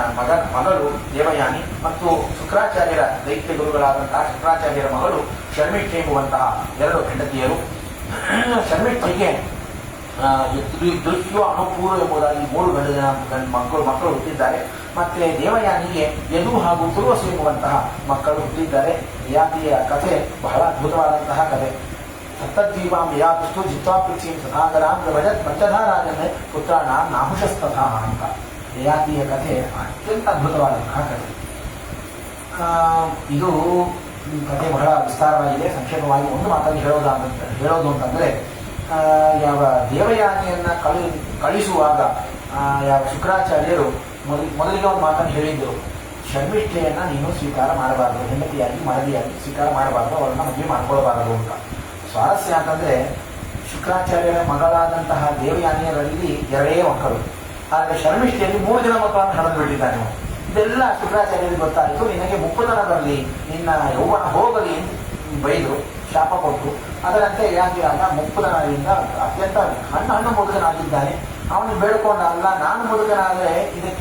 ಮಗಳು ದೇವಯಾನಿ, ಮತ್ತು ಶುಕ್ರಾಚಾರ್ಯರ ದೈತ್ಯ ಗುರುಗಳಾದಂತಹ ಶುಕ್ರಾಚಾರ್ಯರ ಮಗಳು ಶರ್ಮಿಷ್ಠಿ ಎಂಬುವಂತಹ 2 ಹೆಂಡತಿಯರು. ಶರ್ಮಿಷ್ಠಿಗೆ ದೃಶ್ಯ ಅನುಪೂರ್ವ ಎಂಬುದಾಗಿ 3 ಗಂಡು ಮಕ್ಕಳು ಹುಟ್ಟಿದ್ದಾರೆ. ಮತ್ತೆ ದೇವಯಾನಿಗೆ ಯದು ಹಾಗೂ ತುರ್ವಸು ಎಂಬುವಂತಹ ಮಕ್ಕಳು ಹುಟ್ಟಿದ್ದಾರೆ. ಯಾತಿಯ ಕಥೆ ಬಹಳ ಅದ್ಭುತವಾದಂತಹ ಕಥೆ. ಸಪ್ತದ್ವೀಪಾಂ ಯಾತಸ್ತು ಜಿತ್ವಾಪೃಚ್ಛೀಂ ಸದಾಗರಾಂ ಪ್ರಭಜತ್ ಪಂಚಧಾರಾಜನ್ನೇ ಪುತ್ರಾಣ ನಾಹುಷಸ್ತಥಾ ಅಂತ. ಯಾತಿಯ ಕಥೆ ಅತ್ಯಂತ ಅದ್ಭುತವಾದಂತಹ ಕಥೆ. ಇದು ಕಥೆ ಬಹಳ ವಿಸ್ತಾರವಾಗಿದೆ. ಸಂಕ್ಷೇಪವಾಗಿ ಒಂದು ಮಾತಲ್ಲಿ ಹೇಳೋದು ಅಂತಂದ್ರೆ, ಯಾವ ದೇವಯಾನಿಯನ್ನ ಕಳಿಸುವಾಗ ಯಾವ ಶುಕ್ರಾಚಾರ್ಯರು ಮೊದಲಿಗೆ ಒಂದು ಮಾತನ್ನು ಹೇಳಿದ್ದರು. ಶರ್ಮಿಷ್ಠೆಯನ್ನ ನೀನು ಸ್ವೀಕಾರ ಮಾಡಬಾರದು, ಹೆಂಡತಿಯಾಗಿ ಮಡದಿಯಾಗಿ ಸ್ವೀಕಾರ ಮಾಡಬಾರದು, ಅವರನ್ನ ಮದುವೆ ಮಾಡ್ಕೊಳ್ಬಾರದು ಅಂತ. ಸ್ವಾರಸ್ಯ ಅಂತಂದ್ರೆ, ಶುಕ್ರಾಚಾರ್ಯರ ಮಗಳಾದಂತಹ ದೇವಯಾನಿಯರಲ್ಲಿ 2 ಮಕ್ಕಳು, ಆದರೆ ಶರ್ಮಿಷ್ಠೆಯಲ್ಲಿ 3 ಜನ ಮಕ್ಕಳನ್ನು ಹಡೆದು ಬಿಟ್ಟಿದ್ದಾನೆ. ಇದೆಲ್ಲ ಶುಕ್ರಾಚಾರ್ಯರಿಗೆ ಗೊತ್ತಾಯಿತು. ನಿನಗೆ ಮುಪ್ಪುತನ ಬರಲಿ, ನಿನ್ನ ಯೌವನ ಹೋಗಲಿ ಬೈದು ಶಾಪ ಕೊಟ್ಟು, ಅದರಂತೆ ಯಾಕಿರಾಗ ಮುಪ್ಪುತನದಿಂದ ಅತ್ಯಂತ ಹಣ್ಣು ಮುದುಕನಾಗಿದ್ದಾನೆ. ಅವನಿಗೆ ಬೇಡ್ಕೊಂಡ, ಅಲ್ಲ ನಾನು ಮುದುಕನಾದ್ರೆ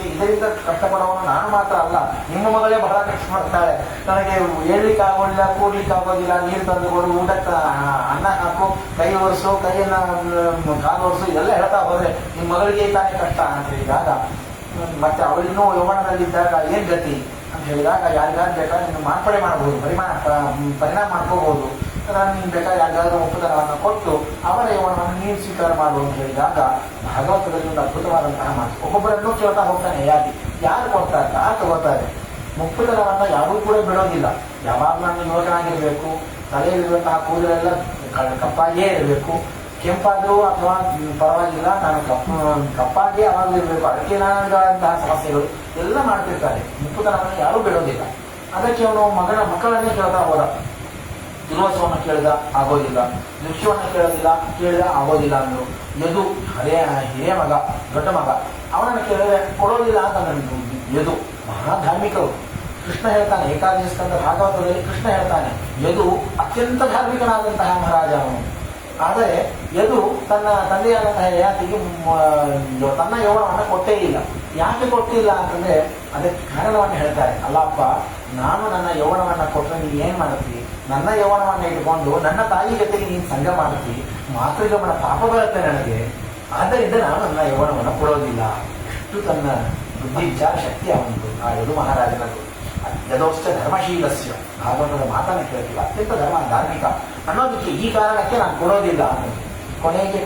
ಇದರಿಂದ ಕಷ್ಟಪಡೋನು ನಾನು ಮಾತ್ರ ಅಲ್ಲ, ನಿಮ್ಮ ಮಗಳೇ ಬಹಳ ಕಷ್ಟಪಡ್ತಾಳೆ, ನನಗೆ ಹೇಳ್ಲಿಕ್ಕೆ ಆಗೋದಿಲ್ಲ, ಕೂಡ್ಲಿಕ್ಕೆ ಆಗೋದಿಲ್ಲ, ನೀರು ತಂದು ಕೊಡು, ಊಟಕ್ಕೆ ಅನ್ನ ಹಾಕು, ಕೈ ಒರೆಸು, ಕಾಲು ಒರೆಸು, ಇದೆಲ್ಲ ಹೇಳ್ತಾ ಹೋದ್ರೆ ನಿಮ್ಮ ಮಗಳಿಗೆ ತಾನೇ ಕಷ್ಟ ಅಂತ ಹೇಳಿದಾಗ, ಮತ್ತೆ ಅವಳಿನ್ನೂ ಯೌವನದಲ್ಲಿದ್ದಾಗ ಏನ್ ಗತಿ ಅಂತ ಹೇಳಿದಾಗ, ಯಾರಿಗಾದ್ರು ಬೇಕಾದ್ರೆ ನಿನ್ನ ಮಾರ್ಪಡೆ ಮಾಡಬಹುದು, ಪರಿಣಾಮ ಮಾಡ್ಕೋಬಹುದು, ನೀನು ಬೇಕಾದ್ರೆ ಯಾರಿಗಾದ್ರೂ ಒಪ್ಪುದನವನ್ನು ಕೊಟ್ಟು ಅವರ ಯೌವನವನ್ನು ನೀನು ಸ್ವೀಕಾರ ಮಾಡು ಅಂತ ಹೇಳಿದಾಗ, ಭಾಗವತದಲ್ಲಿ ಒಂದು ಅದ್ಭುತವಾದಂತಹ ಮಾತು. ಒಬ್ಬೊಬ್ಬರನ್ನು ಕೇಳ್ತಾ ಹೋಗ್ತಾನೆ, ಯಾರು ಕೊಡ್ತಾರೆ, ಯಾರು ತಗೋತಾರೆ. ಮುಪ್ಪುತನವನ್ನ ಯಾರೂ ಕೂಡ ಬಿಡೋದಿಲ್ಲ. ಯಾವಾಗ ನಾನು ಯುವಕನಾಗಿರ್ಬೇಕು, ತಲೆಯಲ್ಲಿರುವಂತಹ ಕೂದಲೆಲ್ಲ ಕಪ್ಪಾಗಿಯೇ ಇರಬೇಕು, ಕೆಂಪಾದರೂ ಅಥವಾ ಪರವಾಗಿಲ್ಲ, ನಾನು ಕಪ್ಪಾಗಿಯೇ ಯಾವಾಗಲೂ ಇರಬೇಕು, ಅದಕ್ಕೇನಾದಂತಹ ಸಮಸ್ಯೆಗಳು ಎಲ್ಲ ಮಾಡ್ತಿರ್ತಾರೆ. ಮುಪ್ಪುತನವನ್ನು ಯಾರೂ ಬಿಡೋದಿಲ್ಲ. ಅದಕ್ಕೆ ಅವನು ಮಕ್ಕಳನ್ನೇ ಕೇಳ್ತಾ ಹೋದ. ದುರ್ವಾಸವನ್ನು ಕೇಳಿದ, ಆಗೋದಿಲ್ಲ. ದೃಶ್ಯವನ್ನು ಕೇಳಿದ ಆಗೋದಿಲ್ಲ ಅಂದ್ರು. ಯದು ಹಿರಿಯ ಮಗ, ದೊಡ್ಡ ಮಗ, ಅವನನ್ನು ಕೇಳಿದ್ರೆ ಕೊಡೋದಿಲ್ಲ ಅಂತ ನನಗೆ. ಯದು ಮಹಾಧಾರ್ಮಿಕರು. ಕೃಷ್ಣ ಹೇಳ್ತಾನೆ, ಏಕಾದಶಿ ಸ್ಕಂದ ಭಾಗವತದಲ್ಲಿ ಕೃಷ್ಣ ಹೇಳ್ತಾನೆ, ಯದು ಅತ್ಯಂತ ಧಾರ್ಮಿಕನಾದಂತಹ ಮಹಾರಾಜ ಅವನು. ಆದರೆ ಯದು ತನ್ನ ತಂದೆಯಾದಂತಹ ಯಯಾತಿಗೆ ತನ್ನ ಯೌವನವನ್ನು ಕೊಟ್ಟೇ ಇಲ್ಲ. ಯಾಕೆ ಕೊಟ್ಟಿಲ್ಲ ಅಂತಂದ್ರೆ ಅದಕ್ಕೆ ಕಾರಣವನ್ನು ಹೇಳ್ತಾರೆ. ಅಲ್ಲಪ್ಪ, ನಾನು ನನ್ನ ಯೌವನವನ್ನು ಕೊಟ್ಟರೆ ನೀನು ಏನ್ ಮಾಡ್ತೀವಿ? ನನ್ನ ಯೌವನವನ್ನು ಇಟ್ಕೊಂಡು ನನ್ನ ತಾಯಿ ಜೊತೆಗೆ ನೀನು ಸಂಘ ಮಾಡ್ತೀವಿ, ಮಾತೃಗಮನ ಪಾಪ ಬರುತ್ತೆ ನನಗೆ. ಆದ್ದರಿಂದ ನಾನು ನನ್ನ ಯೌವನವನ್ನು ಕೊಡೋದಿಲ್ಲ. ಎಷ್ಟು ತನ್ನ ಬುದ್ಧಿ ವಿಚಾರ ಶಕ್ತಿ ಅವನಿಗೆ ಆ ಯದು ಮಹಾರಾಜನದು. ಯದೋಶ್ಚ ಧರ್ಮಶೀಲಸ್ಯ, ಭಾಗವತದ ಮಾತನ್ನು ಕೇಳ್ತಿಲ್ಲ, ಅತ್ಯಂತ ಧಾರ್ಮಿಕ ಅನ್ನೋದಕ್ಕೆ ಈ ಕಾರಣಕ್ಕೆ ನಾನು ಕೊಡೋದಿಲ್ಲ ಅನ್ನೋದು.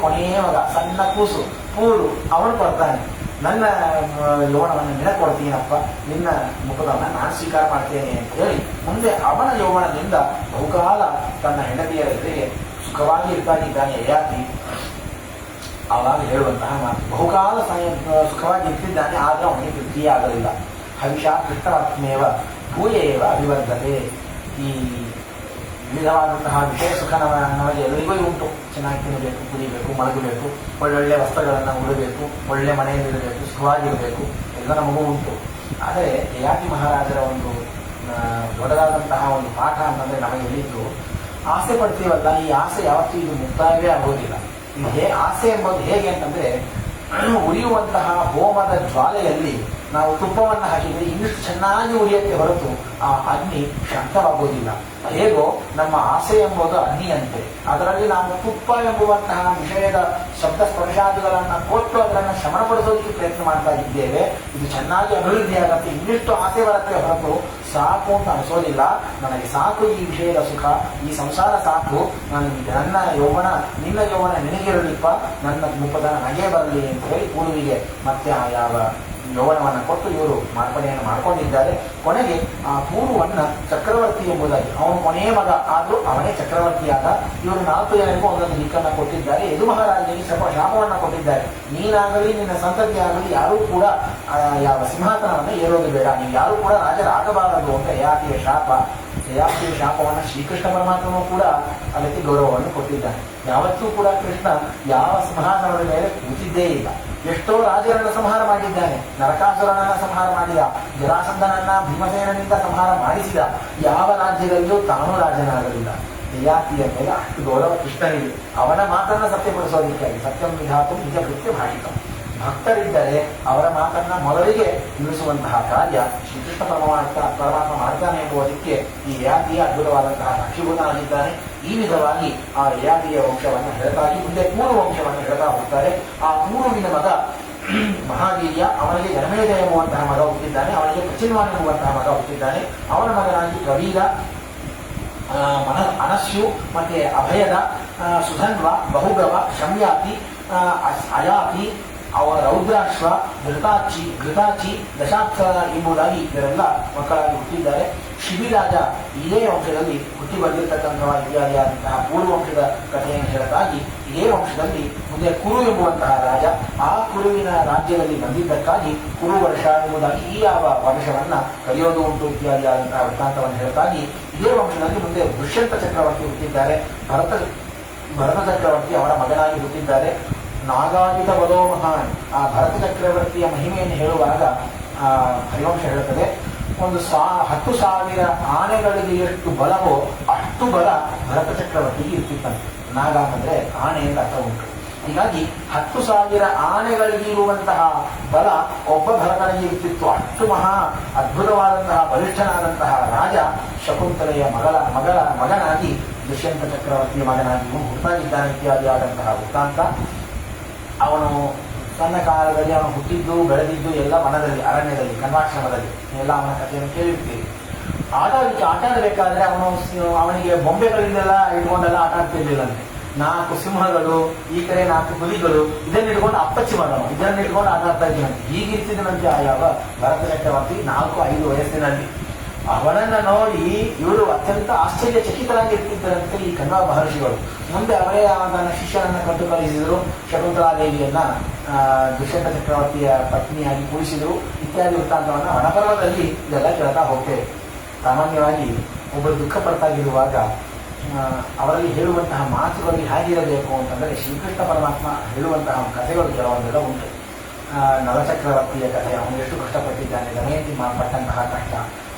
ಕೊನೆಯ ಮಗ, ಸಣ್ಣ ಕೂಸು ಪೂರು, ಅವನು ಕೊಡ್ತಾನೆ, ನನ್ನ ಯೌವನವನ್ನು ನಿನಗೆ ಕೊಡ್ತೀನಪ್ಪ, ನಿನ್ನ ಮುಖದವನ್ನು ನಾನು ಸ್ವೀಕಾರ ಮಾಡ್ತೇನೆ ಅಂತ ಹೇಳಿ ಮುಂದೆ ಅವನ ಯೌವನದಿಂದ ಬಹುಕಾಲ ತನ್ನ ಹೆಂಡತಿಯರ ಜೊತೆಗೆ ಸುಖವಾಗಿ ಇರ್ತಾಗಿದ್ದಾನೆ ಯಯಾತಿ. ಆವಾಗ ಹೇಳುವಂತಹ ಮಾತು, ಬಹುಕಾಲ ಸುಖವಾಗಿ ಇರ್ತಿದ್ದಾನೆ, ಆದ್ರೆ ಅವನಿಗೆ ತೃಪ್ತಿಯೇ ಆಗಲಿಲ್ಲ. ಹವಿಷ ಕೃಷ್ಣವತ್ಮೇವ ಭೂಯೇವ ಅಭಿವರ್ಧತೆ. ಈ ವಿಧವಾದಂತಹ ವಿಷಯ ಸುಖ ನಮಗೆ ಎಲ್ಲರಿಗೂ ಉಂಟು. ಚೆನ್ನಾಗಿ ತಿನ್ನಬೇಕು, ಕುಡಿಬೇಕು, ಮಲಗಬೇಕು, ಒಳ್ಳೊಳ್ಳೆ ವಸ್ತ್ರಗಳನ್ನು ಉಡಬೇಕು, ಒಳ್ಳೆ ಮನೆಯಲ್ಲಿರಬೇಕು, ಸುಖವಾಗಿರಬೇಕು, ಎಲ್ಲ ನಮಗೂ ಉಂಟು. ಆದರೆ ಯಯಾತಿ ಮಹಾರಾಜರ ಒಂದು ದೊಡ್ಡದಾದಂತಹ ಒಂದು ಪಾಠ ಅಂತಂದ್ರೆ ನಮಗೆ ಹೇಳಿದ್ದು, ಆಸೆ ಪಡ್ತೀವಲ್ಲ, ಈ ಆಸೆ ಯಾವತ್ತೂ ಇದು ಮುಕ್ತಾಯವೇ ಆಗೋದಿಲ್ಲ. ಇದು ಆಸೆ ಎಂಬುದು ಹೇಗೆ ಅಂತಂದ್ರೆ, ಉರಿಯುವಂತಹ ಹೋಮದ ಜ್ವಾಲೆಯಲ್ಲಿ ನಾವು ತುಪ್ಪವನ್ನು ಹಾಕಿದ್ರೆ ಇನ್ನಷ್ಟು ಚೆನ್ನಾಗಿ ಉರಿಯಕ್ಕೆ ಹೊರತು ಆ ಅಗ್ನಿ ಶಾಂತವಾಗುವುದಿಲ್ಲ. ಹೇಗೋ ನಮ್ಮ ಆಸೆ ಎಂಬುದು ಅಗ್ನಿಯಂತೆ, ಅದರಲ್ಲಿ ನಾವು ತುಪ್ಪ ಎಂಬುವಂತಹ ವಿಷಯದ ಶಬ್ದ ಸ್ಪರ್ಶಾದಿಗಳನ್ನು ಕೊಟ್ಟು ಅದನ್ನು ಶಮನಪಡಿಸೋದಕ್ಕೆ ಪ್ರಯತ್ನ ಮಾಡ್ತಾ ಇದ್ದೇವೆ. ಇದು ಚೆನ್ನಾಗಿ ಅಭಿವೃದ್ಧಿಯಾಗತ್ತೆ, ಇನ್ನಿಷ್ಟು ಆಸೆ ಬರುತ್ತೆ ಹೊರತು ಸಾಕು ಅಂತ ಅನಿಸೋದಿಲ್ಲ. ನನಗೆ ಸಾಕು ಈ ವಿಷಯದ ಸುಖ, ಈ ಸಂಸಾರ ಸಾಕು, ನನ್ನ ಯೌವನ ನಿನ್ನ ಯೌವನ ನಿನಗಿರಲಿಪ್ಪ, ನನ್ನ ಮುಖದ ನಗೆ ಬರಲಿ ಅಂತ ಹೇಳಿ ಪೂರ್ವಿಗೆ ಮತ್ತೆ ಯಾವ ಯೌವನವನ್ನು ಕೊಟ್ಟು ಇವರು ಮಾರ್ಪಣೆಯನ್ನು ಮಾಡಿಕೊಂಡಿದ್ದಾರೆ. ಕೊನೆಗೆ ಆ ಪೂರ್ವವನ್ನ ಚಕ್ರವರ್ತಿ ಎಂಬುದಾಗಿ, ಅವನು ಕೊನೆಯ ಮಗ ಆದರೂ ಅವನೇ ಚಕ್ರವರ್ತಿಯಾದ. ಇವರು 4 ಜನರಿಗೂ ಒಂದೊಂದು ದಿಕ್ಕನ್ನು ಕೊಟ್ಟಿದ್ದಾರೆ. ಯದು ಮಹಾರಾಜನಿಗೆ ಶಾಪವನ್ನು ಕೊಟ್ಟಿದ್ದಾರೆ. ನೀನಾಗಲಿ ನಿನ್ನ ಸಂತತಿ ಆಗಲಿ ಯಾರೂ ಕೂಡ ಯಾವ ಸಿಂಹಾಸನವನ್ನು ಏರೋದು ಬೇಡ, ನೀವು ಯಾರೂ ಕೂಡ ರಾಜರಾಗಬಾರದು ಅಂತ ಯಯಾತಿಯ ಶಾಪ. ಯಯಾತಿಯ ಶಾಪವನ್ನು ಶ್ರೀಕೃಷ್ಣ ಪರಮಾತ್ಮನೂ ಕೂಡ ಅದಕ್ಕೆ ಗೌರವವನ್ನು ಕೊಟ್ಟಿದ್ದಾನೆ. ಯಾವತ್ತೂ ಕೂಡ ಕೃಷ್ಣ ಯಾವ ಸಿಂಹಾಸನದ ಮೇಲೆ ಕೂತಿದ್ದೇ ಇಲ್ಲ. ಎಷ್ಟೋ ರಾಜರನ್ನು ಸಂಹಾರ ಮಾಡಿದ್ದಾನೆ. ನರಕಾಸುರನನ್ನ ಸಂಹಾರ ಮಾಡಿದ, ಜರಾಸಂಧನನ್ನ ಭೀಮಸೇನನಿಂದ ಸಂಹಾರ ಮಾಡಿಸಿದ. ಯಾವ ರಾಜ್ಯದಲ್ಲೂ ತಾನು ರಾಜನಾಗಲಿಲ್ಲ. ಯಯಾತಿಯ ಮೇಲೆ ಅಷ್ಟು ಗೌರವ ಕೃಷ್ಣನಿಗೆ. ಅವನ ಮಾತನ್ನ ಸತ್ಯಪಡಿಸೋದಕ್ಕಾಗಿ ಸತ್ಯಂ ವಿಧಾತು ನಿಜ ಕೃತ್ಯ ಭಾಷಿತ. ಭಕ್ತರಿದ್ದರೆ ಅವರ ಮಾತನ್ನ ಮೊದಲಿಗೆ ತಿಳಿಸುವಂತಹ ಕಾರ್ಯ ಶ್ರೀಕೃಷ್ಣ ಪರಮಾತ್ಮ ಮಾಡ್ತಾನೆ ಎಂಬುದಕ್ಕೆ ಈ ಯಯಾತಿಯ ಅದ್ಭುತವಾದಂತಹ ಸಾಕ್ಷಿಭೂತನಾಗಿದ್ದಾನೆ. ಈ ವಿಧವಾಗಿ ಆ ಯಯಾತಿಯ ವಂಶವನ್ನು ಹೇಳ್ತಾಗಿ ಮುಂದೆ ಪೂರ್ವ ವಂಶವನ್ನು ಹೇಳ್ತಾ ಹೋಗ್ತಾರೆ. ಆ ಪೂರ್ವಿನ ಮಗ ಮಹಾವೀರ್ಯ, ಅವನಿಗೆ ಜನಮೇಜ ಎಂಬುವಂತಹ ಮಗ ಹುಟ್ಟಿದ್ದಾನೆ, ಅವನಿಗೆ ಪ್ರಚಿನ್ವಾನ್ ಎಂಬುವಂತಹ ಮಗ ಹುಟ್ಟಿದ್ದಾನೆ. ಅವನ ಮಗನಾಗಿ ಕವೀರ, ಅನಸ್ಯು, ಮತ್ತೆ ಅಭಯದ, ಸುಧನ್ವ, ಬಹುಗವ, ಶಮ್ಯಾತಿ, ಅಯಾತಿ, ಅವರ ರೌದ್ರಾಶ್ವ, ಘೃತಾಚಿ, ದಶಾಕ್ಷರ ಎಂಬುದಾಗಿ ಇವರೆಲ್ಲ ಮಕ್ಕಳಾಗಿ ಹುಟ್ಟಿದ್ದಾರೆ. ಶಿಬಿರಾಜ ಇದೇ ವಂಶದಲ್ಲಿ ಹುಟ್ಟಿ ಬಂದಿರತಕ್ಕಂತಹ ಇತ್ಯಾದಿಯಾದಂತಹ ಪೂರ್ವ ವಂಶದ ಕಥೆಯನ್ನು ಹೇಳತಾಗಿ ಇದೇ ವಂಶದಲ್ಲಿ ಮುಂದೆ ಕುರು ಎಂಬುವಂತಹ ರಾಜ, ಆ ಕುರುವಿನ ರಾಜ್ಯದಲ್ಲಿ ಬಂದಿದ್ದಕ್ಕಾಗಿ ಕುರು ವರ್ಷ ಎಂಬುದಾಗಿ ಈ ಯಾವ ವರ್ಷವನ್ನ ಕರೆಯೋದು ಉಂಟು ಇತ್ಯಾದಿಯಾದಂತಹ ವೃತ್ತಾಂತವನ್ನು ಹೇಳತಾಗಿ ಇದೇ ವಂಶದಲ್ಲಿ ಮುಂದೆ ದುಷ್ಯಂತ ಚಕ್ರವರ್ತಿ ಹುಟ್ಟಿದ್ದಾರೆ. ಭರತ ಚಕ್ರವರ್ತಿ ಅವರ ಮಗನಾಗಿ ಹುಟ್ಟಿದ್ದಾರೆ. ನಾಗಾಯುಧ ಬಲೋ ಮಹಾನ್, ಆ ಭರತ ಚಕ್ರವರ್ತಿಯ ಮಹಿಮೆಯನ್ನು ಹೇಳುವಾಗ ಹರಿವಂಶ ಹೇಳುತ್ತದೆ, 10,000 ಆನೆಗಳಿಗೆ ಎಷ್ಟು ಬಲವೋ ಅಷ್ಟು ಬಲ ಭರತ ಚಕ್ರವರ್ತಿಗೆ ಇರ್ತಿತ್ತಂತೆ. ನಾಗ ಅಂತಂದ್ರೆ ಆನೆ ಅಂತ ಅರ್ಥ ಉಂಟು. ಹೀಗಾಗಿ 10,000 ಆನೆಗಳಿಗಿರುವಂತಹ ಬಲ ಒಬ್ಬ ಭರತನಿಗೆ ಇರ್ತಿತ್ತು. ಅಷ್ಟು ಮಹಾ ಅದ್ಭುತವಾದಂತಹ ಬಲಿಷ್ಠನಾದಂತಹ ರಾಜ ಶಕುಂತಲೆಯ ಮಗನಾಗಿ ದುಷ್ಯಂತ ಚಕ್ರವರ್ತಿಯ ಮಗನಾಗಿ ಹುಟ್ಟಾಗಿದ್ದಾನೆ ಇತ್ಯಾದಿಯಾದಂತಹ ವೃತ್ತಾಂತ. ಅವನು ಸಣ್ಣ ಕಾಲದಲ್ಲಿ ಅವನು ಹುಟ್ಟಿದ್ದು ಬೆಳೆದಿದ್ದು ಎಲ್ಲ ವನದಲ್ಲಿ, ಅರಣ್ಯದಲ್ಲಿ, ಕನ್ವಾಶ್ರಮದಲ್ಲಿ ಎಲ್ಲ ಅವನ ಕಥೆಯನ್ನು ಕೇಳಿರ್ತೀವಿ. ಆಟ ಆಡಬೇಕಾದ್ರೆ ಅವನಿಗೆ ಬೊಂಬೆಗಳಿಂದೆಲ್ಲ ಇಟ್ಕೊಂಡೆಲ್ಲ ಆಟ ಆಡ್ತಿರ್ಲಿಲ್ಲಂತೆ. 4 ಸಿಂಹಗಳು, ಈ ಕಡೆ 4 ಹುಲಿಗಳು, ಇದನ್ನಿಟ್ಕೊಂಡು ಅಪ್ಪಚ್ಚಿ ಮಾಡೋಣ, ಇದನ್ನಿಟ್ಕೊಂಡು ಆಟ ಆಡ್ತಾ ಇದ್ದೀನಂತೆ. ಹೀಗಿರ್ತಿದ್ದನಂತೆ ಯಾವ ಭರತ ಚಕ್ರವರ್ತಿ 4-5 ವಯಸ್ಸಿನಲ್ಲಿ. ಅವನನ್ನ ನೋಡಿ ಇವರು ಅತ್ಯಂತ ಆಶ್ಚರ್ಯಚಕಿತರಾಗಿರ್ತಿದ್ದರಂತೆ ಈ ಕಣ್ವ ಮಹರ್ಷಿಗಳು. ಮುಂದೆ ಅವರೇ ತನ್ನ ಶಿಷ್ಯನನ್ನ ಕಟ್ಟು ಕಳಿಸಿದರು. ಶಕುಂತಲಾದೇವಿಯನ್ನ ದುಷ್ಯಂತ ಚಕ್ರವರ್ತಿಯ ಪತ್ನಿಯಾಗಿ ಕೂರಿಸಿದರು ಇತ್ಯಾದಿ ವೃತ್ತಾಂತವನ್ನ ವನಪರ್ವದಲ್ಲಿ ಇದೆಲ್ಲ ಕೇಳ್ತಾ ಹೋಗ್ತೇವೆ. ಸಾಮಾನ್ಯವಾಗಿ ಒಬ್ಬರು ದುಃಖ ಪಡ್ತಾಗಿರುವಾಗ ಅವರಲ್ಲಿ ಹೇಳುವಂತಹ ಮಾತುಗಳು ಹೇಗಿರಬೇಕು ಅಂತಂದರೆ, ಶ್ರೀಕೃಷ್ಣ ಪರಮಾತ್ಮ ಹೇಳುವಂತಹ ಕಥೆಗಳು ಕೆಲವೊಂದೆಲ್ಲ ಉಂಟು. ನಲಚಕ್ರವರ್ತಿಯ ಕಥೆ, ಅವನು ಎಷ್ಟು ಕಷ್ಟಪಟ್ಟಿದ್ದಾನೆ, ದಮಯಂತಿ ಪಟ್ಟಂತಹ ಕಷ್ಟ,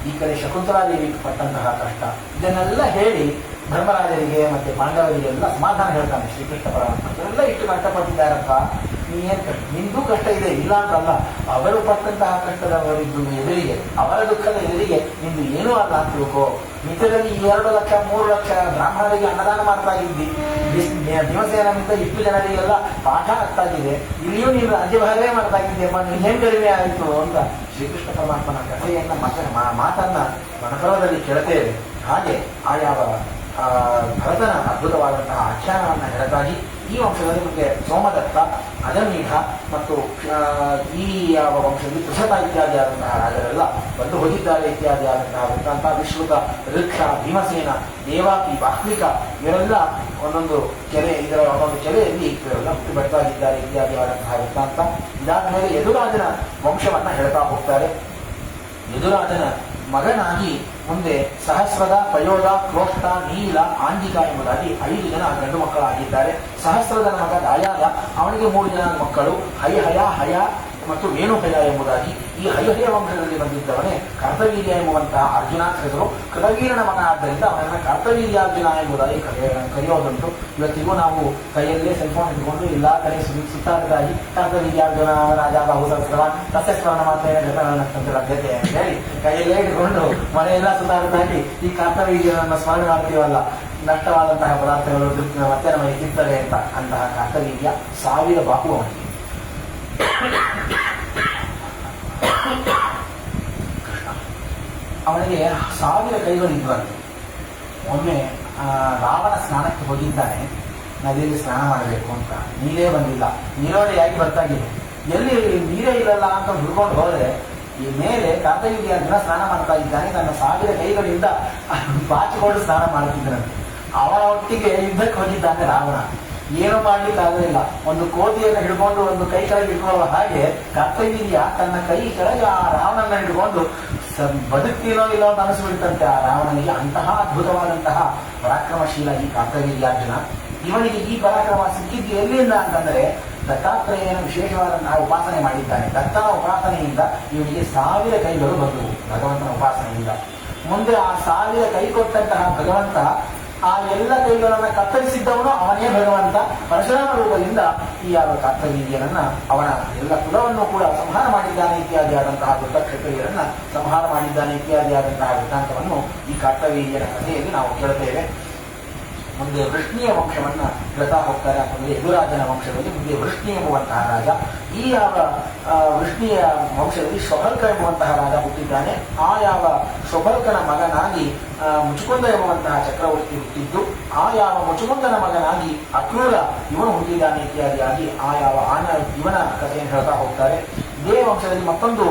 ಈ ಕಡೆ ಶಕುಂತಲಾದೇವಿ ಪಟ್ಟಂತಹ ಕಷ್ಟ, ಇದನ್ನೆಲ್ಲ ಹೇಳಿ ಧರ್ಮರಾಜರಿಗೆ ಮತ್ತೆ ಪಾಂಡವರಿಗೆಲ್ಲ ಸಮಾಧಾನ ಹೇಳ್ತಾನೆ ಶ್ರೀಕೃಷ್ಣ ಪರಮಾತ್ಮ. ಇವರೆಲ್ಲ ಇಷ್ಟು ಕಷ್ಟಪಟ್ಟಿದ್ದಾರಪ್ಪ, ನೀನೇನು ಕಷ್ಟ, ನಿಂದೂ ಕಷ್ಟ ಇದೆ ಇಲ್ಲ ಅಂತಲ್ಲ, ಅವರು ಪಟ್ಟಂತಹ ಕಷ್ಟದವರಿದ್ದು ಎದುರಿಗೆ, ಅವರ ದುಃಖದ ಎದುರಿಗೆ ನಿಂದು ಏನೂ ಅಲ್ಲ ಅಂತ ತಿಳ್ಕೋ. ಮಿತ್ರದಲ್ಲಿ 2 ಲಕ್ಷ 3 ಲಕ್ಷ ಬ್ರಾಹ್ಮಣರಿಗೆ ಅನ್ನದಾನ ಮಾಡ್ತಾ ಇದ್ದಿ, ದಿವಸೇನಿಂದ ಇಷ್ಟು ಜನರಿಗೆಲ್ಲ ಪಾಠ ಆಗ್ತಾ ಇದೆ, ಇಲ್ಲಿಯೂ ನೀನು ರಾಜ್ಯಭಾರವೇ ಮಾಡ್ತಾ ಇದ್ದೀಯಮ್ಮ, ನೀನು ಹೆಂಗೆ ಕಡಿಮೆ ಆಯಿತು ಅಂತ ಶ್ರೀಕೃಷ್ಣ ಪರಮಾತ್ಮನ ಕಥೆಯನ್ನ ಮಾತನ್ನ ವನಪರ್ವದಲ್ಲಿ ಕೇಳ್ತೇವೆ. ಹಾಗೆ ಆಯಾವ ಭರತನ ಅದ್ಭುತವಾದಂತಹ ಆಖ್ಯಾನವನ್ನು ಹೆರತಾಗಿ ಈ ವಂಶದಲ್ಲಿ ಮುಂದೆ ಸೋಮದತ್ತ, ಅಜಮೀಢ ಮತ್ತು ಈ ಯಾವ ವಂಶದಲ್ಲಿ ಪೃಷತ ಇತ್ಯಾದಿಯಾದಂತಹ ರಾಜರೆಲ್ಲ ಬಂದು ಹೋಗಿದ್ದಾರೆ ಇತ್ಯಾದಿಯಾದಂತಹ ವೃತ್ತಾಂತ. ವಿಶ್ರುತ, ಋಕ್ಷ, ಭೀಮಸೇನ, ದೇವಾಪಿ, ಬಾಹ್ಲಿಕ ಇವರೆಲ್ಲ ಒಂದೊಂದು ಕೆರೆ, ಇದರ ಒಂದೊಂದು ಕೆರೆಯಲ್ಲಿ ಇವರೆಲ್ಲ ಹುಟ್ಟು ಬರ್ತಾ ಇದ್ದಾರೆ ಇತ್ಯಾದಿಯಾದಂತಹ ವೃತ್ತಾಂತ. ಇದಾದ ಮೇಲೆ ಯದುರಾಜನ ವಂಶವನ್ನ ಹೇಳ್ತಾ ಹೋಗ್ತಾರೆ. ಯದುರಾಜನ ಮಗನಾಗಿ ಮುಂದೆ ಸಹಸ್ರದ, ಪಯೋಧ, ಕ್ರೋಷ್ಟ, ನೀಲ, ಆಂಜಿಕ ಎಂಬುದಾಗಿ 5 ಜನ ಗಂಡು ಮಕ್ಕಳಾಗಿದ್ದಾರೆ. ಸಹಸ್ರದನ ಮಗ ದಾಯಾದ, ಅವನಿಗೆ 3 ಜನ ಮಕ್ಕಳು, ಹಯಹಯ, ಹಯ ಮತ್ತು ವೇಣುಹಯ ಎಂಬುದಾಗಿ. ಈ ಹಯಹಯ ವಂಶದಲ್ಲಿ ಬಂದಿದ್ದವನೇ ಕರ್ತವೀರ್ಯ ಎಂಬುವಂತಹ ಅರ್ಜುನ ಹೆಸರು. ಕೃತವೀರನ ಮಗ ಆದ್ದರಿಂದ ಅವನನ್ನ ಕರ್ತವೀರ್ಯಾರ್ಜುನ ಎಂಬುದಾಗಿ ಕರೆಯೋದುಂಟು. ಇವತ್ತಿಗೂ ನಾವು ಕೈಯಲ್ಲೇ ಸೆಲ್ಫೋನ್ ಇಟ್ಕೊಂಡು ಎಲ್ಲ ಕಡೆ ಸುತ್ತಾಡದಾಗಿ ಕರ್ತವೀರ್ಯಾರ್ಜುನ ರಾಜ ಬಾಹು ಸಹಸ್ರವ ಸಸ್ಯಸ್ವರ್ಣ ಮಾತ್ರ ಲಭ್ಯತೆ ಅಂತ ಹೇಳಿ ಕೈಯಲ್ಲೇ ಇಟ್ಕೊಂಡು ಮನೆಯೆಲ್ಲ ಸುತ್ತಾಡದಾಗಿ ಈ ಕರ್ತವೀರ್ಯನನ್ನ ಸ್ಮರಣೆ ಮಾಡ್ತೀವಲ್ಲ, ನಷ್ಟವಾದಂತಹ ಪದಾರ್ಥಗಳು ಮತ್ತೆ ನಮಗೆ ಸಿಗ್ತದೆ ಅಂತ. ಅಂತಹ ಕರ್ತವೀರ್ಯ 1000 ಬಾಹು ಅವನಿಗೆ. ಅವನಿಗೆ 1000 ಕೈಗಳಿದ್ವಂತೆ. ಒಮ್ಮೆ ರಾವಣ ಸ್ನಾನಕ್ಕೆ ಹೋಗಿದ್ದಾನೆ, ನದಿಯಲ್ಲಿ ಸ್ನಾನ ಮಾಡಬೇಕು ಅಂತ. ನೀರೇ ಬಂದಿಲ್ಲ, ನೀರೋಡೆಯಾಗಿ ಬರ್ತಾಗಿದೆ. ಎಲ್ಲಿ ನೀರೇ ಇಲ್ಲಲ್ಲ ಅಂತ ಹುಡ್ಕೊಂಡು ಹೋದರೆ ಈ ಮೇಲೆ ಕರ್ತವೀರ್ಯ ದಿನ ಸ್ನಾನ ಮಾಡ್ತಾ ಇದ್ದಾನೆ. ತನ್ನ 1000 ಕೈಗಳಿಂದ ಬಾಚಿಕೊಂಡು ಸ್ನಾನ ಮಾಡುತ್ತಿದ್ದನಂತೆ. ಅವನ ಒಟ್ಟಿಗೆ ಯುದ್ಧಕ್ಕೆ ಹೋಗಿದ್ದಾನೆ ರಾವಣ. ಏನು ಮಾಡ್ಲಿಕ್ಕಾಗಲಿಲ್ಲ. ಒಂದು ಕೋತಿಯನ್ನು ಹಿಡ್ಕೊಂಡು ಒಂದು ಕೈ ಕೆಳಗೆ ಇಟ್ಕೊಳ್ಳುವ ಹಾಗೆ ಕರ್ತವೀರ್ಯ ತನ್ನ ಕೈ ಕೆಳಗೆ ಆ ರಾವಣನ ಹಿಡ್ಕೊಂಡು ಬದುಕ್ತೀನೋ ಇಲ್ಲೋ ಅಂತ ಅನಿಸ್ಬಿಡ್ತಂತೆ ಆ ರಾವಣನಿಗೆ. ಅಂತಹ ಅದ್ಭುತವಾದಂತಹ ಪರಾಕ್ರಮಶೀಲ ಈ ಕರ್ತವೀರ್ಯಾರ್ಜುನ. ಇವನಿಗೆ ಈ ಪರಾಕ್ರಮ ಸಿಕ್ಕಿದ್ದು ಎಲ್ಲಿಂದ ಅಂತಂದ್ರೆ, ದತ್ತಾತ್ರೇಯನ ವಿಶೇಷವಾದಂತಹ ಉಪಾಸನೆ ಮಾಡಿದ್ದಾನೆ. ದತ್ತನ ಉಪಾಸನೆಯಿಂದ ಇವನಿಗೆ 1000 ಕೈಗಳು ಬಂದವು ಭಗವಂತನ ಉಪಾಸನೆಯಿಂದ. ಮುಂದೆ ಆ 1000 ಕೈ ಕೊಟ್ಟಂತಹ ಭಗವಂತ ಆ ಎಲ್ಲ ಕೈಗಳನ್ನು ಕತ್ತರಿಸಿದ್ದವನು ಅವನೇ ಭಗವಂತ. ಪರಶುರಾಮ ರೂಪದಿಂದ ಈ ಯಾವ ಕರ್ತವೀರ್ಯನನ್ನ, ಅವನ ಎಲ್ಲ ಕುಲವನ್ನು ಕೂಡ ಸಂಹಾರ ಮಾಡಿದ್ದಾನೆ ಇತ್ಯಾದಿಯಾದಂತಹ ದೊಡ್ಡ ಕ್ಷತ್ರಿಯರನ್ನ ಸಂಹಾರ ಮಾಡಿದ್ದಾನೆ ಇತ್ಯಾದಿಯಾದಂತಹ ವೃತ್ತಾಂತವನ್ನು ಈ ಕರ್ತವೀರ್ಯನ ಕಥೆಯಲ್ಲಿ ನಾವು ಕೇಳುತ್ತೇವೆ. ಮುಂದೆ ವೃಷ್ಣಿಯ ವಂಶವನ್ನ ಹೇಳ್ತಾ ಹೋಗ್ತಾರೆ. ಅಂತಂದ್ರೆ ಯದುರಾಜನ ವಂಶದಲ್ಲಿ ಮುಂದೆ ವೃಷ್ಣಿ ಎಂಬುವಂತಹ ರಾಜ. ಈ ಯಾವ ವೃಷ್ಣಿಯ ವಂಶದಲ್ಲಿ ಶೊಭಲ್ಕ ಎಂಬುವಂತಹ ರಾಜ ಹುಟ್ಟಿದ್ದಾನೆ. ಆ ಯಾವ ಶೊಭಲ್ಕನ ಮಗನಾಗಿ ಮುಚುಕುಂದ ಎಂಬುವಂತಹ ಚಕ್ರವರ್ತಿ ಹುಟ್ಟಿದ್ದು, ಆ ಯಾವ ಮುಚುಕುಂದನ ಮಗನಾಗಿ ಅಕ್ರೂರ ಇವನು ಹುಟ್ಟಿದ್ದಾನೆ ಇತ್ಯಾದಿಯಾಗಿ ಆ ಯಾವ ಇವನ ಕಥೆಯನ್ನು ಹೇಳ್ತಾ ಹೋಗ್ತಾರೆ. ಇದೇ ವಂಶದಲ್ಲಿ ಮತ್ತೊಂದು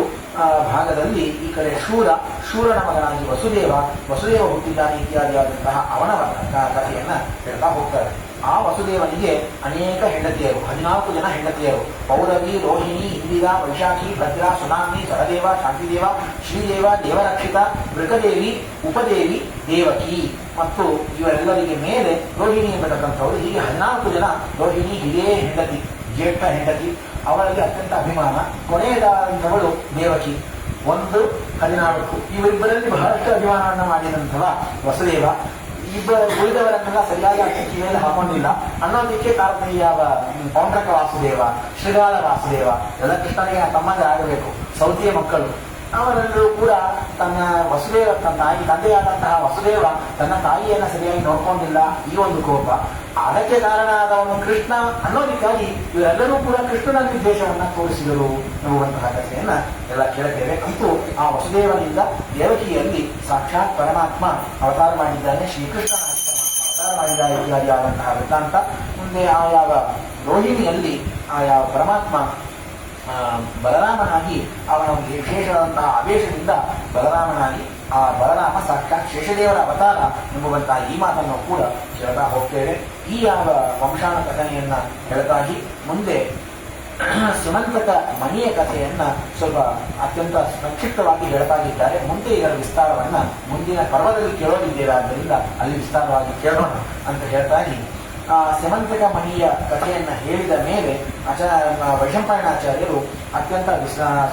ಭಾಗದಲ್ಲಿ ಈ ಕಡೆ ಶೂರನ ಮಗನಾಗಿ ವಸುದೇವ ಹುಟ್ಟಿದ್ದಾನೆ ಇತ್ಯಾದಿಯಾದಂತಹ ಅವನ ಕಥೆಯನ್ನ ಹೇಳ್ತಾ ಹೋಗ್ತಾರೆ. ಆ ವಸುದೇವನಿಗೆ ಅನೇಕ ಹೆಂಡತಿಯರು, 14 ಜನ ಹೆಂಡತಿಯರು. ಪೌರವಿ, ರೋಹಿಣಿ, ಇಂದಿರ, ವೈಶಾಖಿ, ಭದ್ರಾ, ಸುನಾಮಿ, ಸಹದೇವ, ಶಾಂತಿದೇವ, ಶ್ರೀದೇವ, ದೇವರಕ್ಷಿತ, ಮೃಗದೇವಿ, ಉಪದೇವಿ, ದೇವಕಿ ಮತ್ತು ಇವರೆಲ್ಲರಿಗೆ ಮೇಲೆ ರೋಹಿಣಿ ಎಂಬತಕ್ಕಂಥವರು. ಹೀಗೆ 14 ಜನ ರೋಹಿಣಿ ಹಿರಿಯ ಹೆಂಡತಿ, ಜ್ಯೇಷ್ಠ ಹೆಂಡತಿ. ಅವರಲ್ಲಿ ಅತ್ಯಂತ ಅಭಿಮಾನ. ಕೊನೆಯದಾದಂಥವಳು ದೇವಕಿ. 1, 14 ಇವರಿಬ್ಬರಲ್ಲಿ ಬಹಳಷ್ಟು ಅಭಿಮಾನವನ್ನು ಮಾಡಿದಂಥವ ವಸುದೇವ. ಉಳಿದವರನ್ನೆಲ್ಲ ಸರಿಯಾಗಿ ಅಕ್ಕಿ ಮೇಲೆ ಹಾಕೊಂಡಿಲ್ಲ ಅನ್ನೋದಕ್ಕೆ ಯಾವ ಪೌಂಡ್ರಕ ವಾಸುದೇವ, ಶ್ರೀಗಾಲ ವಾಸುದೇವ ಎಲ್ಲ ಕೃಷ್ಣನಿಗೆ ತಮ್ಮಂಗೆ ಆಗಬೇಕು, ಸೌತಿಯ ಮಕ್ಕಳು. ಅವರೆಲ್ಲರೂ ಕೂಡ ತನ್ನ ವಸುದೇವ, ತನ್ನ ತಾಯಿ ತಂದೆಯಾದಂತಹ ವಸುದೇವ ತನ್ನ ತಾಯಿಯನ್ನು ಸರಿಯಾಗಿ ನೋಡ್ಕೊಂಡಿಲ್ಲ, ಈ ಒಂದು ಕೋಪ. ಅದಕ್ಕೆ ಕಾರಣ ಆದವನು ಕೃಷ್ಣ ಅನ್ನೋದಕ್ಕಾಗಿ ಇವರೆಲ್ಲರೂ ಕೂಡ ಕೃಷ್ಣನಲ್ಲಿ ದ್ವೇಷವನ್ನ ತೋರಿಸಿದರು ಎನ್ನುವಂತಹ ಕಥೆಯನ್ನ ಎಲ್ಲ ಕೇಳುತ್ತೇವೆ. ಅಂತೂ ಆ ವಸುದೇವನಿಂದ ದೇವಕಿಯಲ್ಲಿ ಸಾಕ್ಷಾತ್ ಪರಮಾತ್ಮ ಅವತಾರ ಮಾಡಿದ್ದಾನೆ, ಶ್ರೀಕೃಷ್ಣನಾಗಿ ಅವತಾರ ಮಾಡಿದ್ದಾರೆ ಇತ್ಯಾದಿಯಾದಂತಹ ವೃತ್ತಾಂತ. ಮುಂದೆ ಆ ಯಾವ ರೋಹಿಣಿಯಲ್ಲಿ ಆ ಯಾವ ಪರಮಾತ್ಮ ಬಲರಾಮನಾಗಿ ಅವನ ವಿಶೇಷವಾದಂತಹ ಆವೇಶದಿಂದ ಬಲರಾಮನಾಗಿ ಆ ಬಲರಾಮ ಸಾಕ್ಷಾತ್ ಶೇಷದೇವರ ಅವತಾರ ಎಂಬುವಂತಹ ಈ ಮಾತನ್ನು ಕೂಡ ಹೇಳ್ತಾ ಹೋಗ್ತೇವೆ. ಈ ಯಾವ ವಂಶಾನ ಕಥನೆಯನ್ನ ಹೇಳ್ತಾಗಿ ಮುಂದೆ ಸುಮಂತಕ ಮಣಿಯ ಕಥೆಯನ್ನ ಸ್ವಲ್ಪ ಅತ್ಯಂತ ಸಂಕ್ಷಿಪ್ತವಾಗಿ ಹೇಳ್ತಾಗಿದ್ದಾರೆ. ಮುಂದೆ ಇದರ ವಿಸ್ತಾರವನ್ನ ಮುಂದಿನ ಪರ್ವದಲ್ಲಿ ಕೇಳೋದಿದ್ದೇವೆ, ಆದ್ದರಿಂದ ಅಲ್ಲಿ ವಿಸ್ತಾರವಾಗಿ ಕೇಳೋಣ ಅಂತ ಹೇಳ್ತಾಗಿ ಸಮಂತಕ ಮಣಿಯ ಕಥೆಯನ್ನ ಹೇಳಿದ ಮೇಲೆ ವೈಶಂಪಾಯನಾಚಾರ್ಯರು ಅತ್ಯಂತ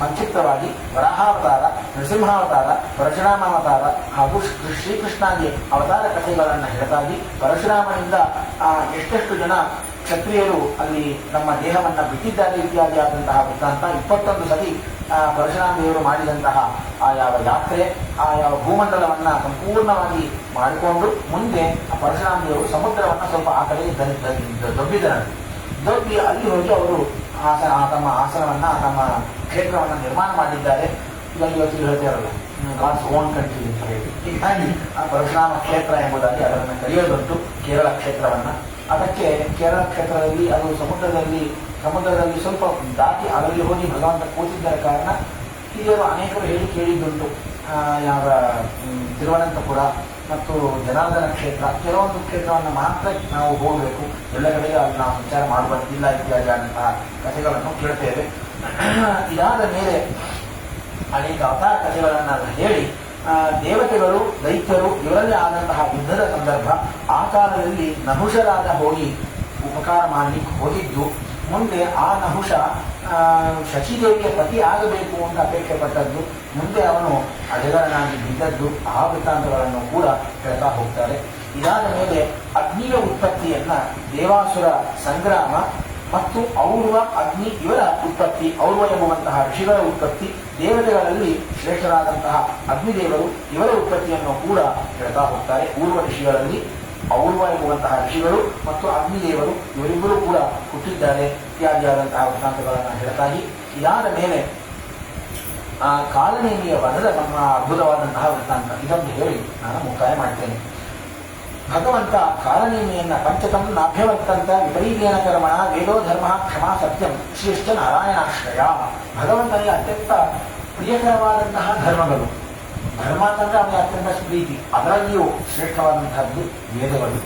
ಸಂಕ್ಷಿಪ್ತವಾಗಿ ವರಾಹಾವತಾರ, ನರಸಿಂಹಾವತಾರ, ಪರಶುರಾಮಾವತಾರ ಹಾಗೂ ಶ್ರೀಕೃಷ್ಣಾಗಿ ಅವತಾರ ಕಥೆಗಳನ್ನು ಹೇಳ್ತಾಗಿ ಪರಶುರಾಮನಿಂದ ಎಷ್ಟೆಷ್ಟು ಜನ ಕ್ಷತ್ರಿಯರು ಅಲ್ಲಿ ನಮ್ಮ ದೇಹವನ್ನು ಬಿಟ್ಟಿದ್ದಾರೆ ಇತ್ಯಾದಿ ಆದಂತಹ ವೃತ್ತಾಂತ 21 ಸತಿ ಪರಶುರಾಮ ದೇವರು ಮಾಡಿದಂತಹ ಆ ಯಾವ ಯಾತ್ರೆ, ಆ ಯಾವ ಭೂಮಂಡಲವನ್ನ ಸಂಪೂರ್ಣವಾಗಿ ಮಾಡಿಕೊಂಡು ಮುಂದೆ ಆ ಪರಶುರಾಮ ದೇವರು ಸಮುದ್ರವನ್ನ ಸ್ವಲ್ಪ ಆ ಕಡೆಗೆ ದೊಬ್ಬಿ ಅಲ್ಲಿ ಹೋಗಿ ಅವರು ತಮ್ಮ ಆಸನವನ್ನ, ತಮ್ಮ ಕ್ಷೇತ್ರವನ್ನ ನಿರ್ಮಾಣ ಮಾಡಿದ್ದಾರೆ. ಇದರಲ್ಲಿ ಇವತ್ತು ಹೇಳ್ತೇವಲ್ಲ, ಗಾಡ್ಸ್ ಓನ್ ಕಂಟ್ರಿ ಅಂತ ಹೇಳಿ. ಹೀಗಾಗಿ ಆ ಪರಶುರಾಮ ಕ್ಷೇತ್ರ ಎಂಬುದಾಗಿ ಅದನ್ನು ಕರೆಯೋದುಂಟು ಕೇರಳ ಕ್ಷೇತ್ರವನ್ನ. ಅದಕ್ಕೆ ಕೇರಳ ಕ್ಷೇತ್ರದಲ್ಲಿ ಅದು ಸಮುದ್ರದಲ್ಲಿ ಸ್ವಲ್ಪ ದಾಟಿ ಅದರಲ್ಲಿ ಹೋಗಿ ಭಗವಂತ ಕೂತಿದ್ದರ ಕಾರಣ ಹಿರಿಯರು ಅನೇಕರು ಹೇಳಿ ಕೇಳಿದ್ದುಂಟು. ಯಾವ ತಿರುವನಂತಪುರ ಮತ್ತು ಜನಾರ್ದನ ಕ್ಷೇತ್ರ, ಕೆಲವೊಂದು ಕ್ಷೇತ್ರವನ್ನು ಮಾತ್ರ ನಾವು ಹೋಗಬೇಕು, ಎಲ್ಲ ಕಡೆಗೆ ಅಲ್ಲಿ ನಾವು ಸಂಚಾರ ಮಾಡುವಂತಿಲ್ಲ ಇತ್ಯಾದಿ ಆದಂತಹ ಕಥೆಗಳನ್ನು ಕೇಳ್ತೇವೆ. ಇದಾದ ಮೇಲೆ ಅನೇಕ ಅವತಾರ ಕಥೆಗಳನ್ನೆಲ್ಲ ಹೇಳಿ ದೇವತೆಗಳು, ದೈತ್ಯರು ಇವರಲ್ಲಿ ಆದಂತಹ ಯುದ್ಧದ ಸಂದರ್ಭ, ಆ ಕಾಲದಲ್ಲಿ ನಹುಷರಾದ ಹೋಗಿ ಉಪಕಾರ ಮಾಡಲಿಕ್ಕೆ ಹೋಗಿದ್ದು, ಮುಂದೆ ಆ ನಹುಷ ಶಚಿದೇವಿಯ ಪತಿ ಆಗಬೇಕು ಅಂತ ಅಪೇಕ್ಷೆ ಪಟ್ಟದ್ದು, ಮುಂದೆ ಅವನು ಅಜಗರನಾಗಿ ಬಿದ್ದದ್ದು, ಆ ವೃತ್ತಾಂತಗಳನ್ನು ಕೂಡ ಹೇಳ್ತಾ ಹೋಗ್ತಾರೆ. ಇದಾದ ಮೇಲೆ ಅಗ್ನಿಯ ಉತ್ಪತ್ತಿಯನ್ನ ದೇವಾಸುರ ಸಂಗ್ರಾಮ ಮತ್ತು ಔರ್ವ, ಅಗ್ನಿ ಇವರ ಉತ್ಪತ್ತಿ, ಔರ್ವ ಎಂಬುವಂತಹ ಋಷಿಗಳ ಉತ್ಪತ್ತಿ, ದೇವತೆಗಳಲ್ಲಿ ಶ್ರೇಷ್ಠರಾದಂತಹ ಅಗ್ನಿದೇವರು ಇವರ ಉತ್ಪತ್ತಿಯನ್ನು ಕೂಡ ಹೇಳ್ತಾ ಹೋಗ್ತಾರೆ. ಊರ್ವ ಋಷಿಗಳಲ್ಲಿ ಔರ್ವ ಎಂಬುವಂತಹ ಋಷಿಗಳು ಮತ್ತು ಅಗ್ನಿದೇವರು ಇವರಿಬ್ಬರು ಕೂಡ ಹುಟ್ಟಿದ್ದಾರೆ ಇತ್ಯಾದಿಯಾದಂತಹ ವೃತ್ತಾಂತಗಳನ್ನು ಹೇಳ್ತಾಗಿ, ಇದಾದ ಮೇಲೆ ಆ ಕಾಲನೇಮಿಯ ವಧದ ನಮ್ಮ ಅದ್ಭುತವಾದಂತಹ ವೃತ್ತಾಂತ ಇದನ್ನು ಹೇಳಿ ನಾನು ಮುಕ್ತಾಯ ಮಾಡ್ತೇನೆ. ಭಗವಂತ ಕಾಲನೇಮಿಯನ್ನ ಪಂಚಕಂ ನಾಭ್ಯವರ್ತಂತ ವಿಪರೀತೇನ ಕರ್ಮಣ ವೇದೋ ಧರ್ಮ ಕ್ಷಮಾ ಸತ್ಯಂ ಶ್ರೇಷ್ಠ ನಾರಾಯಣಾಶ್ರಯ. ಭಗವಂತನಿಗೆ ಅತ್ಯಂತ ಪ್ರಿಯಕರವಾದಂತಹ ಧರ್ಮಗಳು, ಧರ್ಮ ಅಂತಂದ್ರೆ ಅವನಿಗೆ ಅತ್ಯಂತ ಪ್ರೀತಿ, ಅದರಲ್ಲಿಯೂ ಶ್ರೇಷ್ಠವಾದಂತಹದ್ದು ವೇದಗಳು.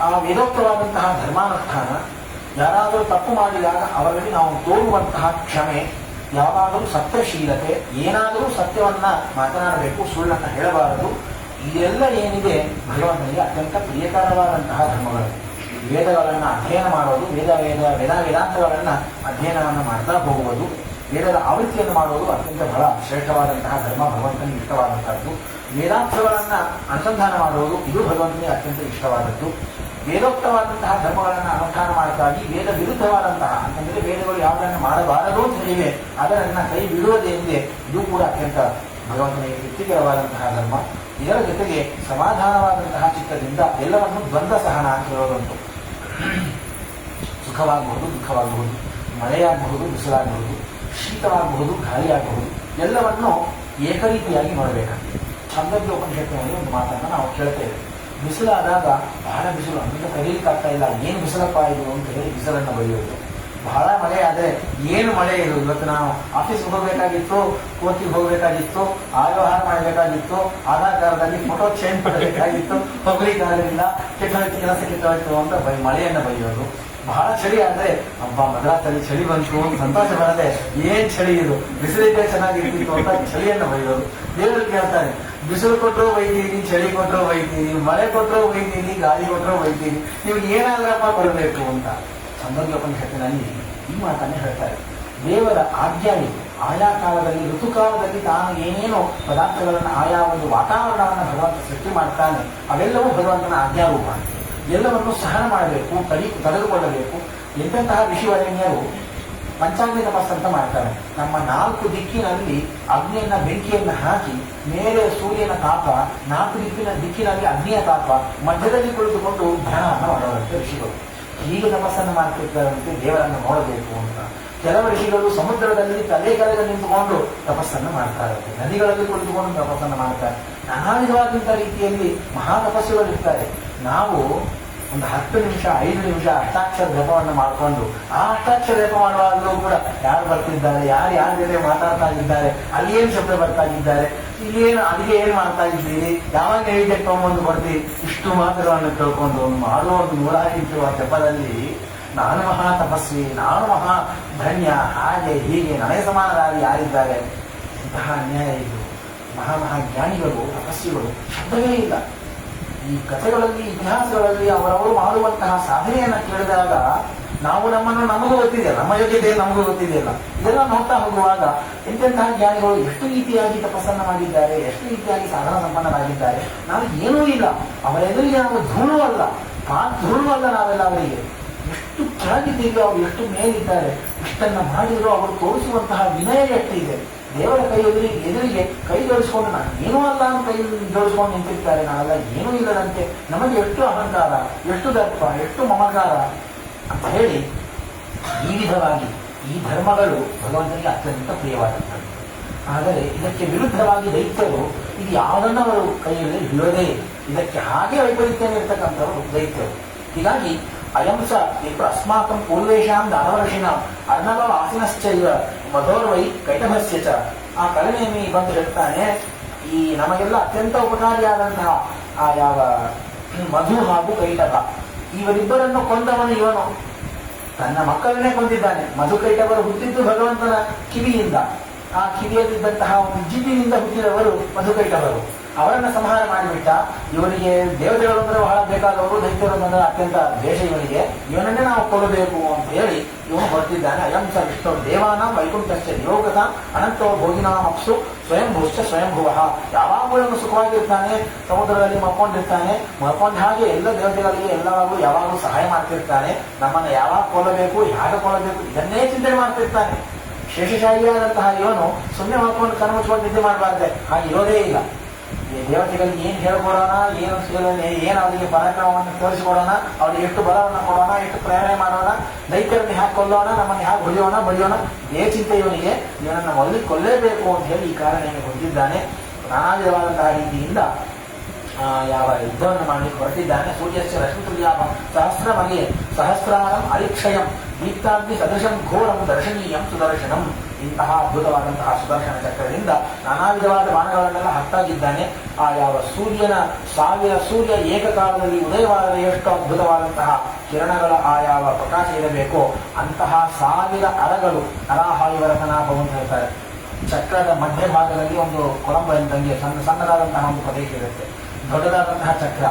ಆ ವೇದೋಕ್ತವಾದಂತಹ ಧರ್ಮಾನುಷ್ಠಾನ, ಯಾರಾದರೂ ತಪ್ಪು ಮಾಡಿದಾಗ ಅವರಲ್ಲಿ ನಾವು ತೋರುವಂತಹ ಕ್ಷಮೆ, ಯಾವಾಗಲೂ ಸತ್ಯಶೀಲತೆ, ಏನಾದರೂ ಸತ್ಯವನ್ನ ಮಾತನಾಡಬೇಕು, ಸುಳ್ಳನ್ನು ಹೇಳಬಾರದು. ಇದೆಲ್ಲ ಏನಿದೆ ಭಗವಂತನಿಗೆ ಅತ್ಯಂತ ಪ್ರಿಯಕರವಾದಂತಹ ಧರ್ಮಗಳು. ವೇದಗಳನ್ನು ಅಧ್ಯಯನ ಮಾಡೋದು, ವೇದಾಂತಗಳನ್ನು ಅಧ್ಯಯನವನ್ನು ಮಾಡ್ತಾ ಹೋಗುವುದು, ವೇದದ ಆವೃತ್ತಿಯನ್ನು ಮಾಡುವುದು ಅತ್ಯಂತ ಬಹಳ ಶ್ರೇಷ್ಠವಾದಂತಹ ಧರ್ಮ, ಭಗವಂತನಿಗೆ ಇಷ್ಟವಾದಂತಹದ್ದು. ವೇದಾಂತಗಳನ್ನು ಅನುಸಂಧಾನ ಮಾಡುವುದು ಇದು ಭಗವಂತನಿಗೆ ಅತ್ಯಂತ ಇಷ್ಟವಾದದ್ದು. ವೇದೋಕ್ತವಾದಂತಹ ಧರ್ಮಗಳನ್ನು ಅನುಷ್ಠಾನ ಮಾಡ್ತಾಗಿ ವೇದ ವಿರುದ್ಧವಾದಂತಹ ಅಂತಂದ್ರೆ ವೇದಗಳು ಯಾವುದನ್ನು ಮಾಡಬಾರದು ಅಂತ ಹೇಳಿವೆ ಅದನ್ನು ಕೈ ಬಿಡುವುದೇನಿದೆ ಇದು ಕೂಡ ಅತ್ಯಂತ ಭಗವಂತನಿಗೆ ತೃಪ್ತಿಕರವಾದಂತಹ ಧರ್ಮ. ಇದರ ಜೊತೆಗೆ ಸಮಾಧಾನವಾದಂತಹ ಚಿತ್ತದಿಂದ ಎಲ್ಲವನ್ನು ದ್ವಂದ್ವ ಸಹನ ಅಂತ ಹೇಳೋದುಂಟು. ಸುಖವಾಗಬಹುದು, ದುಃಖವಾಗಬಹುದು, ಮಳೆಯಾಗಬಹುದು, ಬಿಸಿಲಾಗಬಹುದು, ಶೀತವಾಗಬಹುದು, ಗಾಳಿಯಾಗಬಹುದು, ಎಲ್ಲವನ್ನು ಏಕರೀತಿಯಾಗಿ ನೋಡಬೇಕಾಗ್ತದೆ. ಛಂದೋಗ್ಯ ಉಪನಿಷತ್ತಿನಲ್ಲಿ ಒಂದು ಮಾತನ್ನು ನಾವು ಕೇಳ್ತೇವೆ. ಬಿಸಿಲಾದಾಗ ಬಹಳ ಬಿಸಿಲು, ಅಂದ್ರೆ ಕರೀಲಿಕ್ಕಾಗ್ತಾ ಇಲ್ಲ, ಏನು ಬಿಸಿಲಪ್ಪ ಇದು ಅಂತ ಹೇಳಿ ಬಿಸಿಲನ್ನು ಬರೆಯೋದು. ಬಹಳ ಮಳೆ ಆದರೆ ಏನು ಮಳೆ ಇದು, ಇವತ್ತು ನಾವು ಆಫೀಸ್ಗೆ ಹೋಗಬೇಕಾಗಿತ್ತು, ಕೋರ್ಟಿಗೆ ಹೋಗಬೇಕಾಗಿತ್ತು, ಆ ವ್ಯವಹಾರ ಮಾಡಬೇಕಾಗಿತ್ತು, ಆಧಾರ್ ಕಾರ್ಡ್ನಲ್ಲಿ ಫೋಟೋ ಚೇಂಜ್ ಮಾಡಬೇಕಾಗಿತ್ತು, ಹೋಗ್ಲಿಕ್ಕಾಗಲಿಲ್ಲ, ಕೆಲಸಕ್ಕೆ ಹೋಯ್ತು ಅಂತ ಮಳೆಯನ್ನು ಬರೆಯೋದು. ಬಹಳ ಚಳಿ ಆದ್ರೆ ಹಬ್ಬ ಮದ್ರಾಸಲ್ಲಿ ಚಳಿ ಬಂತು ಅಂತ ಸಂತೋಷ ಬರದೆ ಏನ್ ಚಳಿ ಇದು, ಬಿಸಿಲಿದ್ದರೆ ಚೆನ್ನಾಗಿರ್ತಿತ್ತು ಅಂತ ಚಳಿಯನ್ನು ಬೈಯೋದು. ದೇವರು ಕೇಳ್ತಾರೆ, ಬಿಸಿಲು ಕೊಟ್ಟರು ಬೈತೀನಿ, ಚಳಿ ಕೊಟ್ಟರು ಬೈತೀನಿ, ಮಳೆ ಕೊಟ್ಟರು ಬೈತೀನಿ, ಗಾಳಿ ಕೊಟ್ಟರು ಬೈತೀನಿ, ನೀವು ಏನಾದ್ರಪ್ಪ ಬರಬೇಕು ಅಂತ. ಛಂದೋಗ್ಯೋಪನಿಷತ್ತಿನಲ್ಲಿ ಈ ಮಾತನ್ನು ಹೇಳ್ತಾರೆ. ದೇವರ ಆಜ್ಞಾ ಇದು, ಆಯಾ ಕಾಲದಲ್ಲಿ ಋತುಕಾಲದಲ್ಲಿ ತಾನು ಏನೇನು ಪದಾರ್ಥಗಳನ್ನು ಆಯಾ ಒಂದು ವಾತಾವರಣವನ್ನು ಭಗವಂತ ಸೃಷ್ಟಿ ಮಾಡ್ತಾನೆ ಅವೆಲ್ಲವೂ ಭಗವಂತನ ಆಜ್ಞಾರೂಪ. ಎಲ್ಲವನ್ನು ಸಹನ ಮಾಡಬೇಕು, ತಡೆದುಕೊಳ್ಳಬೇಕು. ಎಂತಹ ಋಷಿವರೇಣ್ಯರು ಪಂಚಾಗ್ನಿ ತಪಸ್ಸು ಅಂತ ಮಾಡ್ತಾರೆ. ನಮ್ಮ 4 ದಿಕ್ಕಿನಲ್ಲಿ ಅಗ್ನಿಯನ್ನ ಬೆಂಕಿಯನ್ನು ಹಾಕಿ ಮೇಲೆ ಸೂರ್ಯನ ತಾಪ, 4 ದಿಕ್ಕಿನಲ್ಲಿ ಅಗ್ನಿಯ ತಾಪ, ಮಧ್ಯದಲ್ಲಿ ಕುಳಿತುಕೊಂಡು ಧ್ಯಾನವನ್ನು ಮಾಡುವಂತೆ ಋಷಿಗಳು. ಹೀಗೆ ತಪಸ್ಸನ್ನು ಮಾಡ್ತಿದ್ದಾರಂತೆ ದೇವರನ್ನು ನೋಡಬೇಕು ಅಂತ. ಕೆಲವು ಋಷಿಗಳು ಸಮುದ್ರದಲ್ಲಿ ತಲೆ ಕೆಳಗೆ ನಿಂತುಕೊಂಡು ತಪಸ್ಸನ್ನು ಮಾಡ್ತಾರೆ, ನದಿಗಳಲ್ಲಿ ಕುಳಿತುಕೊಂಡು ತಪಸ್ಸನ್ನು ಮಾಡ್ತಾರೆ. ನಾನಾ ವಿಧವಾದಂಥ ರೀತಿಯಲ್ಲಿ ಮಹಾ ತಪಸ್ಸುಗಳಿರ್ತಾರೆ. ನಾವು ಒಂದು 10 ನಿಮಿಷ 5 ನಿಮಿಷ ಅಷ್ಟಾಕ್ಷರ ಜಪವನ್ನು ಮಾಡಿಕೊಂಡು ಆ ಅಷ್ಟಾಕ್ಷರ ಜಪ ಮಾಡುವಾಗಲೂ ಕೂಡ ಯಾರು ಬರ್ತಿದ್ದಾರೆ, ಯಾರ ಜೊತೆ ಮಾತಾಡ್ತಾ ಇದ್ದಾರೆ, ಅಲ್ಲಿ ಏನು ಶಬ್ದ ಬರ್ತಾ ಇದ್ದಾರೆ, ಇಲ್ಲೇನು ಅಡಿಗೆ ಏನು ಮಾಡ್ತಾ ಇದ್ದೀರಿ, ಯಾವಾಗ ನೈವೇದ್ಯ ತಗೊಂಡು ಕೊಡ್ತೀವಿ, ಇಷ್ಟು ಮಾತುಗಳನ್ನು ತಿಳ್ಕೊಂಡು ಮಾಡುವ ಒಂದು 108 ಜಪದಲ್ಲಿ ನಾನು ಮಹಾ ತಪಸ್ವಿ, ನಾನು ಮಹಾ ಧನ್ಯ, ಹಾಗೆ ಹೀಗೆ ನನಗೆ ಸಮಾನರಾಗಿ ಯಾರಿದ್ದಾರೆ. ಇಂತಹ ಅನ್ಯಾಯ ಇದು. ಮಹಾಜ್ಞಾನಿಗಳು ತಪಸ್ವಿಗಳು ಶಬ್ದವೇ ಇಲ್ಲ. ಈ ಕಥೆಗಳಲ್ಲಿ ಇತಿಹಾಸಗಳಲ್ಲಿ ಅವರವರು ಮಾಡುವಂತಹ ಸಾಧನೆಯನ್ನು ಕೇಳಿದಾಗ ನಾವು ನಮಗೂ ಗೊತ್ತಿದೆಯಲ್ಲ, ನಮ್ಮ ಯೋಗ್ಯತೆ ನಮಗೂ ಗೊತ್ತಿದೆಯಲ್ಲ, ಇದೆಲ್ಲ ನೋಡ್ತಾ ಹೋಗುವಾಗ ಎಂತೆಂತಹ ಜ್ಞಾನಿಗಳು ಎಷ್ಟು ರೀತಿಯಾಗಿ ತಪಸ್ಸನ್ನು ಮಾಡಿದ್ದಾರೆ, ಎಷ್ಟು ರೀತಿಯಾಗಿ ಸಾಧನ ಸಂಪನ್ನರಾಗಿದ್ದಾರೆ. ನಾವು ಏನೂ ಇಲ್ಲ ಅವರ ಎದುರಿಗೆ, ನಾವು ಧೂಳು ಅಲ್ಲ ನಾವೆಲ್ಲ ಅವರಿಗೆ. ಎಷ್ಟು ಕೆಳಗಿದ್ದೀವಿ, ಅವರು ಎಷ್ಟು ಮೇಲಿದ್ದಾರೆ. ಇಷ್ಟನ್ನ ಮಾಡಿದ್ರು ಅವರು ತೋರಿಸುವಂತಹ ವಿನಯ ಎಷ್ಟಿದೆ. ದೇವರ ಎದುರಿಗೆ ಕೈ ಜೋಡಿಸ್ಕೊಂಡು ನಾನು ಏನೂ ಅಲ್ಲ ಅಂತ ಕೈ ಜೋಡಿಸ್ಕೊಂಡು ನಿಂತಿರ್ತಾರೆ. ನಾವೆಲ್ಲ ಏನೂ ಇಲ್ಲದಂತೆ ನಮಗೆ ಎಷ್ಟು ಅಹಂಕಾರ, ಎಷ್ಟು ದರ್ಪ, ಎಷ್ಟು ಮಮಕಾರ ಅಂತ ಹೇಳಿ ಈ ವಿಧವಾಗಿ ಈ ಧರ್ಮಗಳು ಭಗವಂತನಿಗೆ ಅತ್ಯಂತ ಪ್ರಿಯವಾದಂಥದ್ದು. ಆದರೆ ಇದಕ್ಕೆ ವಿರುದ್ಧವಾಗಿ ದೈತ್ಯರು ಇದು ಯಾವುದನ್ನು ಅವರು ಕೈಯಲ್ಲಿ ಹಿಡಿಯೋದೇ ಇಲ್ಲ. ಇದಕ್ಕೆ ಹಾಗೆ ವೈಪರೀತ್ಯ ಇರ್ತಕ್ಕಂಥವರು ದೈತ್ಯರು. ಹೀಗಾಗಿ ಅಯಂಸ ಏಕ ಅಸ್ಮಾಕಂ ಪೂರ್ವೇಶಾಂ ದಾನವರ್ಷಿಣ ಅರ್ಣವ ಆಸಿನಶ್ಚೈವ ಮಧೋರ್ವೈ ಕೈಟಭಸ್ಯ ಚ. ಆ ಕಲನೇಮಿ ಬಂದು ಹೇಳ್ತಾನೆ, ಈ ನಮಗೆಲ್ಲ ಅತ್ಯಂತ ಉಪಕಾರಿಯಾದಂತಹ ಆ ಯಾವ ಮಧು ಹಾಗೂ ಕೈಟಭ ಇವರಿಬ್ಬರನ್ನು ಕೊಂದವನು ಇವನು. ತನ್ನ ಮಕ್ಕಳನ್ನೇ ಕೊಂದಿದ್ದಾನೆ. ಮಧು ಕೈಟಭರು ಹುಟ್ಟಿದ್ದು ಭಗವಂತನ ಕಿವಿಯಿಂದ. ಆ ಕಿವಿಯಲ್ಲಿದ್ದಂತಹ ಒಂದು ಜಿಡ್ಡಿನಿಂದ ಹುಟ್ಟಿದವರು ಮಧು ಕೈಟಭರು. ಅವರನ್ನು ಸಂಹಾರ ಮಾಡಿಬಿಟ್ಟ. ಇವನಿಗೆ ದೇವತೆಗಳು ಅಂದರೆ ಬಹಳ ಬೇಕಾದವರು, ದೈತ್ಯರು ಅಂದರೆ ಅತ್ಯಂತ ದ್ವೇಷ ಇವನಿಗೆ. ಇವನನ್ನೇ ನಾವು ಕೊಲ್ಲಬೇಕು ಅಂತ ಹೇಳಿ ಇವನು ಹೊರಟಿದ್ದಾನೆ. ಅಯಂಸ ವಿಷ್ಣು ದೇವಾನ ವೈಕುಂಠಶ್ಚ ನಿಯೋಗತ ಅನಂತೋ ಭೋಗಿನಾಮಪ್ಸು ಸ್ವಯಂಭೂಶ್ಚ ಸ್ವಯಂಭುವ. ಯಾವಾಗಲೂ ಸುಖವಾಗಿರ್ತಾನೆ, ಸಮುದ್ರದಲ್ಲಿ ಮಲ್ಕೊಂಡಿರ್ತಾನೆ. ಮಲ್ಕೊಂಡ ಹಾಗೆ ಎಲ್ಲ ದೇವತೆಗಳಿಗೆ ಎಲ್ಲವಾಗೂ ಯಾವಾಗಲೂ ಸಹಾಯ ಮಾಡ್ತಿರ್ತಾನೆ. ನಮ್ಮನ್ನು ಯಾವಾಗ ಕೊಲ್ಲಬೇಕು, ಹೇಗೆ ಕೊಲ್ಲಬೇಕು ಇದನ್ನೇ ಚಿಂತನೆ ಮಾಡ್ತಿರ್ತಾನೆ. ಶೇಷಶಾಹಿಯಾದಂತಹ ಇವನು ಸುಮ್ಮನೆ ಮಾಡ್ಕೊಂಡು ಕಣ್ಣು ಮುಚ್ಕೊಂಡು ನಿದ್ದೆ ಮಾಡಬಾರ್ದೆ, ಹಾಗೆ ಇರೋದೇ ಇಲ್ಲ. ದೇವತೆಗಳಿಗೆ ಏನು ಹೇಳ್ಕೊಡೋಣ, ಏನು ಅವರಿಗೆ ಪರಾಕ್ರಮವನ್ನು ತೋರಿಸಿಕೊಡೋಣ, ಅವ್ರಿಗೆ ಎಷ್ಟು ಬಲವನ್ನು ಕೊಡೋಣ, ಎಷ್ಟು ಪ್ರೇರಣೆ ಮಾಡೋಣ, ದೈತ್ಯರನ್ನು ಹ್ಯಾಕೆ ಕೊಲ್ಲೋಣ, ನಮ್ಮನ್ನು ಹ್ಯಾಕೆ ಹೊಡೆಯೋಣ ಬಡಿಯೋಣ, ಇದೇ ಚಿಂತೆ ಇವನಿಗೆ. ಇವನನ್ನು ಮೊದಲು ಕೊಲ್ಲೇಬೇಕು ಅಂತ ಹೇಳಿ ಈ ಕಾರಣವನ್ನು ಹೊಂದಿದ್ದಾನೆ. ನಾನಾ ವಿಧವಾದಂತಹ ರೀತಿಯಿಂದ ಯಾವ ಯುದ್ಧವನ್ನು ಮಾಡಲಿಕ್ಕೆ ಹೊರಟಿದ್ದಾನೆ. ಸೂರ್ಯಸ್ಯ ರಶ್ಮಿತುಲ್ಯಾಭ ಸಹಸ್ರಮಗೆ ಸಹಸ್ರಾರಂ ಅರಿಕ್ಷಯಂ ದೀಪ್ತಾಗ್ನಿ ಸದೃಶಂ ಘೋರಂ ದರ್ಶನೀಯಂ ಸುದರ್ಶನಂ. ಇಂತಹ ಅದ್ಭುತವಾದಂತಹ ಸುದರ್ಶನ ಚಕ್ರದಿಂದ ನಾನಾ ವಿಧವಾದ ಬಾಣಗಳನ್ನೆಲ್ಲ ಹಾಕ್ತಾಗಿದ್ದಾನೆ. ಆ ಯಾವ ಸೂರ್ಯ ಏಕಕಾಲದಲ್ಲಿ ಉದಯವಾದ ಎಷ್ಟು ಅದ್ಭುತವಾದಂತಹ ಕಿರಣಗಳ ಆ ಯಾವ ಪ್ರಕಾಶ ಇರಬೇಕೋ ಅಂತಹ 1000 ಅರಗಳು ಅರಾಹಾಯುವರಕನಾಭ ಅಂತ ಹೇಳ್ತಾರೆ. ಚಕ್ರದ ಮಧ್ಯಭಾಗದಲ್ಲಿ ಒಂದು ಕೊಳಂಬ ಎಂದಂಗೆ ಸಣ್ಣದಾದಂತಹ ಒಂದು ಪ್ರದೇಶ ಇರುತ್ತೆ. ದೊಡ್ಡದಾದಂತಹ ಚಕ್ರ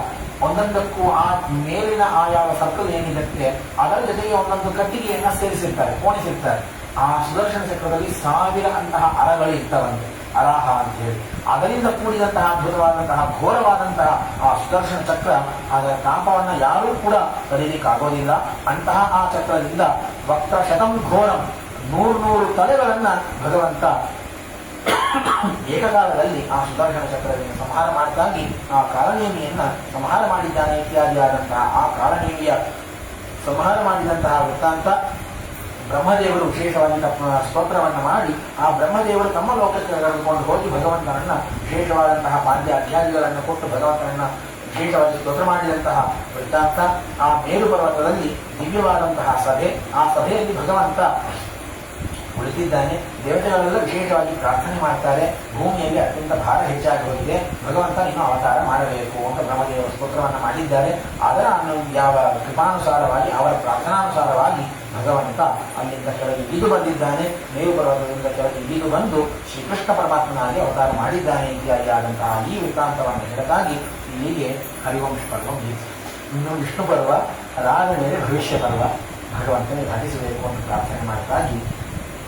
ಒಂದೊಂದಕ್ಕೂ ಆ ಮೇಲಿನ ಆ ಯಾವ ಸರ್ಕಲ್ ಏನಿರುತ್ತೆ ಅದರ ಜೊತೆಗೆ ಒಂದೊಂದು ಕಟ್ಟಿಗೆಯನ್ನ ಸೇರಿಸಿರ್ತಾರೆ, ಕೋಣಿಸಿರ್ತಾರೆ. ಆ ಸುದರ್ಶನ ಚಕ್ರದಲ್ಲಿ 1000 ಅಂತಹ ಅರಗಳು ಇರ್ತವಂತೆ, ಅರಾಹ ಅಂತ ಹೇಳಿ. ಅದರಿಂದ ಕೂಡಿದಂತಹ ಅದ್ಭುತವಾದಂತಹ ಘೋರವಾದಂತಹ ಆ ಸುದರ್ಶನ ಚಕ್ರ, ಅದರ ತಾಪವನ್ನು ಯಾರೂ ಕೂಡ ತಡೆಯಲಿಕ್ಕಾಗೋದಿಲ್ಲ. ಅಂತಹ ಆ ಚಕ್ರದಿಂದ ವಕ್ರ ಶತಂ ಘೋರಂ 100 ತಲೆಗಳನ್ನ ಭಗವಂತ ಏಕಕಾಲದಲ್ಲಿ ಆ ಸುದರ್ಶನ ಚಕ್ರದಿಂದ ಸಂಹಾರ ಮಾಡ್ತಾಗಿ ಆ ಕಾಲನೇಮಿಯನ್ನ ಸಂಹಾರ ಮಾಡಿದ್ದಾನೆ. ಇತ್ಯಾದಿಯಾದಂತಹ ಆ ಕಾಲನೇಮಿಯ ಸಂಹಾರ ಮಾಡಿದಂತಹ ವೃತ್ತಾಂತ ಬ್ರಹ್ಮದೇವರು ವಿಶೇಷವಾಗಿ ಸ್ತೋತ್ರವನ್ನು ಮಾಡಿ ಆ ಬ್ರಹ್ಮದೇವರು ತಮ್ಮ ಲೋಕಕ್ಕೆ ಕರೆದುಕೊಂಡು ಹೋಗಿ ಭಗವಂತನನ್ನ ವಿಶೇಷವಾದಂತಹ ಪಾದ್ಯ ಅಧ್ಯಾದಿಗಳನ್ನು ಕೊಟ್ಟು ಭಗವಂತನನ್ನ ವಿಶೇಷವಾಗಿ ಸ್ತೋತ್ರ ಮಾಡಿದಂತಹ ವೃತ್ತಾಂತ. ಆ ಮೇರು ಪರ್ವತದಲ್ಲಿ ದಿವ್ಯವಾದಂತಹ ಸಭೆ, ಆ ಸಭೆಯಲ್ಲಿ ಭಗವಂತ ಕುಳಿತಿದ್ದಾನೆ. ದೇವತೆಗಳೆಲ್ಲ ವಿಶೇಷವಾಗಿ ಪ್ರಾರ್ಥನೆ ಮಾಡ್ತಾರೆ. ಭೂಮಿಯಲ್ಲಿ ಅತ್ಯಂತ ಭಾರ ಹೆಚ್ಚಾಗಿ ಹೋಗಿದೆ, ಭಗವಂತ ಇನ್ನೂ ಅವತಾರ ಮಾಡಬೇಕು ಅಂತ ಬ್ರಹ್ಮದೇವರು ಸ್ತೋತ್ರವನ್ನು ಮಾಡಿದ್ದಾರೆ. ಅದರ ಯಾವ ಕೃಪಾನುಸಾರವಾಗಿ ಅವರ ಪ್ರಾರ್ಥನಾನುಸಾರವಾಗಿ ಭಗವಂತ ಅಲ್ಲಿಂದ ಕೆಳಗೆ ಇಳಿದು ಬಂದಿದ್ದಾನೆ. ಮೇರು ಪರ್ವತದಿಂದ ಕೆಳಗೆ ಇಳಿದು ಬಂದು ಶ್ರೀಕೃಷ್ಣ ಪರಮಾತ್ಮನಾಗಿ ಅವತಾರ ಮಾಡಿದ್ದಾನೆ. ಇತ್ಯಾದಿಯಾದಂತಹ ಈ ವೃತ್ತಾಂತವನ್ನು ಹೇಳದಾಗಿ ಇಲ್ಲಿಗೆ ಹರಿವಂಶ ಪರ್ವ ಮುಗಿಯಿತು. ಇನ್ನು ವಿಷ್ಣು ಪರ್ವ ಅದಾದ ಮೇಲೆ ಭವಿಷ್ಯ ಪರ್ವ ಭಗವಂತನೇ ಘಟಿಸಬೇಕು ಅಂತ ಪ್ರಾರ್ಥನೆ ಮಾಡ್ತಾಗಿ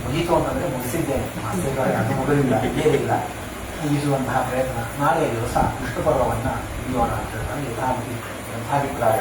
ಮುಗೀತು ಅಂತಂದರೆ ಮುಗಿಸಿದ್ದೇನೆ, ಮಾಸ್ತಿಗಾಗಿ ಅದು ಮುಗಲಿಲ್ಲ, ಏನಿಲ್ಲ, ಮುಗಿಸುವಂತಹ ಪ್ರಯತ್ನ. ನಾಳೆ ದಿವಸ ವಿಷ್ಣು ಪರ್ವವನ್ನು ಮುಗಿಯೋಣ ಅಂತ ಹೇಳಿ ಯಥಾಭಿಪ್ರಾಯ.